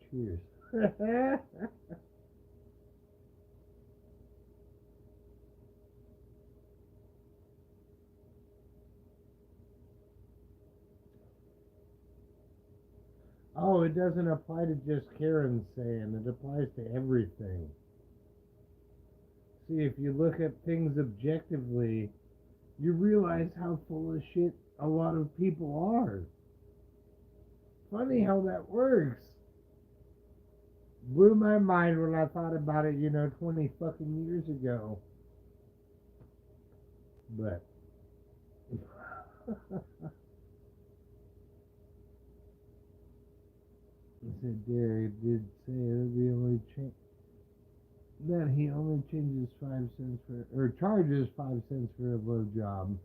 Cheers. Oh, it doesn't apply to just Karen saying, it applies to everything. See, if you look at things objectively, you realize how full of shit a lot of people are. Funny how that works. Blew my mind when I thought about it, 20 fucking years ago. But said Derry did say that the only that he only changes 5 cents for or charges 5 cents for a blowjob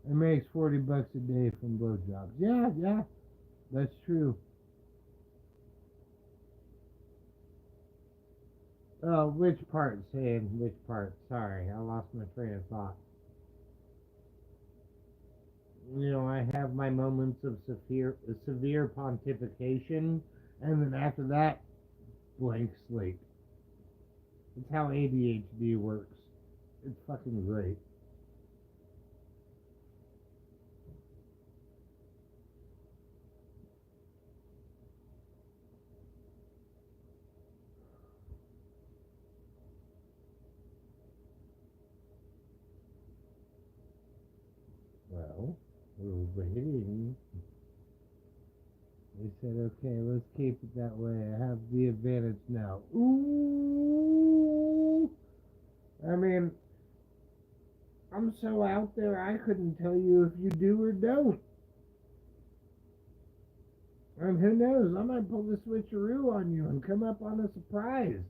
and makes $40 a day from blowjobs. Yeah, that's true. Which part, saying which part? Sorry, I lost my train of thought. I have my moments of severe pontification, and then after that, blank slate. It's how ADHD works. It's fucking great. Well, we're waiting. They said, okay, let's keep it that way. I have the advantage now. Ooh! I mean, I'm so out there, I couldn't tell you if you do or don't. And who knows? I might pull the switcheroo on you and come up on a surprise.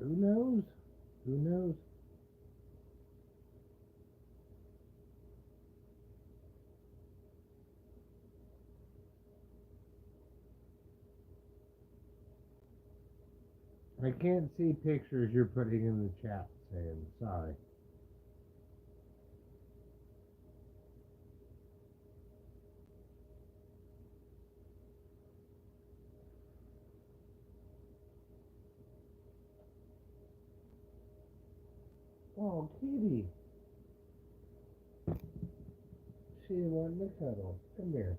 Who knows? Who knows? I can't see pictures you're putting in the chat, saying sorry. Oh, kitty. She wanted to cuddle. Come here.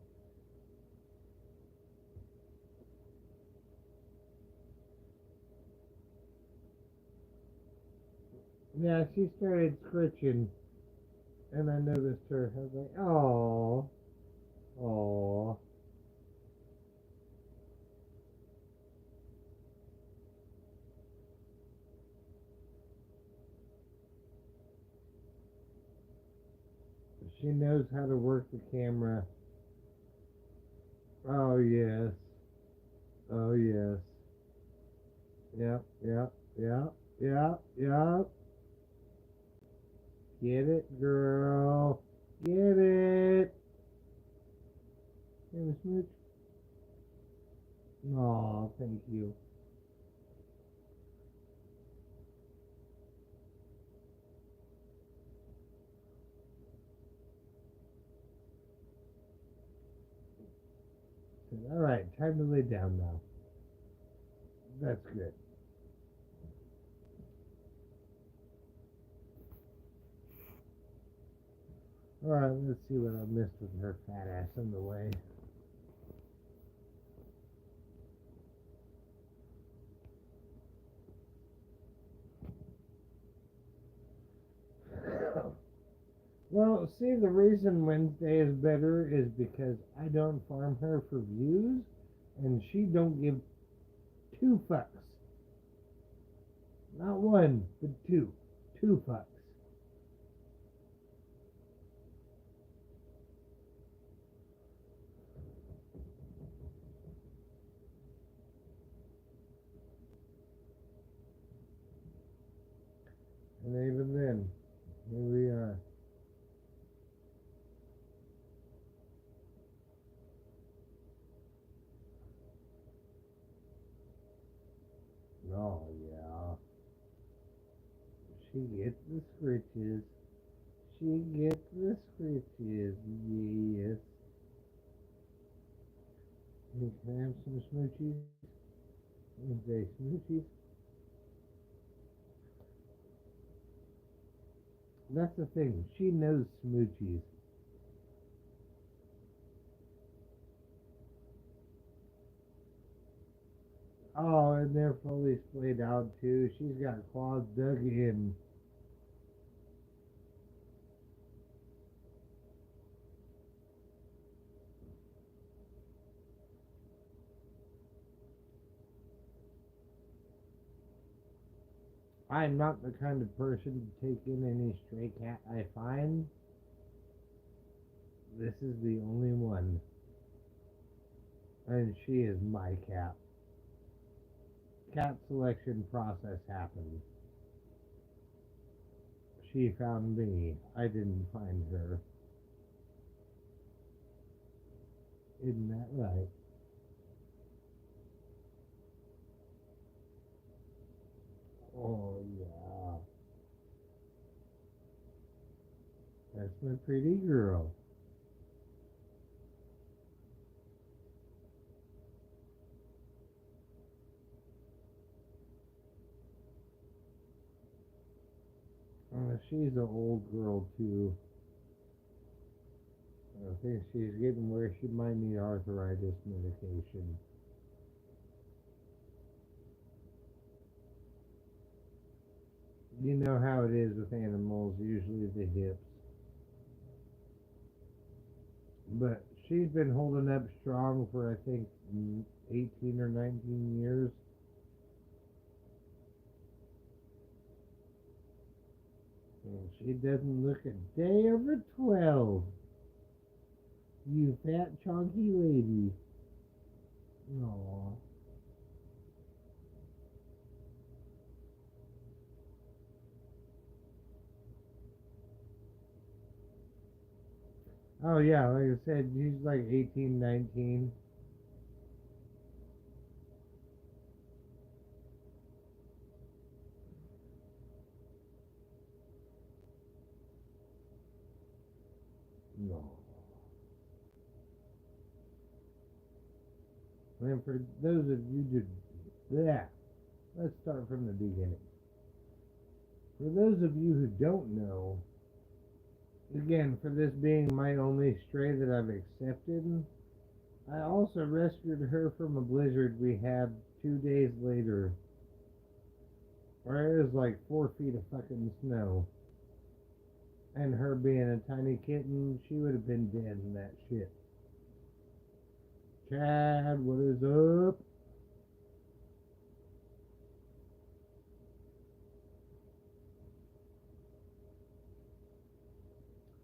Yeah, she started scritching, and I noticed her. I was like, oh, oh. She knows how to work the camera. Oh, yes. Oh, yes. Yep, yep, yep, yep, yep. Get it, girl. Get it. Hey, Smooch. Aw, thank you. All right, time to lay down now. That's good. All right, let's see what I missed with her fat ass in the way. Well, see, the reason Wednesday is better is because I don't farm her for views, and she don't give two fucks. Not one, but two. Two fucks. And even then, here we are. Oh, yeah. She gets the scritches. She gets the scritches. Yes. Hey, can I have some smoochies? Wednesday smoochies. That's the thing. She knows smoochies. Oh, and they're fully splayed out too. She's got claws dug in. I'm not the kind of person to take in any stray cat I find. This is the only one. And she is my cat. Cat selection process happened. She found me. I didn't find her. Isn't that right? Oh, yeah. That's my pretty girl. She's an old girl, too. I think she's getting where she might need arthritis medication. You know how it is with animals, usually the hips. But she's been holding up strong for, I think, 18 or 19 years. And she doesn't look a day over 12. You fat, chunky lady. Aww. Oh, yeah, like I said, she's like 18, 19. No. And for those of you that, let's start from the beginning. For those of you who don't know, again, for this being my only stray that I've accepted, I also rescued her from a blizzard we had 2 days later, where it was like 4 feet of fucking snow. And her being a tiny kitten, she would have been dead in that shit. Chad, what is up?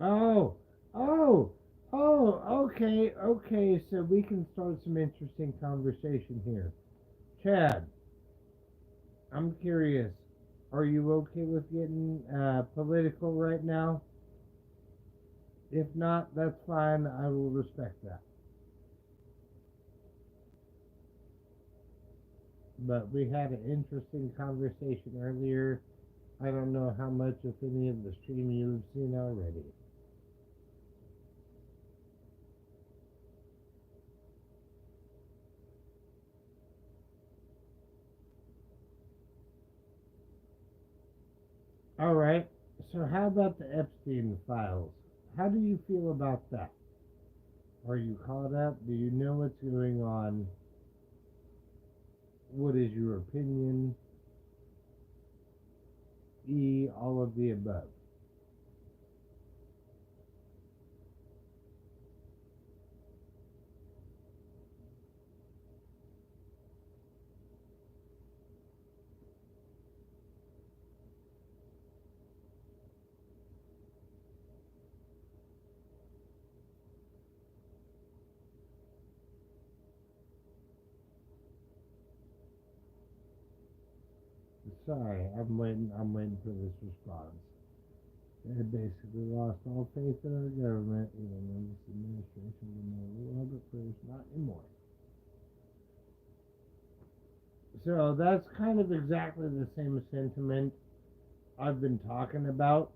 Oh, oh, okay, so we can start some interesting conversation here. Chad, I'm curious. Are you okay with getting political right now? If not, that's fine. I will respect that. But we had an interesting conversation earlier. I don't know how much, if any, of the stream you've seen already. All right. So, how about the Epstein files? How do you feel about that? Are you caught up? Do you know what's going on? What is your opinion? All of the above. Sorry, I'm waiting for this response. They basically lost all faith in our government, even though this administration will know well, but first, not anymore. So that's kind of exactly the same sentiment I've been talking about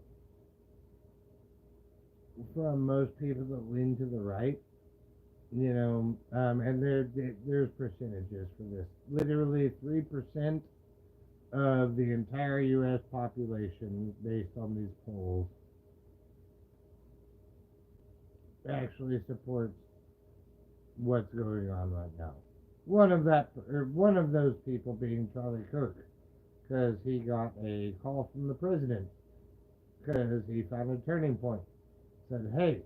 from most people that lean to the right. And there's percentages for this. Literally 3% of the entire U.S. population, based on these polls, actually supports what's going on right now. One of those people being Charlie Kirk, because he got a call from the president because he found a turning point. Said, "Hey,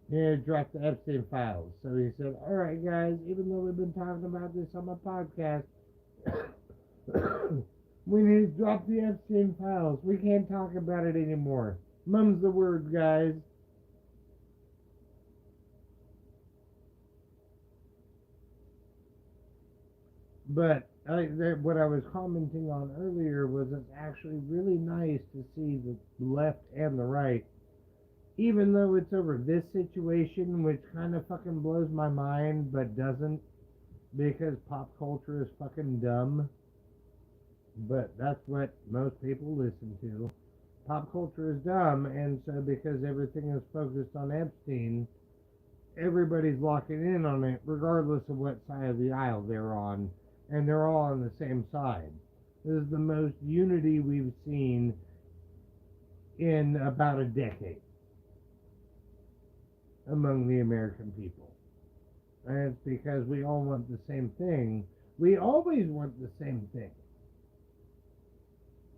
you need to drop the Epstein files." So he said, "All right, guys, even though we've been talking about this on my podcast, we need to drop the Epstein files. We can't talk about it anymore. Mum's the word, guys." But what I was commenting on earlier was it's actually really nice to see the left and the right, even though it's over this situation, which kind of fucking blows my mind, but doesn't, because pop culture is fucking dumb. But that's what most people listen to. Pop culture is dumb, and so because everything is focused on Epstein, everybody's locking in on it, regardless of what side of the aisle they're on, and they're all on the same side. This is the most unity we've seen in about a decade among the American people. And it's because we all want the same thing. We always want the same thing.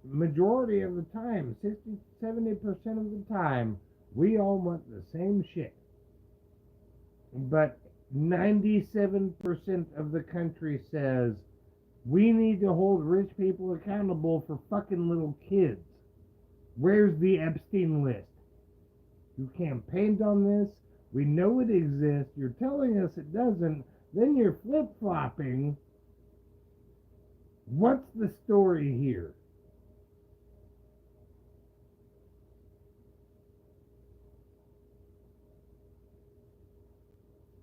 Majority of the time, 60, 70% of the time, we all want the same shit. But 97% of the country says we need to hold rich people accountable for fucking little kids. Where's the Epstein list? You campaigned on this. We know it exists. You're telling us it doesn't. Then you're flip-flopping. What's the story here?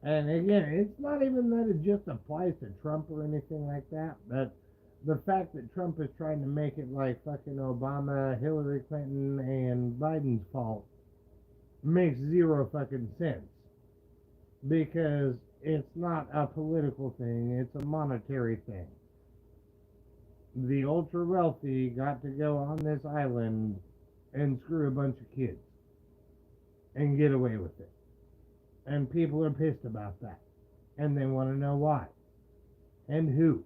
And again, it's not even that it just applies to Trump or anything like that, but the fact that Trump is trying to make it like fucking Obama, Hillary Clinton, and Biden's fault makes zero fucking sense. Because it's not a political thing, it's a monetary thing. the ultra wealthy got to go on this island and screw a bunch of kids and get away with it. And people are pissed about that. And they want to know why. And who.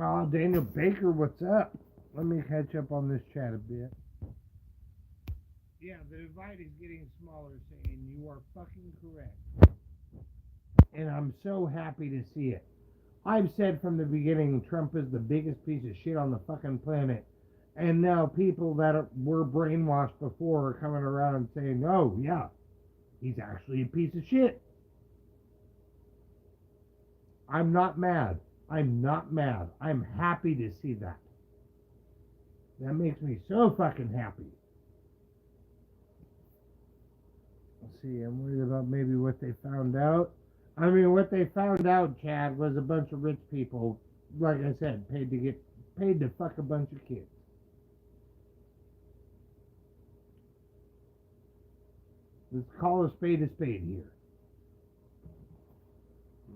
Oh, Daniel Baker, what's up? Let me catch up on this chat a bit. Yeah, the divide is getting smaller, saying you are fucking correct. And I'm so happy to see it. I've said from the beginning Trump is the biggest piece of shit on the fucking planet. And now people that were brainwashed before are coming around and saying, oh, yeah, he's actually a piece of shit. I'm not mad. I'm not mad. I'm happy to see that. That makes me so fucking happy. Let's see, I'm worried about maybe what they found out. I mean, what they found out, Chad, was a bunch of rich people, like I said, paid to fuck a bunch of kids. Let's call a spade here.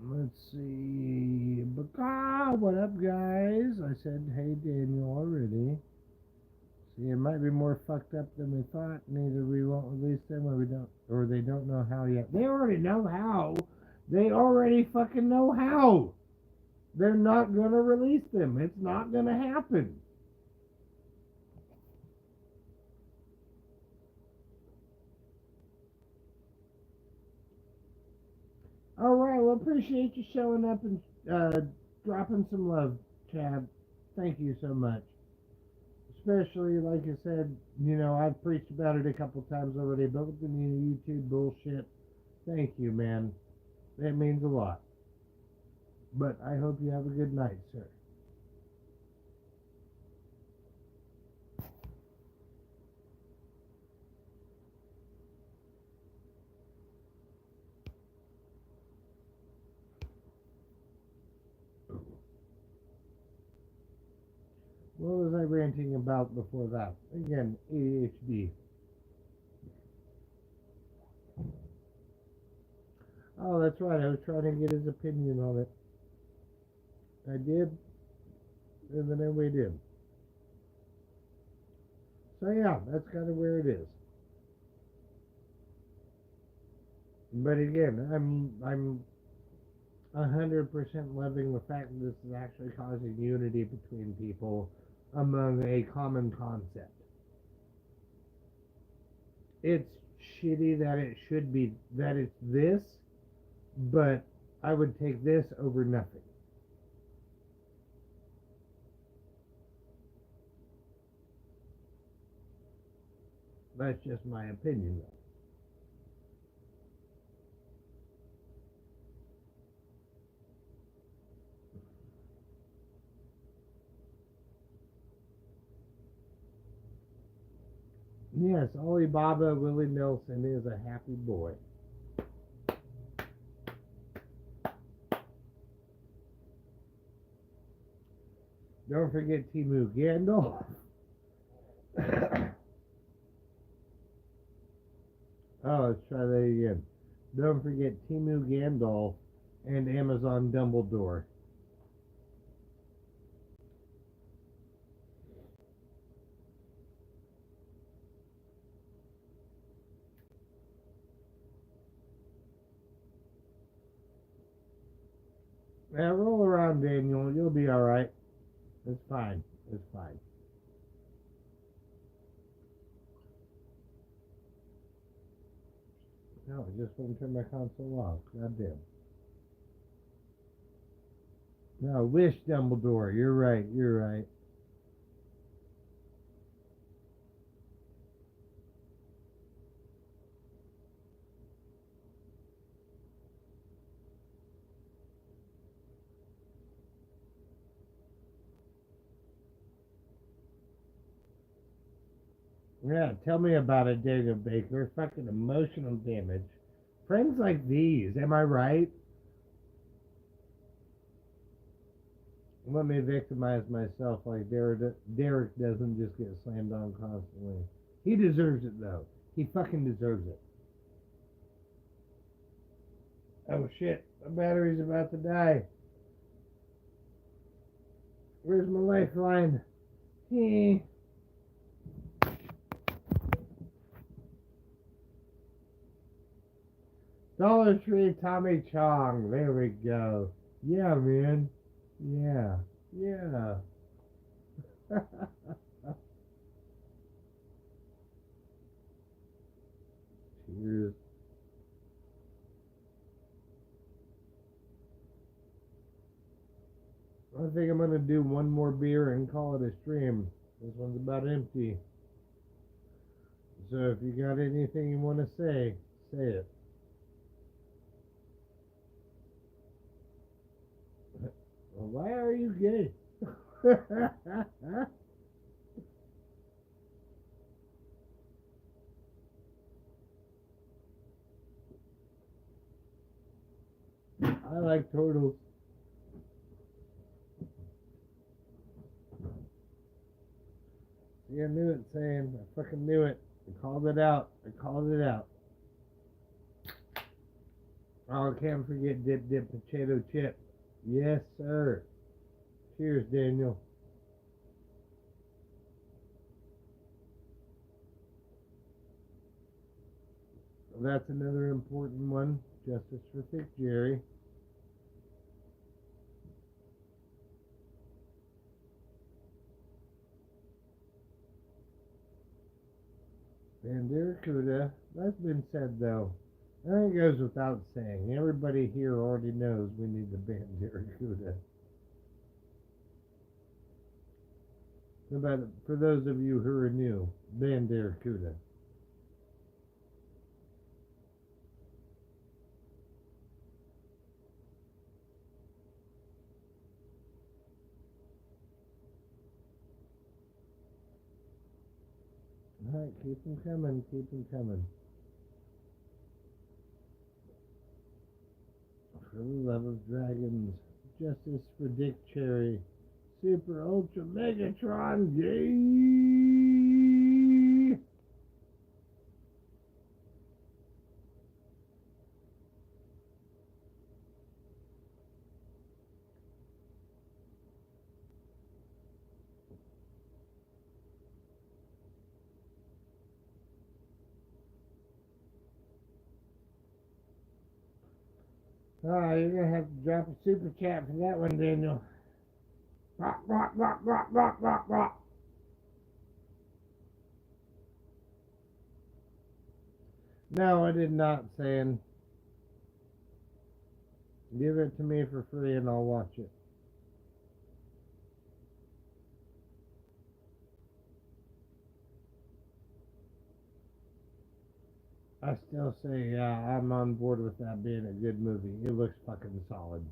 Let's see. What up, guys? I said, hey, Daniel, already. See, it might be more fucked up than we thought. Neither we won't release them or they don't know how yet. They already know how. They already fucking know how. They're not gonna release them. It's not gonna happen. Alright, well, appreciate you showing up and dropping some love, Chad. Thank you so much. Especially, like I said, I've preached about it a couple times already, but with the new YouTube bullshit, thank you, man. That means a lot. But I hope you have a good night, sir. What was I ranting about before that? Again, ADHD. Oh, that's right. I was trying to get his opinion on it. I did, and then we did. So yeah, that's kind of where it is. But again, I'm 100% loving the fact that this is actually causing unity between people among a common concept. It's shitty that it's this, but I would take this over nothing. That's just my opinion, though. Yes, Alibaba Willie Nelson is a happy boy. Don't forget Timu Gandalf. Oh, let's try that again. Don't forget Timu Gandalf and Amazon Dumbledore. Now roll around, Daniel. You'll be all right. It's fine. It's fine. No, I just wouldn't turn my console off. Goddamn. No, wish Dumbledore. You're right. You're right. Yeah, tell me about it, Daniel Baker. Fucking emotional damage. Friends like these, am I right? Let me victimize myself like Derek doesn't just get slammed on constantly. He deserves it, though. He fucking deserves it. Oh, shit. My battery's about to die. Where's my lifeline? Dollar Tree Tommy Chong. There we go. Yeah, man. Yeah. Yeah. Cheers. I think I'm gonna do one more beer and call it a stream. This one's about empty. So if you got anything you want to say it. Well, why are you gay? I like turtles. See, I knew it, Sam. I fucking knew it. I called it out. I called it out. Oh, I can't forget Dip Dip Potato Chip. Yes, sir. Cheers, Daniel. That's another important one. Justice for Thick Jerry. Bandiracuda. That's been said, though. I think it goes without saying. Everybody here already knows we need the Bandiracuda. But for those of you who are new, Bandiracuda. Alright, keep them coming, keep them coming. For the love of dragons, justice for Dick Cherry, Super Ultra Megatron, yay! Ah, you're gonna have to drop a super chat for that one, Daniel. Rock, rock, rock, rock, rock, rock, rock. No, I did not, Sam. Give it to me for free and I'll watch it. I still say, yeah, I'm on board with that being a good movie. It looks fucking solid.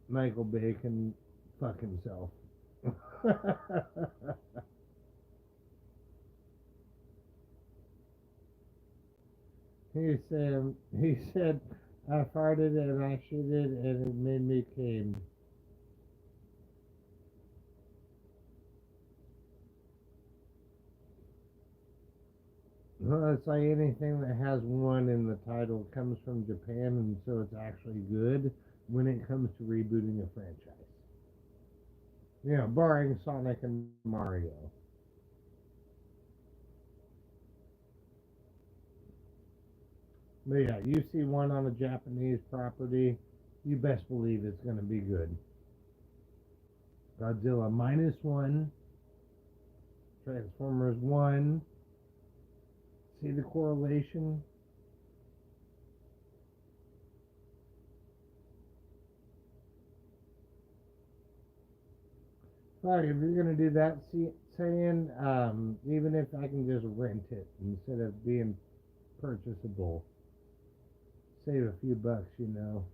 Michael Bay can fuck himself. he said, I farted and I shitted and it made me came. Well, it's like anything that has one in the title comes from Japan, and so it's actually good when it comes to rebooting a franchise. You know, barring Sonic and Mario. But yeah, you see one on a Japanese property, you best believe it's going to be good. Godzilla -1, Transformers 1. See the correlation? Fuck, if you're gonna do that, saying, even if I can just rent it instead of being purchasable, save a few bucks, you know.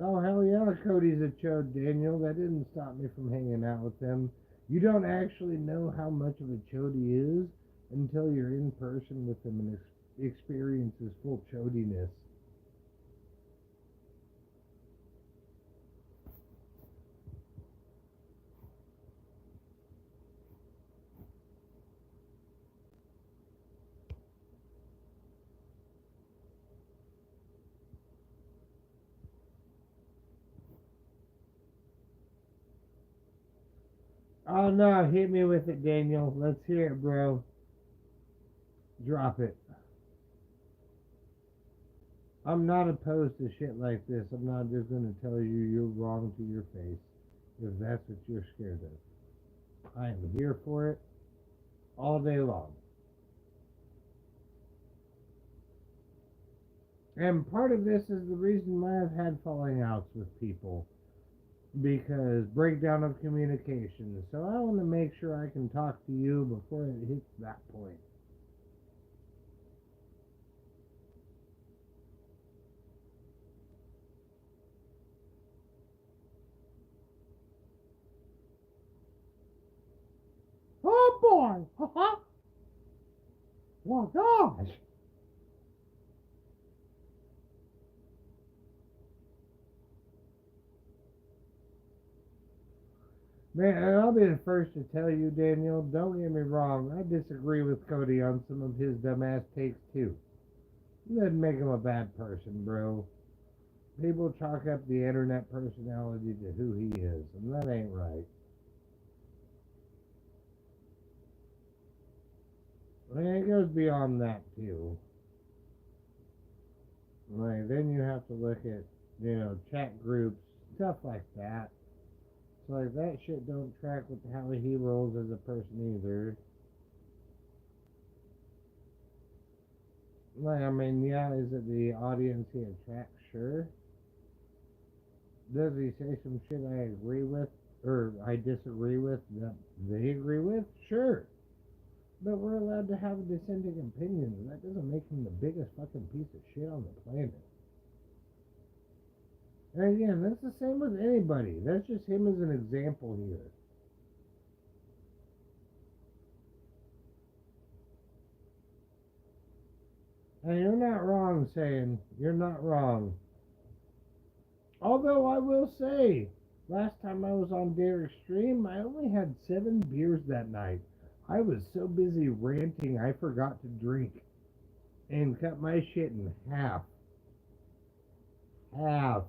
Oh, hell yeah, Cody's a chode, Daniel. That didn't stop me from hanging out with him. You don't actually know how much of a chode he is until you're in person with him and experience his full chodiness. Oh no, hit me with it, Daniel. Let's hear it, bro. Drop it. I'm not opposed to shit like this. I'm not just gonna tell you you're wrong to your face if that's what you're scared of. I am here for it all day long. And part of this is the reason why I've had falling outs with people. Because breakdown of communication. So I want to make sure I can talk to you before it hits that point. Oh boy! Oh gosh! Man, and I'll be the first to tell you, Daniel, don't get me wrong, I disagree with Cody on some of his dumbass takes too. It doesn't make him a bad person, bro. People chalk up the internet personality to who he is, and that ain't right. And it goes beyond that too. Like, then you have to look at, chat groups, stuff like that. So, like, that shit don't track with how he rolls as a person either. Like, I mean, yeah, is it the audience he attracts? Sure. Does he say some shit I agree with or I disagree with that they agree with? Sure. But we're allowed to have a dissenting opinion, and that doesn't make him the biggest fucking piece of shit on the planet. And again, that's the same with anybody. That's just him as an example here. And you're not wrong saying, you're not wrong. Although I will say, last time I was on Derek's stream, I only had 7 beers that night. I was so busy ranting, I forgot to drink and cut my shit in half. Half.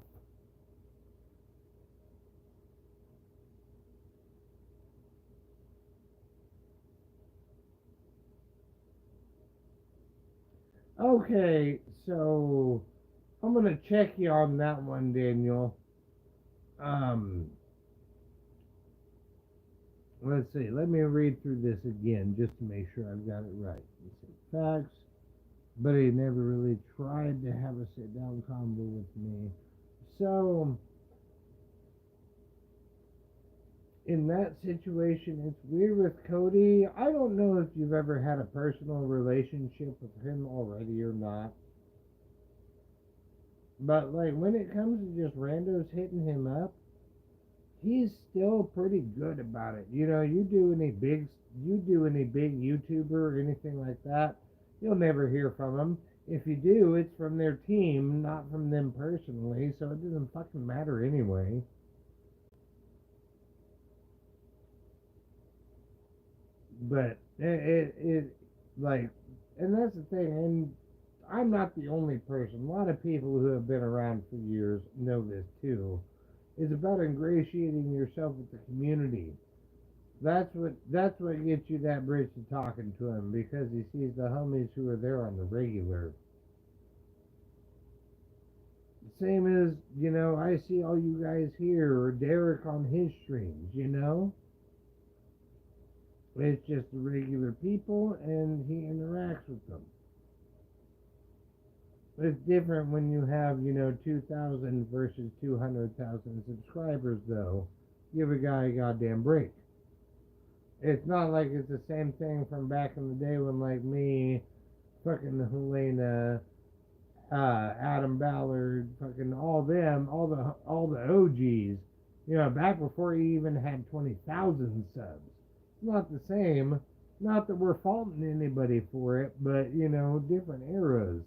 Okay, so I'm gonna check you on that one, Daniel. Um, let's see. Let me read through this again just to make sure I've got it right. You said facts, but he never really tried to have a sit down convo with me. So in that situation, it's weird with Cody. I don't know if you've ever had a personal relationship with him already or not. But like when it comes to just randos hitting him up, he's still pretty good about it. You do any big YouTuber or anything like that, you'll never hear from him. If you do, it's from their team, not from them personally, so it doesn't fucking matter anyway. But it like, and that's the thing, and I'm not the only person. A lot of people who have been around for years know this too. It's about ingratiating yourself with the community. That's what gets you that bridge to talking to him because he sees the homies who are there on the regular. Same as, I see all you guys here or Derek on his streams. It's just the regular people and he interacts with them. It's different when you have, 2,000 versus 200,000 subscribers, though. Give a guy a goddamn break. It's not like it's the same thing from back in the day when, like me, fucking Helena, Adam Ballard, fucking all them, all the OGs. Back before he even had 20,000 subs. It's not the same. Not that we're faulting anybody for it, but different eras.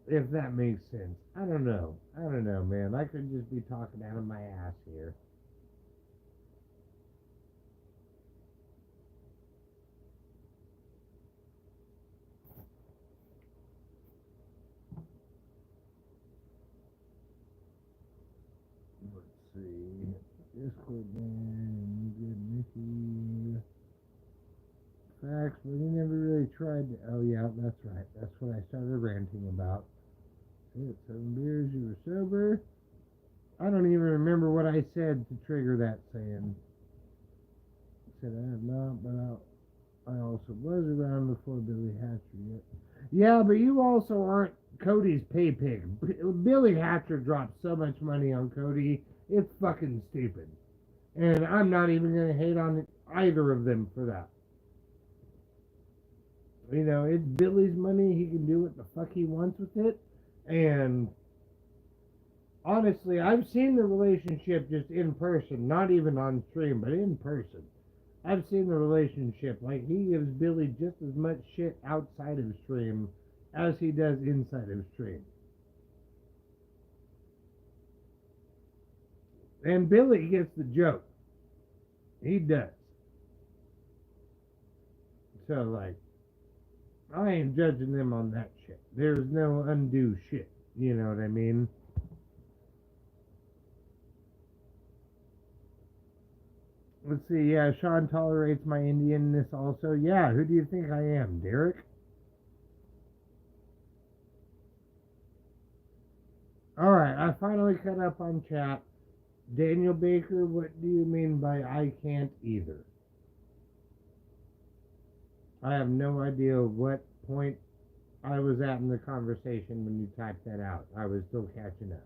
If that makes sense. I don't know. I don't know, man. I could just be talking out of my ass here. Let's see. Discord man, you good Mickey. Facts, but he never really tried to. Oh, yeah, that's right. That's what I started ranting about. 7 beers, you were sober. I don't even remember what I said to trigger that saying. I said I have not, but I also was around before Billy Hatcher yet. Yeah, but you also aren't Cody's pay pig. Billy Hatcher dropped so much money on Cody, it's fucking stupid. And I'm not even going to hate on either of them for that. You know, it's Billy's money. He can do what the fuck he wants with it. And honestly, I've seen the relationship just in person, not even on stream, but in person. I've seen the relationship. Like, he gives Billy just as much shit outside of stream as he does inside of stream. And Billy gets the joke. He does. So, like, I ain't judging them on that shit. There's no undue shit. You know what I mean? Let's see. Yeah, Sean tolerates my Indianness also. Yeah, who do you think I am, Derek? Alright, I finally caught up on chat. Daniel Baker, what do you mean by I can't either? I have no idea what point I was at in the conversation when you typed that out. I was still catching up.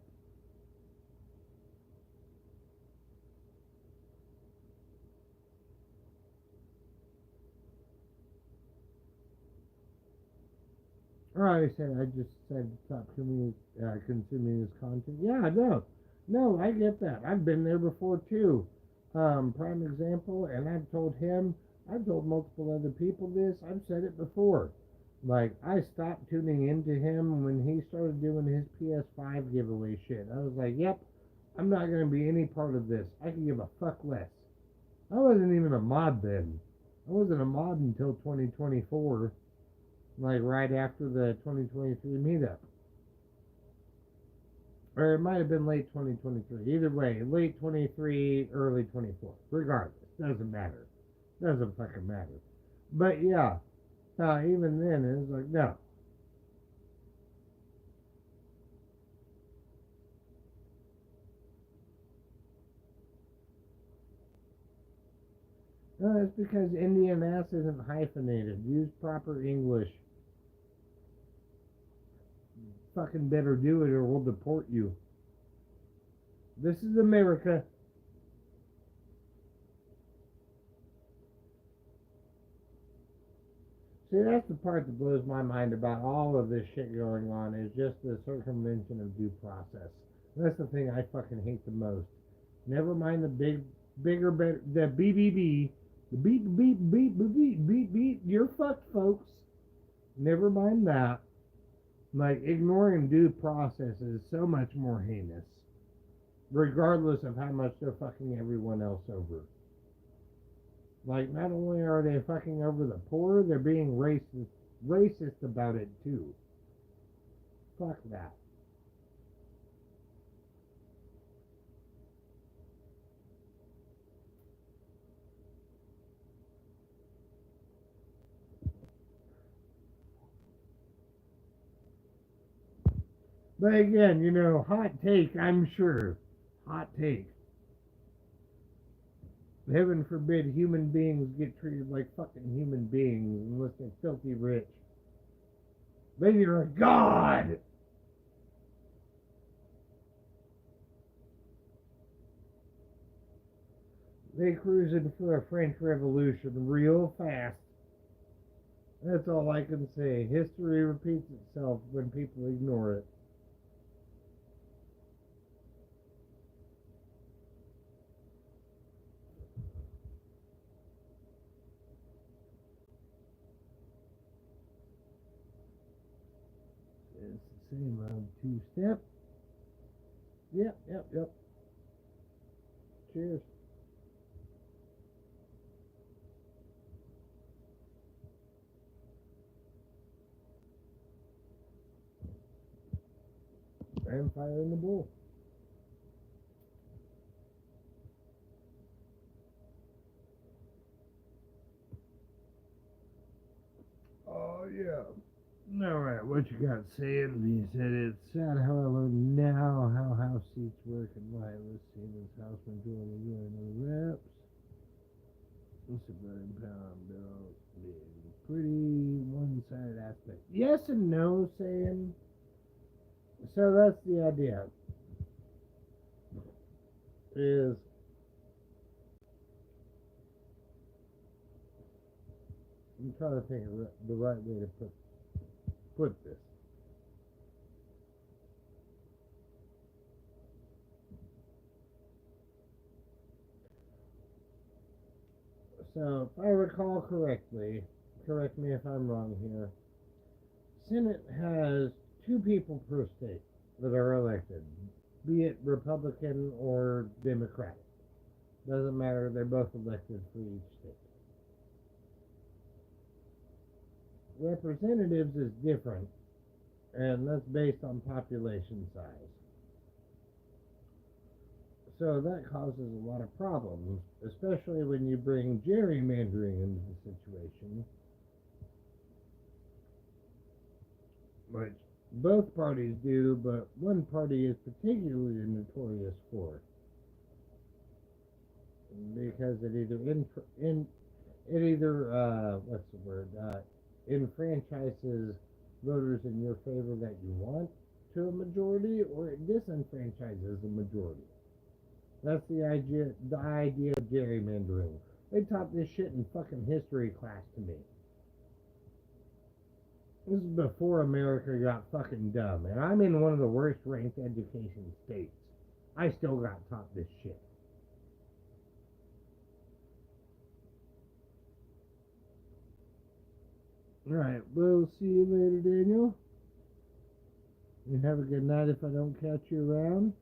Or I said, I just said stop consuming this content. Yeah, no, I get that. I've been there before too. Prime example, and I've told him, I've told multiple other people this. I've said it before. Like, I stopped tuning into him when he started doing his PS5 giveaway shit. I was like, yep, I'm not going to be any part of this. I can give a fuck less. I wasn't even a mod then. I wasn't a mod until 2024, like right after the 2023 meetup. Or it might have been late 2023. Either way, late 23, early 24. Regardless, doesn't matter. Doesn't fucking matter. But yeah, even then, it was like, no. No, it's because Indian ass isn't hyphenated. Use proper English. Fucking better do it or we'll deport you. This is America. See, that's the part that blows my mind about all of this shit going on is just the circumvention of due process. That's the thing I fucking hate the most. Never mind the bigger, better, the BBB, the beep, beep, beep, beep, beep, beep, beep. You're fucked, folks. Never mind that. Like, ignoring due process is so much more heinous, regardless of how much they're fucking everyone else over. Like, not only are they fucking over the poor, they're being racist about it too. Fuck that. But again, you know, hot take, I'm sure. Hot take. Heaven forbid human beings get treated like fucking human beings unless they're filthy rich. Then you're a god! They cruising for a French Revolution real fast. That's all I can say. History repeats itself when people ignore it. It's the same old two-step. Yep. Cheers. Vampire in the Bull. Oh, yeah. Alright, what you got saying? He said it's sad, however, now how House seats work and why. Let's see, this House majority going to the reps. It's a burning pound bill. Being pretty one-sided aspect. Yes and no, saying. So that's the idea. Is I'm trying to think of the right way to put this. So, if I recall correctly, correct me if I'm wrong here, Senate has 2 people per state that are elected, be it Republican or Democratic. Doesn't matter, they're both elected for each state. Representatives is different, and that's based on population size. So that causes a lot of problems, especially when you bring gerrymandering into the situation, which both parties do, but one party is particularly notorious for, because it either what's the word, enfranchises voters in your favor that you want to a majority, or it disenfranchises a majority. That's the idea of gerrymandering. They taught this shit in fucking history class to me. This is before America got fucking dumb, and I'm in one of the worst ranked education states. I still got taught this shit. Alright, we'll see you later, Daniel. And have a good night if I don't catch you around.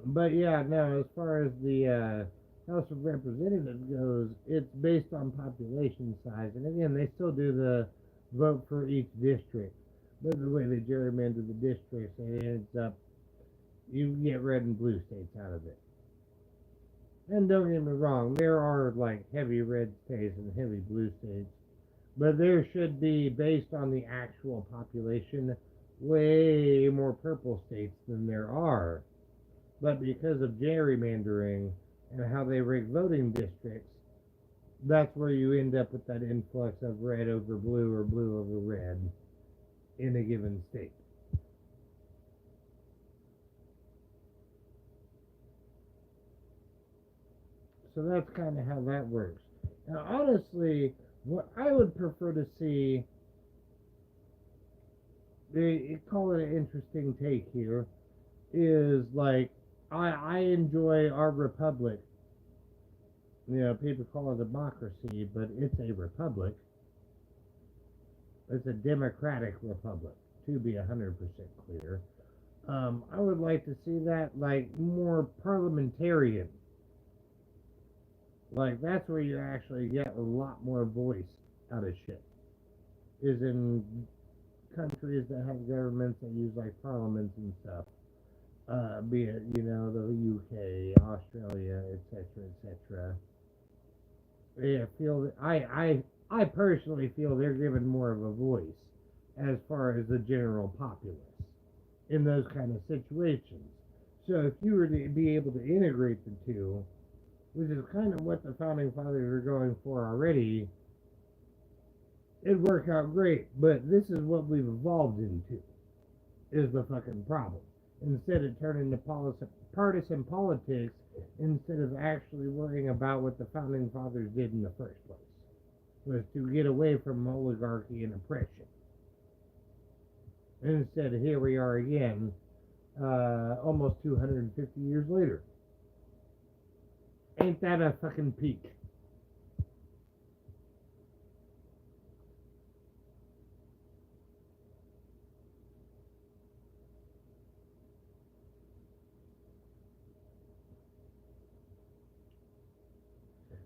But yeah, no, as far as the House of Representatives goes, it's based on population size. And again, they still do the vote for each district. But the way they gerrymander the districts, it ends up, you get red and blue states out of it. And don't get me wrong, there are like heavy red states and heavy blue states. But there should be, based on the actual population, way more purple states than there are. But because of gerrymandering and how they rig voting districts, that's where you end up with that influx of red over blue or blue over red in a given state. So that's kind of how that works. Now, honestly, what I would prefer to see, they call it an interesting take here, is like, I enjoy our republic. You know, people call it a democracy, but it's a republic. It's a democratic republic, to be 100% clear. I would like to see that, like, more parliamentarian. Like, that's where you actually get a lot more voice out of shit. Is in countries that have governments that use, like, parliaments and stuff. Be it, you know, the UK, Australia, etc., etc. I personally feel they're given more of a voice as far as the general populace in those kind of situations. So if you were to be able to integrate the two, which is kind of what the founding fathers are going for already, it'd work out great. But this is what we've evolved into, is the fucking problem. Instead of turning to partisan politics, instead of actually worrying about what the founding fathers did in the first place, was to get away from oligarchy and oppression. And instead, here we are again, almost 250 years later. Ain't that a fucking peak?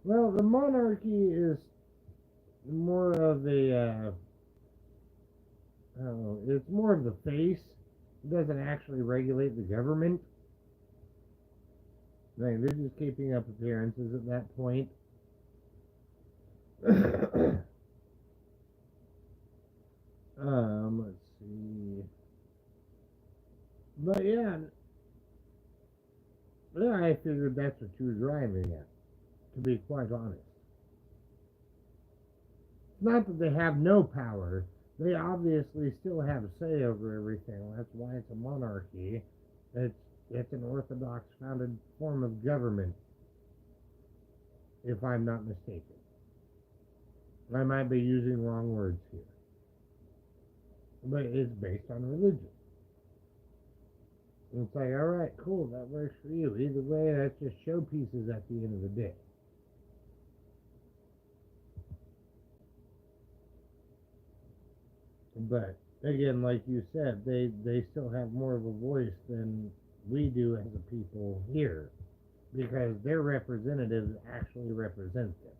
Well, the monarchy is more of a, I don't know, it's more of the face. It doesn't actually regulate the government. Like, they're just keeping up appearances at that point. Let's see. But yeah, I figured that's what you were driving at, to be quite honest. It's not that they have no power. They obviously still have say over everything. That's why it's a monarchy. It's it's an orthodox founded form of government, if I'm not mistaken. I might be using wrong words here. But it's based on religion. And it's like, alright, cool, that works for you. Either way, that's just showpieces at the end of the day. But again, like you said, they still have more of a voice than we do as a people here, because their representatives actually represent them.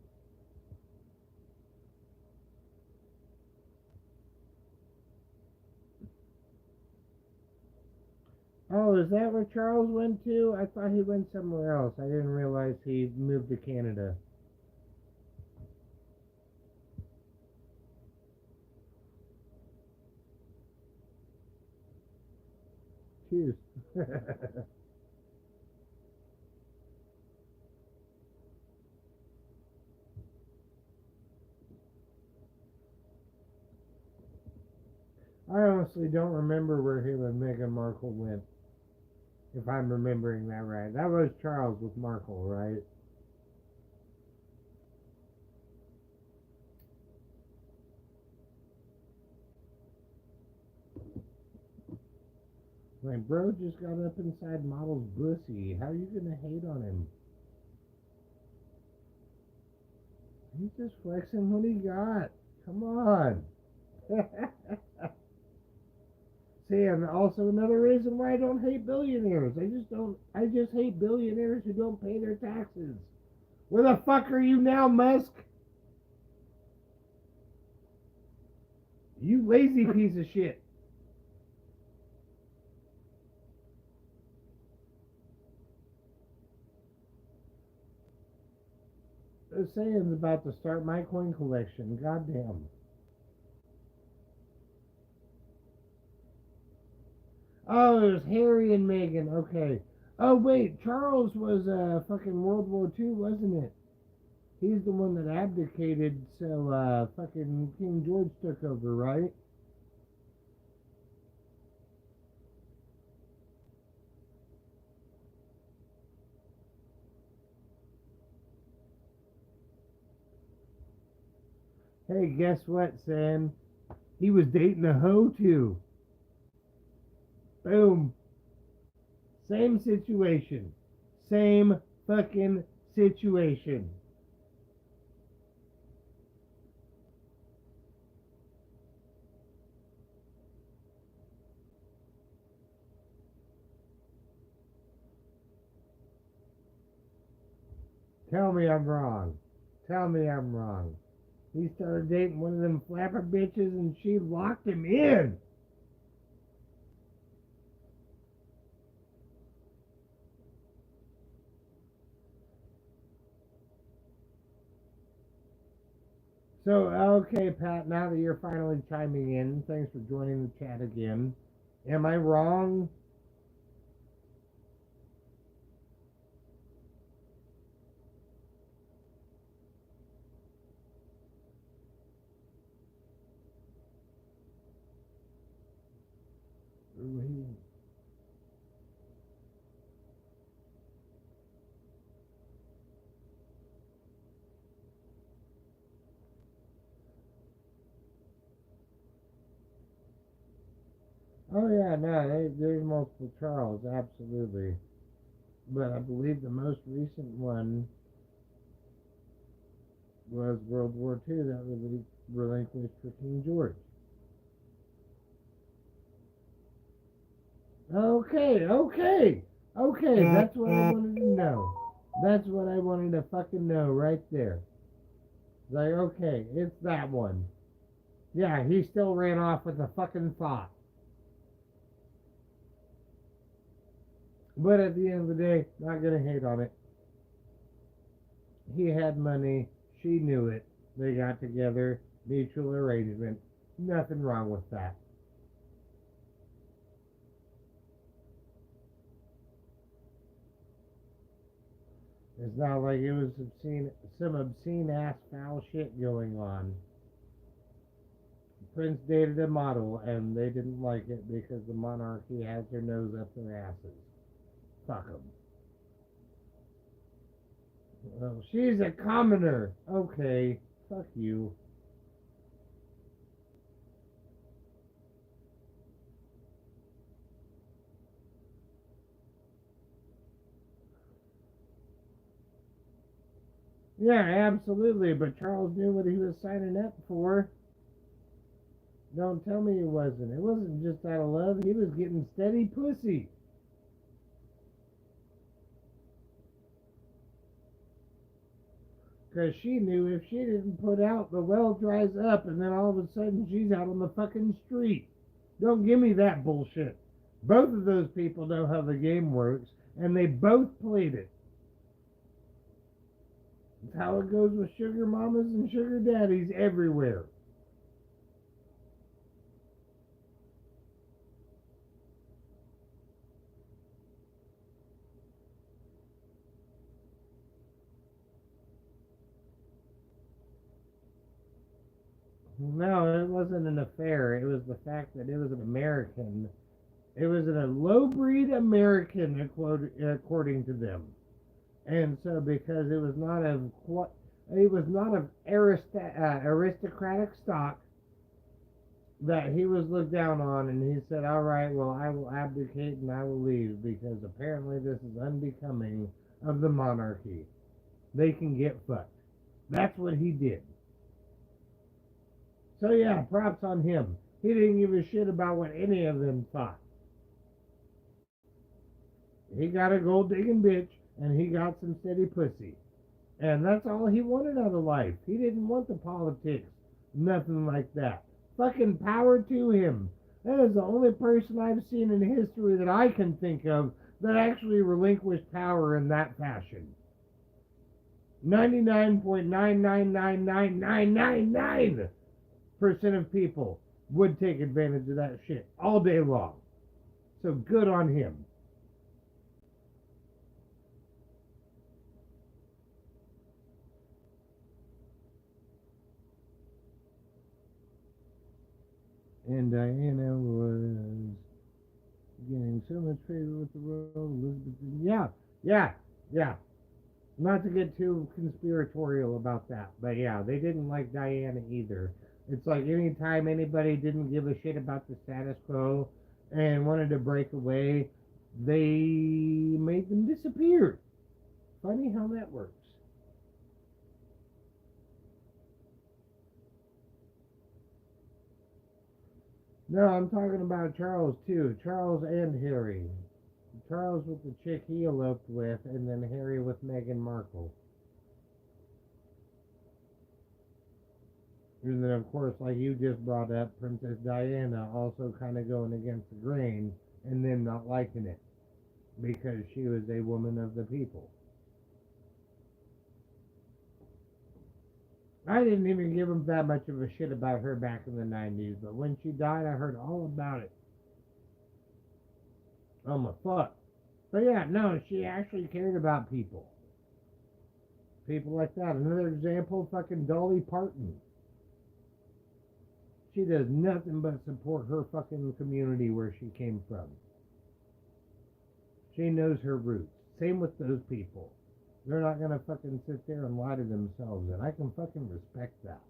Oh, is that where Charles went to? I thought he went somewhere else. I didn't realize he moved to Canada. Cheers. I honestly don't remember where him and Meghan Markle went, if I'm remembering that right. That was Charles with Markle, right? Like, bro just got up inside Model's bussy. How are you gonna hate on him? He's just flexing what he got. Come on. See, and also another reason why I don't hate billionaires. I just hate billionaires who don't pay their taxes. Where the fuck are you now, Musk? You lazy piece of shit. Saying's about to start my coin collection. Goddamn. Oh, it was Harry and Meghan. Okay. Oh wait, Charles was fucking World War II, wasn't it? He's the one that abdicated, so fucking King George took over, right? Hey, guess what, Sam? He was dating a hoe too. Boom. Same situation. Same fucking situation. Tell me I'm wrong. Tell me I'm wrong. He started dating one of them flapper bitches and she locked him in. So, okay, Pat, now that you're finally chiming in, thanks for joining the chat again. Am I wrong? Oh, yeah, no, there's multiple Charles, absolutely. But I believe the most recent one was World War II that was relinquished for King George. Okay, that's what I wanted to know. That's what I wanted to fucking know right there. Like, okay, it's that one. Yeah, he still ran off with a fucking thought. But at the end of the day, not gonna hate on it. He had money. She knew it. They got together. Mutual arrangement. Nothing wrong with that. It's not like it was some obscene ass foul shit going on. Prince dated a model and they didn't like it because the monarchy has their nose up their asses. Fuck them. Well, she's a commoner. Okay, fuck you. Yeah, absolutely, but Charles knew what he was signing up for. Don't tell me it wasn't. It wasn't just out of love. He was getting steady pussy. Because she knew if she didn't put out, the well dries up, and then all of a sudden she's out on the fucking street. Don't give me that bullshit. Both of those people know how the game works, and they both played it. It's how it goes with sugar mamas and sugar daddies everywhere. No, it wasn't an affair. It was the fact that it was an American. It was a low breed American, according to them. And so, because it was not of aristocratic stock, that he was looked down on, and he said, "All right, well, I will abdicate and I will leave because apparently this is unbecoming of the monarchy. They can get fucked." That's what he did. So yeah, props on him. He didn't give a shit about what any of them thought. He got a gold digging bitch, and he got some steady pussy. And that's all he wanted out of life. He didn't want the politics. Nothing like that. Fucking power to him. That is the only person I've seen in history that I can think of that actually relinquished power in that fashion. 99.9999999% of people would take advantage of that shit all day long. So good on him. And Diana was getting so much favor with the royal Elizabeth. Yeah, yeah, yeah. Not to get too conspiratorial about that, but yeah, they didn't like Diana either. It's like anytime anybody didn't give a shit about the status quo and wanted to break away, they made them disappear. Funny how that works. No, I'm talking about Charles too. Charles and Harry. Charles with the chick he eloped with, and then Harry with Meghan Markle. And then, of course, like you just brought up, Princess Diana also kind of going against the grain and then not liking it because she was a woman of the people. I didn't even give him that much of a shit about her back in the 90s, but when she died, I heard all about it. Oh my fuck. But yeah, no, she actually cared about people. People like that. Another example, fucking Dolly Parton. She does nothing but support her fucking community where she came from. She knows her roots. Same with those people. They're not gonna fucking sit there and lie to themselves, and I can fucking respect that.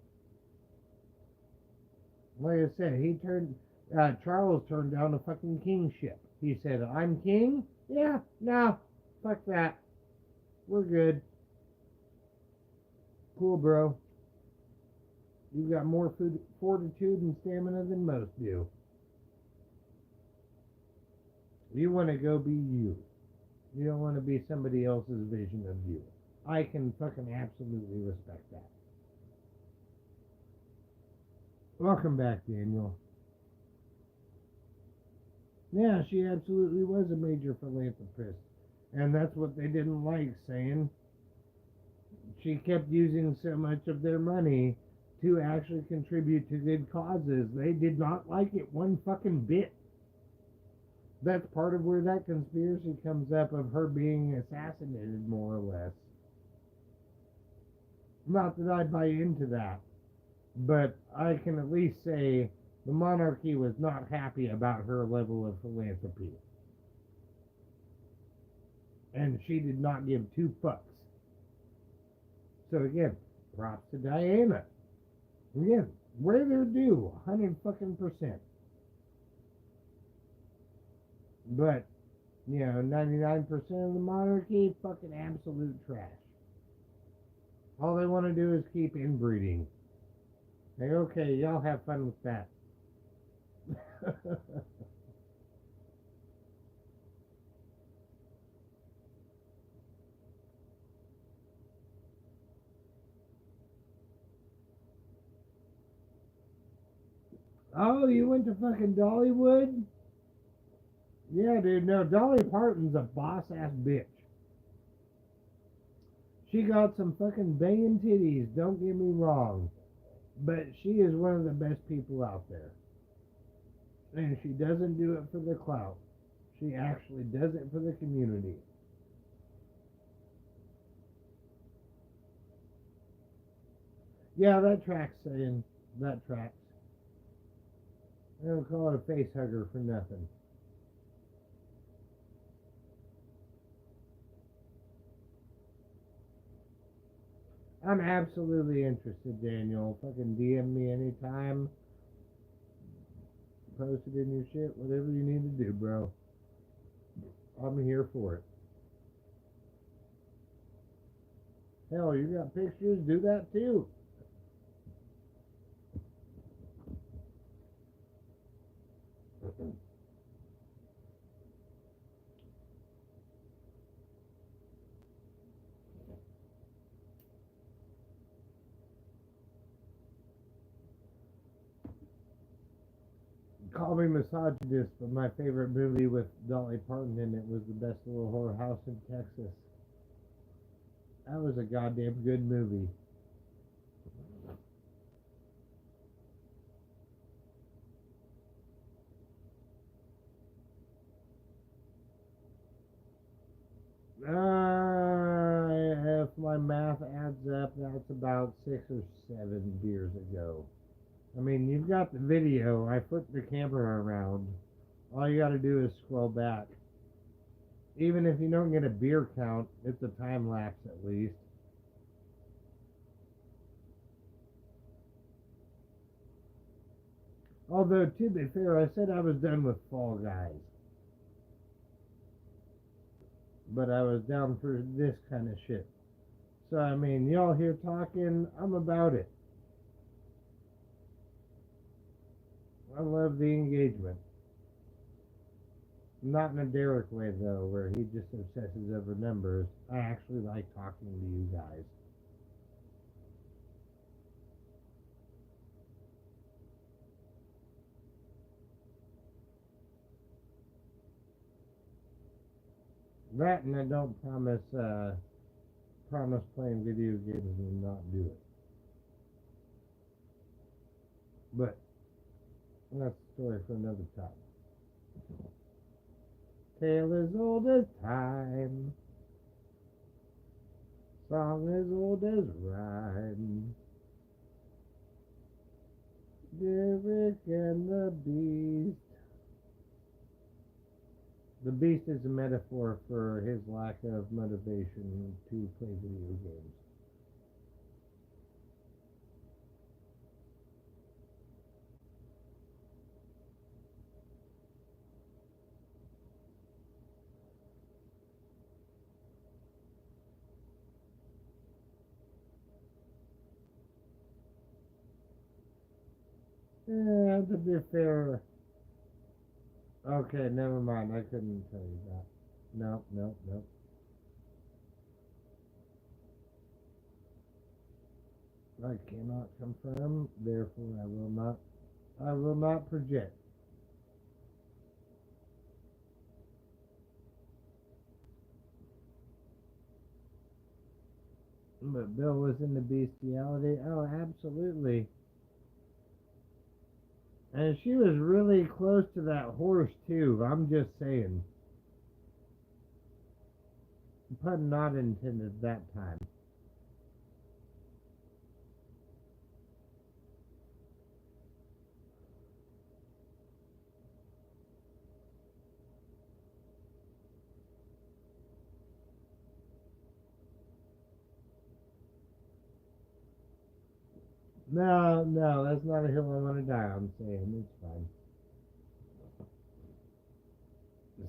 Like I said, Charles turned down a fucking kingship. He said, "I'm king? Yeah, no, fuck that. We're good. Cool, bro. You've got more fortitude and stamina than most do. You want to go be you. You don't want to be somebody else's vision of you." I can fucking absolutely respect that. Welcome back, Daniel. Yeah, she absolutely was a major philanthropist. And that's what they didn't like, saying she kept using so much of their money to actually contribute to good causes. They did not like it one fucking bit. That's part of where that conspiracy comes up of her being assassinated, more or less. Not that I buy into that, but I can at least say the monarchy was not happy about her level of philanthropy. And she did not give two fucks. So again, props to Diana. Again, where they're due, 100 fucking percent. But, 99% of the monarchy, fucking absolute trash. All they want to do is keep inbreeding. Like, okay, y'all have fun with that. Oh, you went to fucking Dollywood? Yeah, dude, no, Dolly Parton's a boss ass bitch. She got some fucking banging titties, don't get me wrong. But she is one of the best people out there. And she doesn't do it for the clout. She actually does it for the community. Yeah, that tracks saying. That tracks. They don't call it a face hugger for nothing. I'm absolutely interested, Daniel. Fucking DM me anytime. Post it in your shit. Whatever you need to do, bro. I'm here for it. Hell, you got pictures? Do that too. Call me misogynist, but my favorite movie with Dolly Parton in it was The Best Little Whorehouse in Texas. That was a goddamn good movie. If my math adds up, that's about 6 or 7 beers ago. I mean, you've got the video. I flipped the camera around. All you got to do is scroll back. Even if you don't get a beer count, it's a time lapse at least. Although, to be fair, I said I was done with Fall Guys. But I was down for this kind of shit. So, I mean, y'all here talking, I'm about it. I love the engagement. Not in a Derek way, though, where he just obsesses over numbers. I actually like talking to you guys. That and I don't promise playing video games and not do it. But that's a story for another time. Tale as old as time, song as old as rhyme. Derek and the Beast. The Beast is a metaphor for his lack of motivation to play video games. To be fair, okay, never mind. I couldn't tell you that. No, no, no. I cannot confirm, therefore I will not project. But Bill was into bestiality. Oh, absolutely. And she was really close to that horse, too. I'm just saying. Pun not intended that time. No, no, that's not a hill I want to die on, saying. It's fine.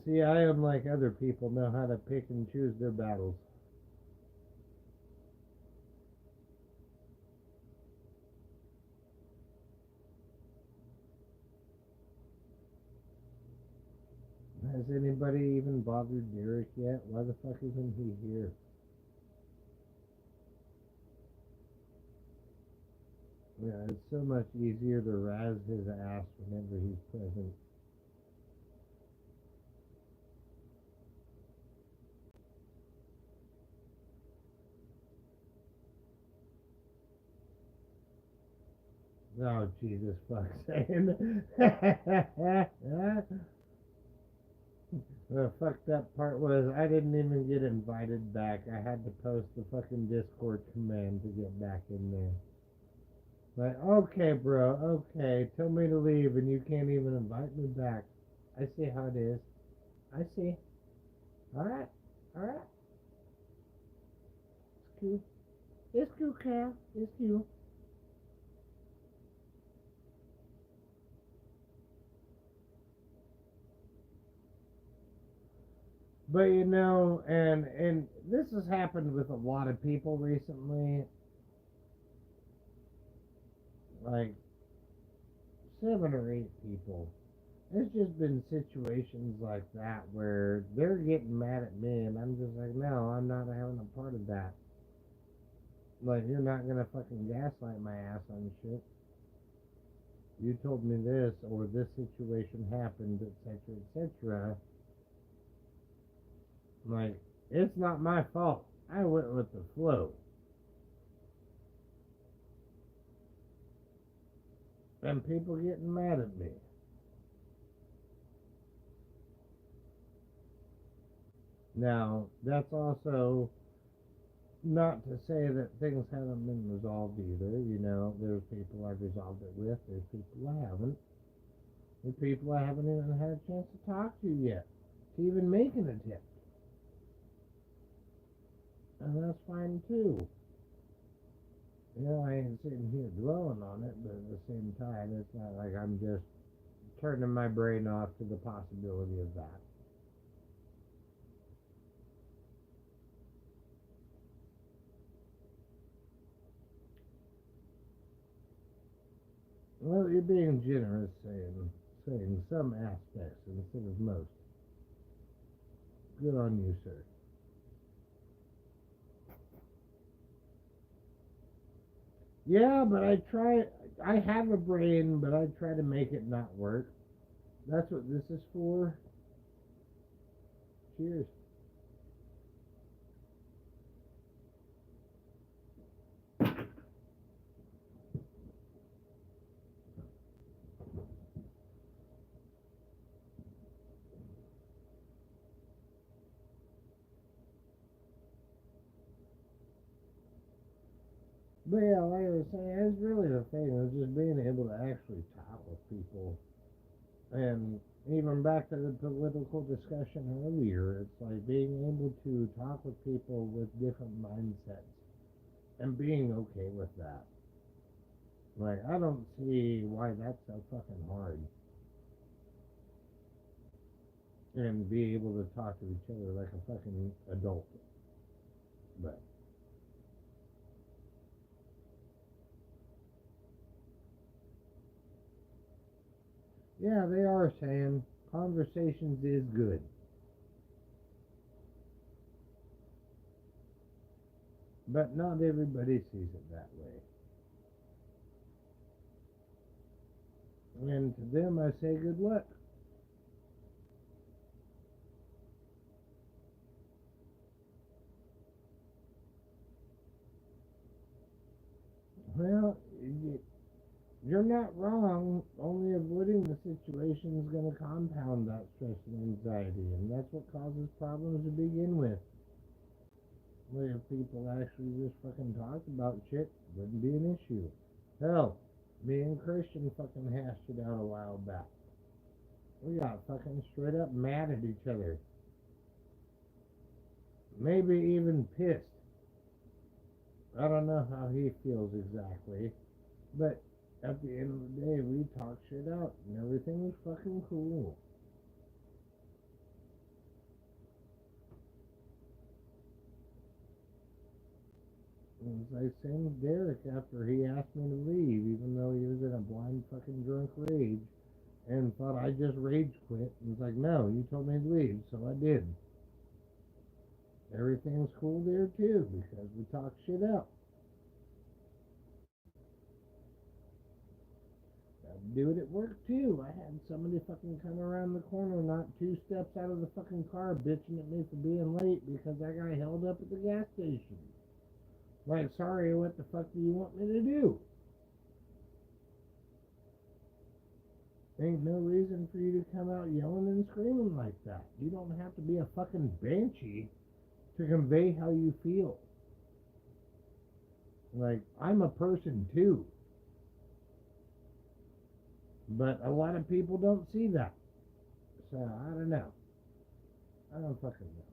See, I, unlike other people, know how to pick and choose their battles. Has anybody even bothered Derek yet? Why the fuck isn't he here? Yeah, it's so much easier to razz his ass whenever he's present. Oh, Jesus fuck saying. The fucked up part was I didn't even get invited back. I had to post the fucking Discord command to get back in there. Like, okay, bro, okay, tell me to leave and you can't even invite me back. I see how it is. I see. Alright, alright. It's cool. It's cool, Cal. It's cool. But you know, and this has happened with a lot of people recently. Like 7 or 8 people. There's just been situations like that where they're getting mad at me, and I'm just like, no, I'm not having a part of that. Like, you're not gonna fucking gaslight my ass on shit. You told me this, or this situation happened, etc., etc. Like, it's not my fault. I went with the flow. And people getting mad at me. Now, that's also not to say that things haven't been resolved either. You know, there's people I've resolved it with, there's people I haven't. There's people I haven't even had a chance to talk to yet, to even make an attempt. And that's fine too. You know, I ain't sitting here dwelling on it, but at the same time, it's not like I'm just turning my brain off to the possibility of that. Well, you're being generous saying some aspects instead of most. Good on you, sir. Yeah, but I try. I have a brain, but I try to make it not work. That's what this is for. Cheers. But yeah, like I was saying, it's really the thing is just being able to actually talk with people. And even back to the political discussion earlier, it's like being able to talk with people with different mindsets and being okay with that. Like, I don't see why that's so fucking hard. And be able to talk to each other like a fucking adult. But yeah, they are saying conversations is good. But not everybody sees it that way. And to them, I say good luck. you're not wrong. Only avoiding the situation is going to compound that stress and anxiety, and that's what causes problems to begin with. Like, if people actually just fucking talked about shit, wouldn't be an issue. Hell, me and Christian fucking hashed it out a while back. We got fucking straight up mad at each other. Maybe even pissed. I don't know how he feels exactly, but at the end of the day, we talked shit out, and everything was fucking cool. It was like same with Derek after he asked me to leave, even though he was in a blind fucking drunk rage, and thought I just rage quit. And was like, no, you told me to leave, so I did. Everything's cool there too, because we talked shit out. I'd do it at work too. I had somebody fucking come around the corner, not 2 steps out of the fucking car, bitching at me for being late because I got held up at the gas station. Like, sorry, what the fuck do you want me to do? Ain't no reason for you to come out yelling and screaming like that. You don't have to be a fucking banshee to convey how you feel. Like, I'm a person too. But a lot of people don't see that. So, I don't know. I don't fucking know.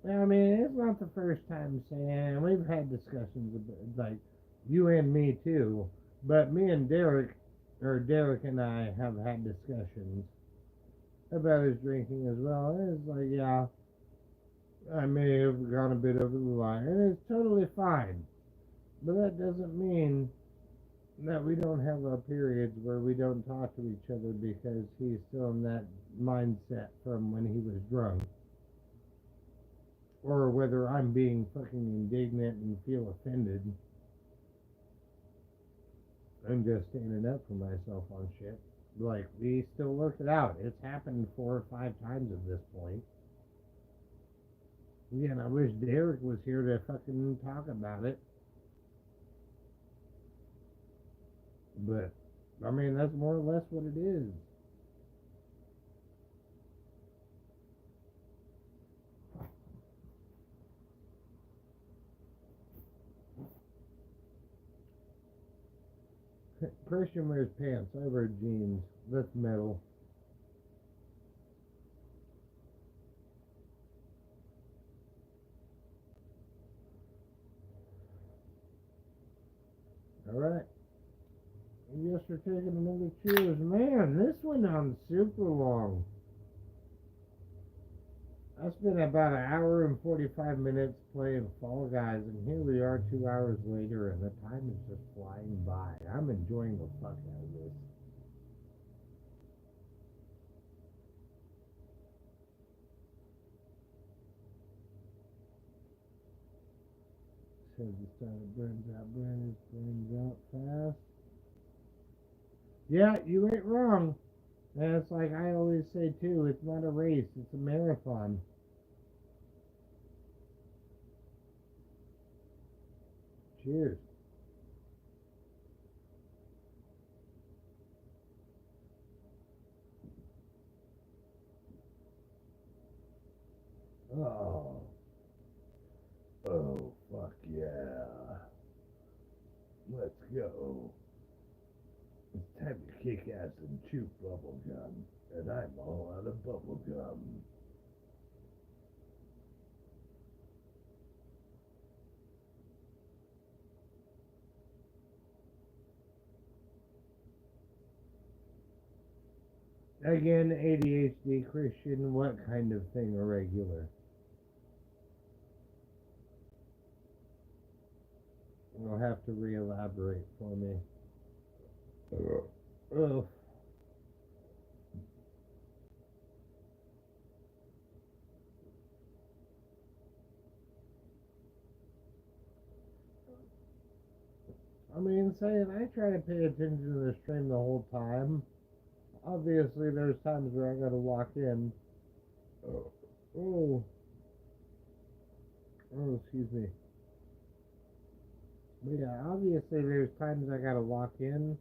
I mean, it's not the first time saying we've had discussions about, like, you and me too, but me and Derek, or Derek and I have had discussions about his drinking as well. And it's like, yeah, I may have gone a bit over the line, and it's totally fine. But that doesn't mean that we don't have our periods where we don't talk to each other because he's still in that mindset from when he was drunk. Or whether I'm being fucking indignant and feel offended. I'm just standing up for myself on shit. Like, we still work it out. It's happened 4 or 5 times at this point. Again, I wish Derek was here to fucking talk about it. But, I mean, that's more or less what it is. Christian wears pants. I wear jeans. That's metal. Alright. Yes, we're taking another cheers. Man, this went on super long. I spent about an hour and 45 minutes playing Fall Guys, and here we are 2 hours later, and the time is just flying by. I'm enjoying the fuck out of this. Says the starter burns out fast. Yeah, you ain't wrong. And it's like I always say too, it's not a race, it's a marathon. Cheers. Oh. Oh, fuck yeah. Let's go. It's time to kick ass and chew bubble gum. And I'm all out of bubble gum. Again, ADHD, Christian, what kind of thing irregular? You'll have to re-elaborate for me. Oh. I mean, saying I try to pay attention to the stream the whole time. Obviously, there's times where I gotta walk in. Oh, oh, excuse me. But yeah, obviously there's times I gotta walk in.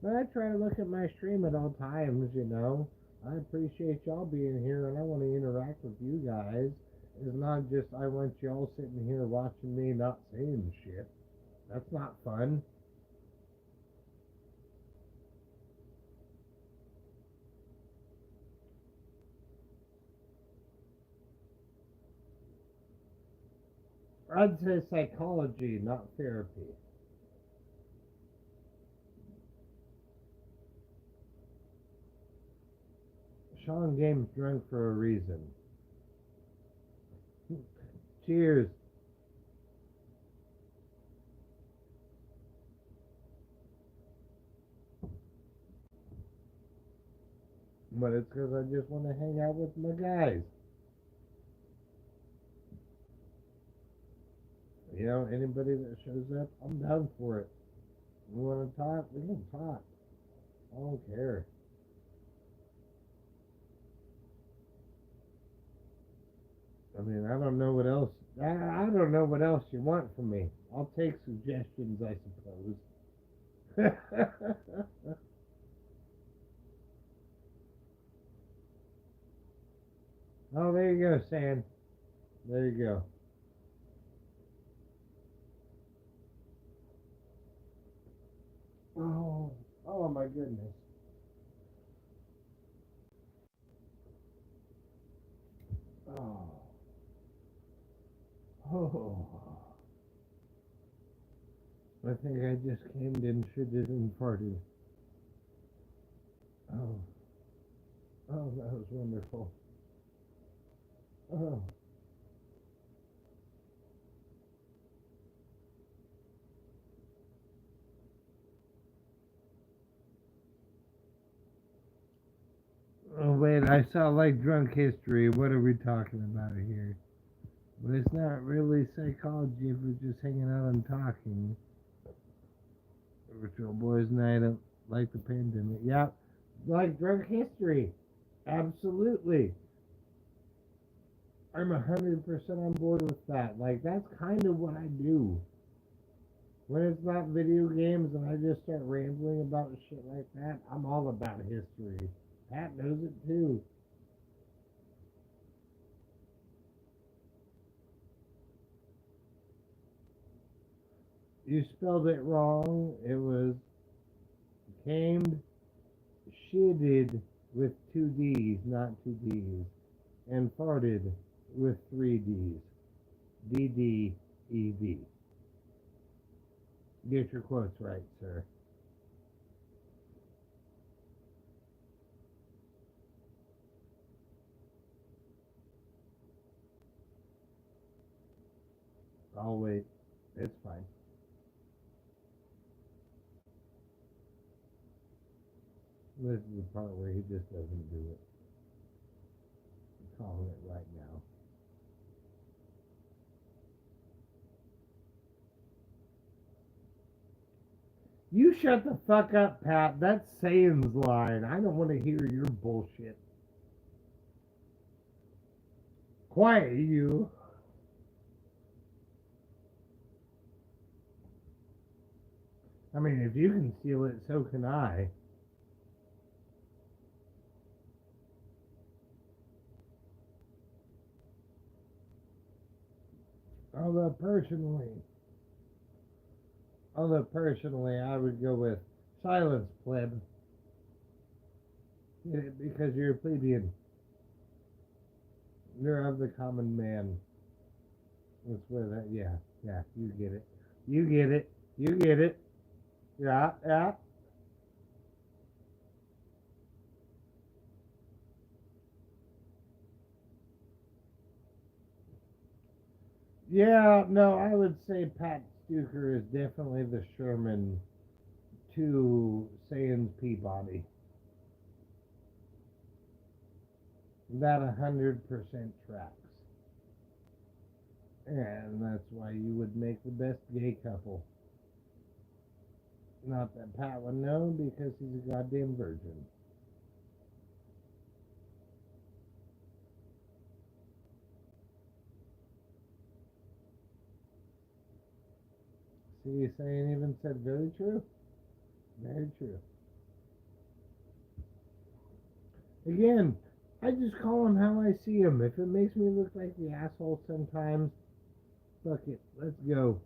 But I try to look at my stream at all times, you know. I appreciate y'all being here and I want to interact with you guys. It's not just I want y'all sitting here watching me not saying shit. That's not fun. I'd say psychology, not therapy. Sean Game's drunk for a reason. Cheers. But it's because I just want to hang out with my guys. You know, anybody that shows up, I'm down for it. We want to talk, we can talk. I don't care. I mean, I don't know what else. I don't know what else you want from me. I'll take suggestions, I suppose. Oh, there you go, Sam. There you go. Oh, oh my goodness. Oh, oh. I think I just came in, shitted, and farted. Oh, oh, that was wonderful. Oh. Oh, wait, I saw like drunk history. What are we talking about here? But it's not really psychology if we're just hanging out and talking. Virtual Boys Night, like the pandemic. Yeah, like drunk history. Absolutely. I'm 100% on board with that. Like, that's kind of what I do. When it's not video games and I just start rambling about shit like that, I'm all about history. Pat knows it too. You spelled it wrong. It was camed, shitted with two D's, not two D's, and farted with three D's. DDEV. Get your quotes right, sir. I'll wait. It's fine. This is the part where he just doesn't do it. I'm calling it right now. You shut the fuck up, Pat. That's Sayan's line. I don't want to hear your bullshit. Quiet, you. I mean, if you can steal it, so can I. Although personally, I would go with silence, pleb. Yeah, because you're a plebeian. You're of the common man. That's where that, yeah, you get it. You get it. You get it. Yeah, yeah. Yeah, no, I would say Pat Stuker is definitely the Sherman to Saiyans Peabody. That 100% tracks. And that's why you would make the best gay couple. Not that Pat would know because he's a goddamn virgin. See, saying even said very true. Very true. Again, I just call him how I see him. If it makes me look like the asshole sometimes, fuck it. Let's go.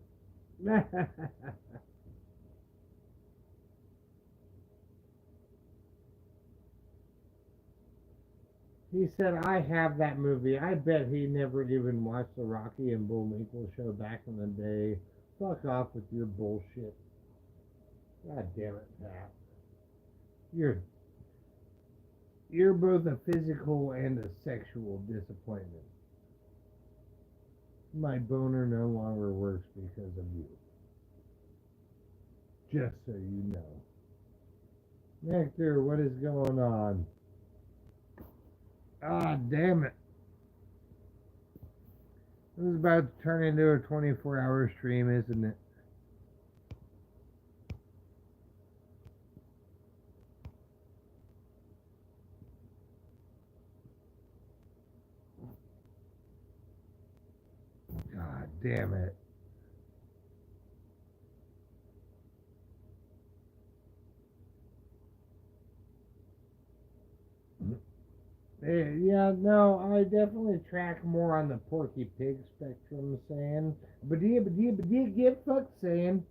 He said, I have that movie. I bet he never even watched the Rocky and Bullwinkle show back in the day. Fuck off with your bullshit. God damn it, Pat. You're you're both a physical and a sexual disappointment. My boner no longer works because of you. Just so you know. Nectar, what is going on? Ah, damn it. This is about to turn into a 24-hour stream, isn't it? God damn it. Yeah, no, I definitely track more on the Porky Pig spectrum, saying. But do you get fucked saying?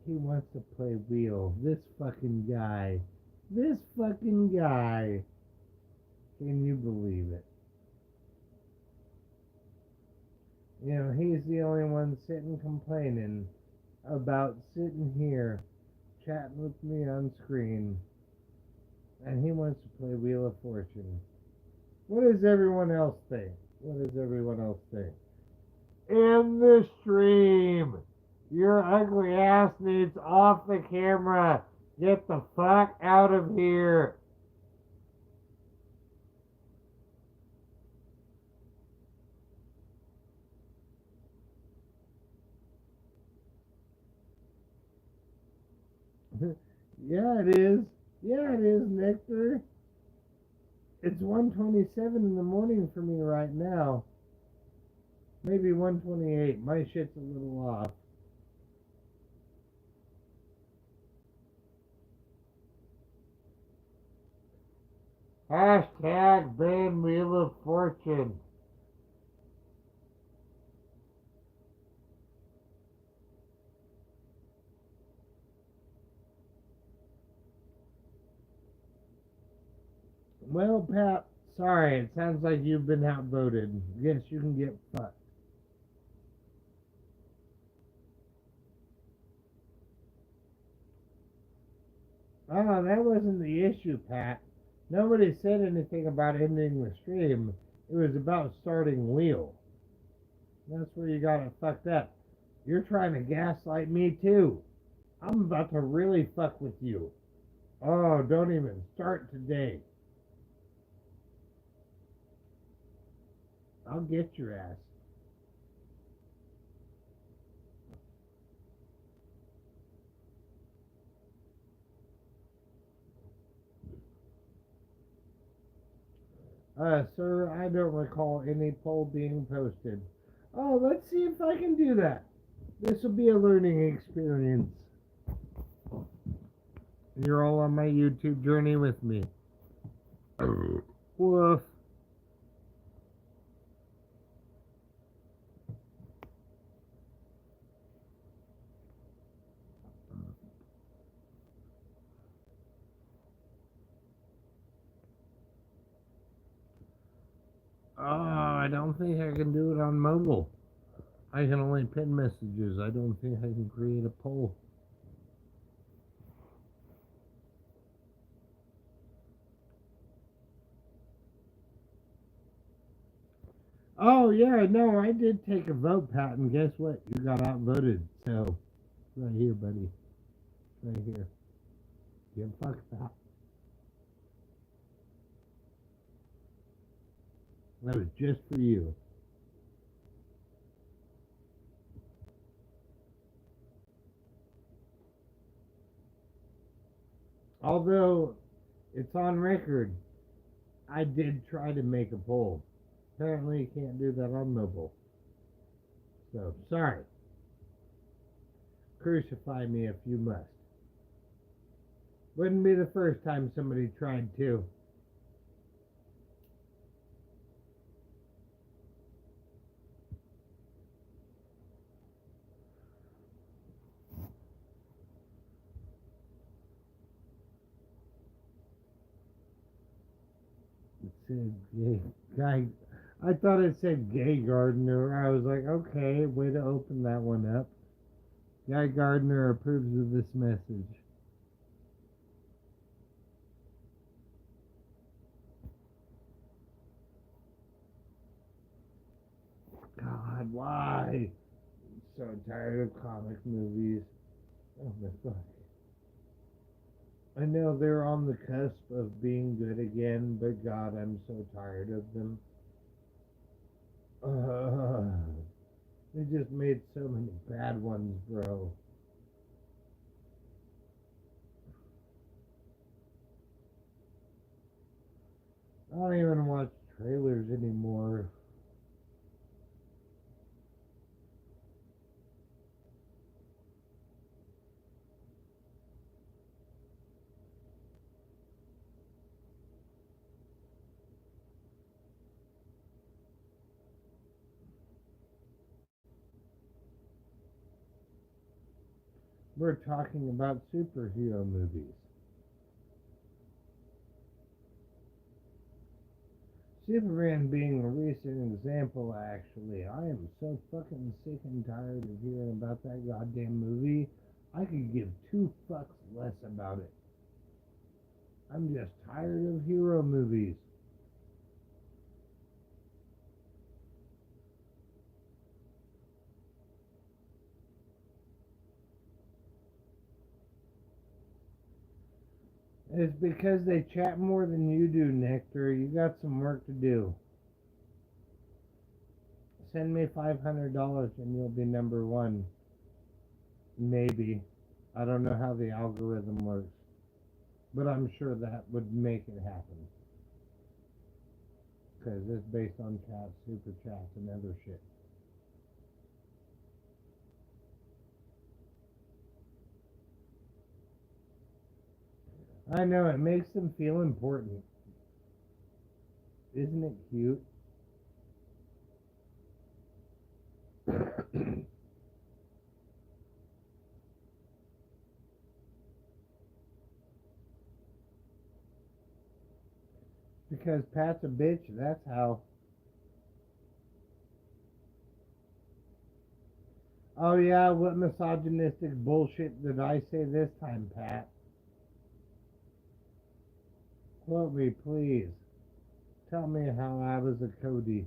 He wants to play wheel. This fucking guy. This fucking guy. Can you believe it? You know, he's the only one sitting complaining about sitting here chatting with me on screen. And he wants to play Wheel of Fortune. What does everyone else think? What does everyone else think? In the stream! Your ugly ass needs off the camera. Get the fuck out of here. Yeah, it is. Yeah, it is, Nectar. It's 1:27 in the morning for me right now. Maybe 1:28. My shit's a little off. Hashtag ban Wheel of Fortune. Well, Pat, sorry. It sounds like you've been outvoted. Yes, you can get fucked. Oh, that wasn't the issue, Pat. Nobody said anything about ending the stream. It was about starting Wheel. That's where you got it fucked up. You're trying to gaslight me too. I'm about to really fuck with you. Oh, don't even start today. I'll get your ass. Sir, I don't recall any poll being posted. Oh, let's see if I can do that. This will be a learning experience. You're all on my YouTube journey with me. Woof. Oh, I don't think I can do it on mobile. I can only pin messages. I don't think I can create a poll. Oh, yeah, no, I did take a vote, Pat, and guess what? You got outvoted. So, right here, buddy. Right here. Get fucked up. That was just for you. Although it's on record, I did try to make a poll. Apparently, you can't do that on mobile. So, sorry. Crucify me if you must. Wouldn't be the first time somebody tried to. It said gay guy. I thought it said gay gardener. I was like, okay, way to open that one up. Guy Gardner approves of this message. God, why? I'm so tired of comic movies. Oh my fuck. I know they're on the cusp of being good again, but God, I'm so tired of them. They just made so many bad ones, bro. I don't even watch trailers anymore. We're talking about superhero movies. Superman being a recent example, actually. I am so fucking sick and tired of hearing about that goddamn movie. I could give two fucks less about it. I'm just tired of hero movies. It's because they chat more than you do, Nectar. You got some work to do. Send me $500 and you'll be number one. Maybe. I don't know how the algorithm works. But I'm sure that would make it happen. Because it's based on chats, super chats, and other shit. I know, it makes them feel important. Isn't it cute? Because Pat's a bitch, that's how. Oh yeah, what misogynistic bullshit did I say this time, Pat? Quote me, please. Tell me how I was a Cody.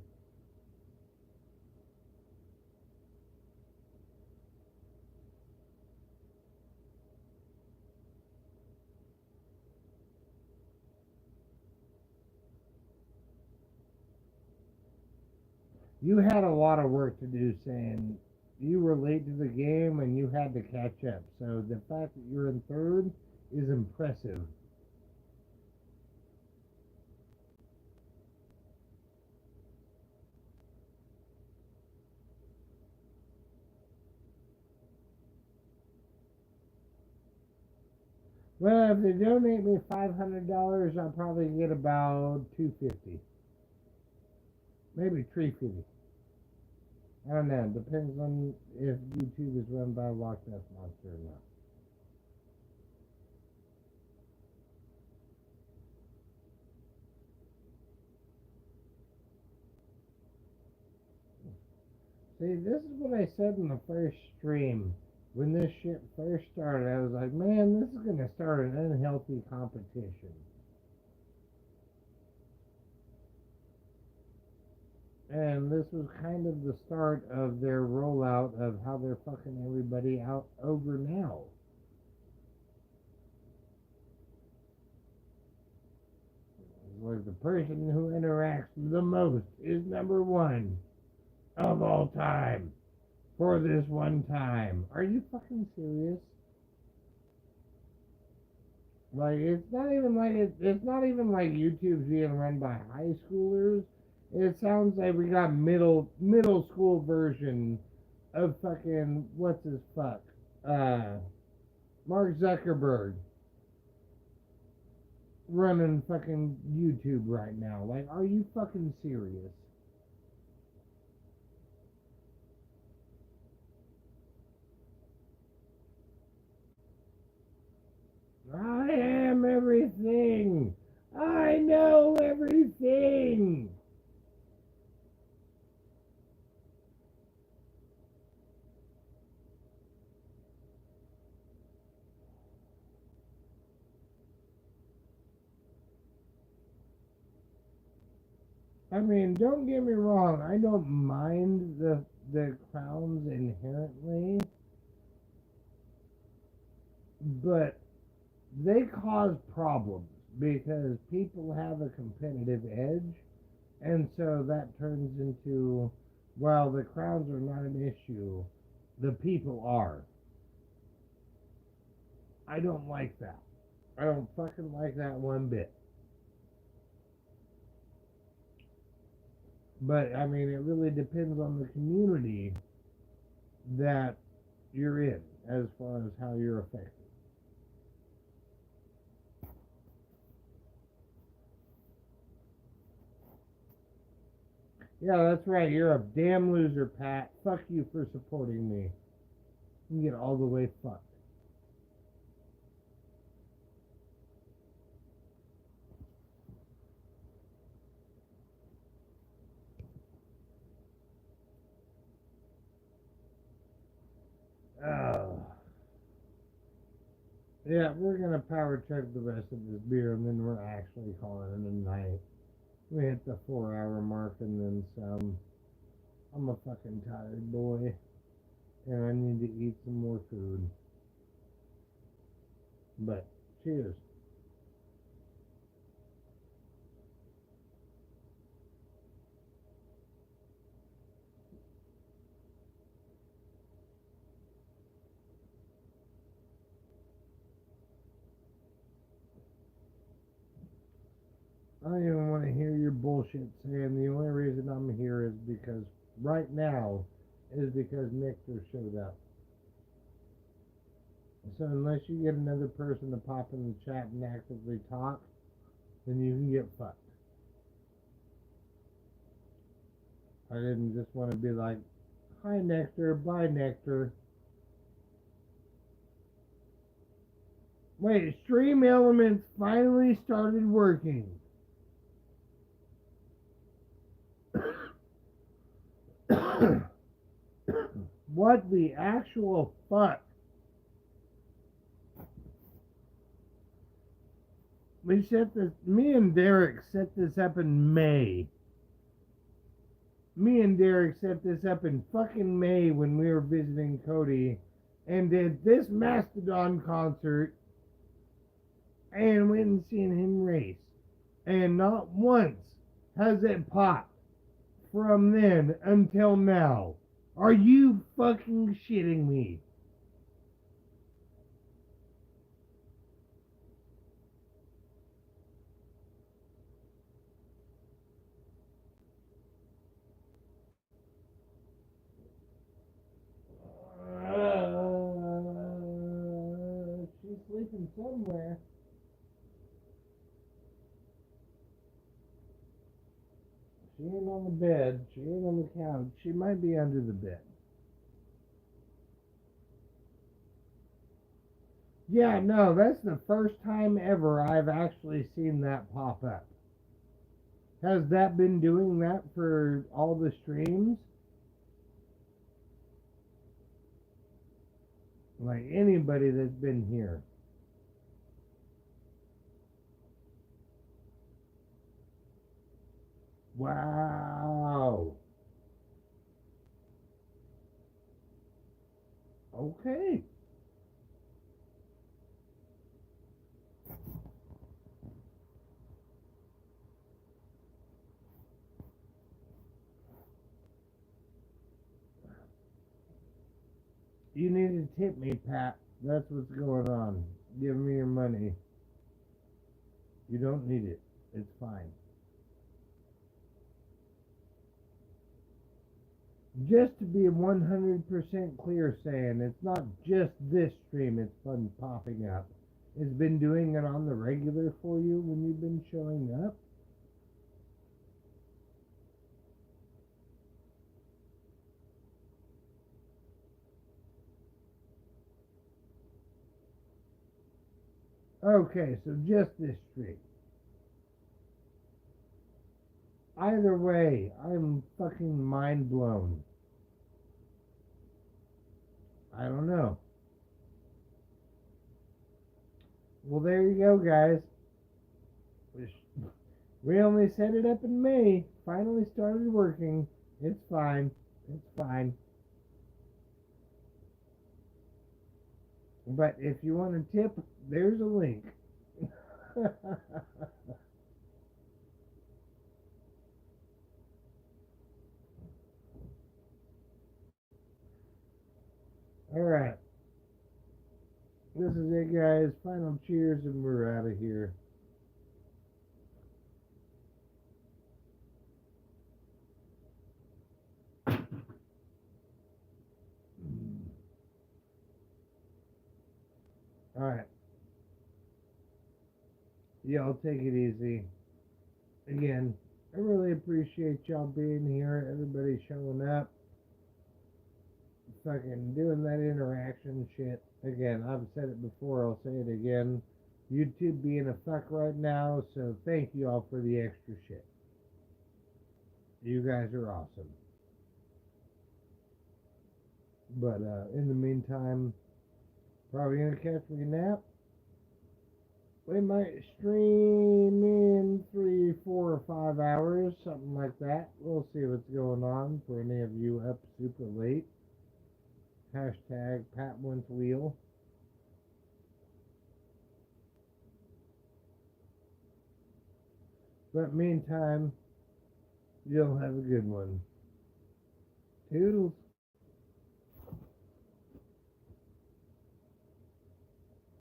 You had a lot of work to do saying you were late to the game and you had to catch up. So the fact that you're in third is impressive. Well, if they donate me $500, I'll probably get about 250, maybe 350. I don't know. Depends on if YouTube is run by a Loch Ness monster or not. See, this is what I said in the first stream. When this shit first started, I was like, man, this is going to start an unhealthy competition. And this was kind of the start of their rollout of how they're fucking everybody out over now. because the person who interacts the most is number one of all time for this one time. Are you fucking serious? Like, it's not even like YouTube's being run by high schoolers. It sounds like we got middle school version of fucking what's his fuck, Mark Zuckerberg running fucking YouTube right now. Like, are you fucking serious? I am everything. I know everything. I mean, don't get me wrong. I don't mind the crowns inherently, but they cause problems because people have a competitive edge, and so that turns into, well, the crowns are not an issue, the people are. I don't like that. I don't fucking like that one bit. But I mean, it really depends on the community that you're in as far as how you're affected. Yeah, that's right. You're a damn loser, Pat. Fuck you for supporting me. You get all the way fucked. Oh. Yeah, we're gonna power chug the rest of this beer and then we're actually calling it a night. We hit the 4 hour mark and then some. I'm a fucking tired boy and I need to eat some more food. But cheers. I don't even want to hear your bullshit saying the only reason I'm here is because right now is because Nectar showed up. So unless you get another person to pop in the chat and actively talk, then you can get fucked. I didn't just want to be like, hi Nectar, bye Nectar. Wait, Stream Elements finally started working. What the actual fuck? Me and Derek set this up in May. Me and Derek set this up in fucking May when we were visiting Cody and did this Mastodon concert and went and seen him race. And not once has it popped from then until now. Are you fucking shitting me? She's sleeping somewhere. She ain't on the bed. She ain't on the couch. She might be under the bed. Yeah, no, that's the first time ever I've actually seen that pop up. Has that been doing that for all the streams? Like anybody that's been here. Wow. Okay. You need to tip me, Pat. That's what's going on. Give me your money. You don't need it. It's fine. Just to be 100% clear, saying it's not just this stream it's been popping up. It's been doing it on the regular for you when you've been showing up. Okay, so just this stream. Either way, I'm fucking mind blown. I don't know. Well, there you go, guys. We only set it up in May. Finally started working. It's fine. It's fine. But if you want a tip, there's a link. All right. This is it, guys. Final cheers, and we're out of here. All right. Y'all take it easy. Again, I really appreciate y'all being here. Everybody showing up. Fucking doing that interaction shit. Again, I've said it before. I'll say it again. YouTube being a fuck right now, so thank you all for the extra shit. You guys are awesome. But in the meantime, probably gonna catch me a nap. We might stream in 3, 4, or 5 hours, something like that. We'll see what's going on for any of you up super late. Hashtag Pat Wentz Wheel. But meantime, you'll have a good one. Toodles.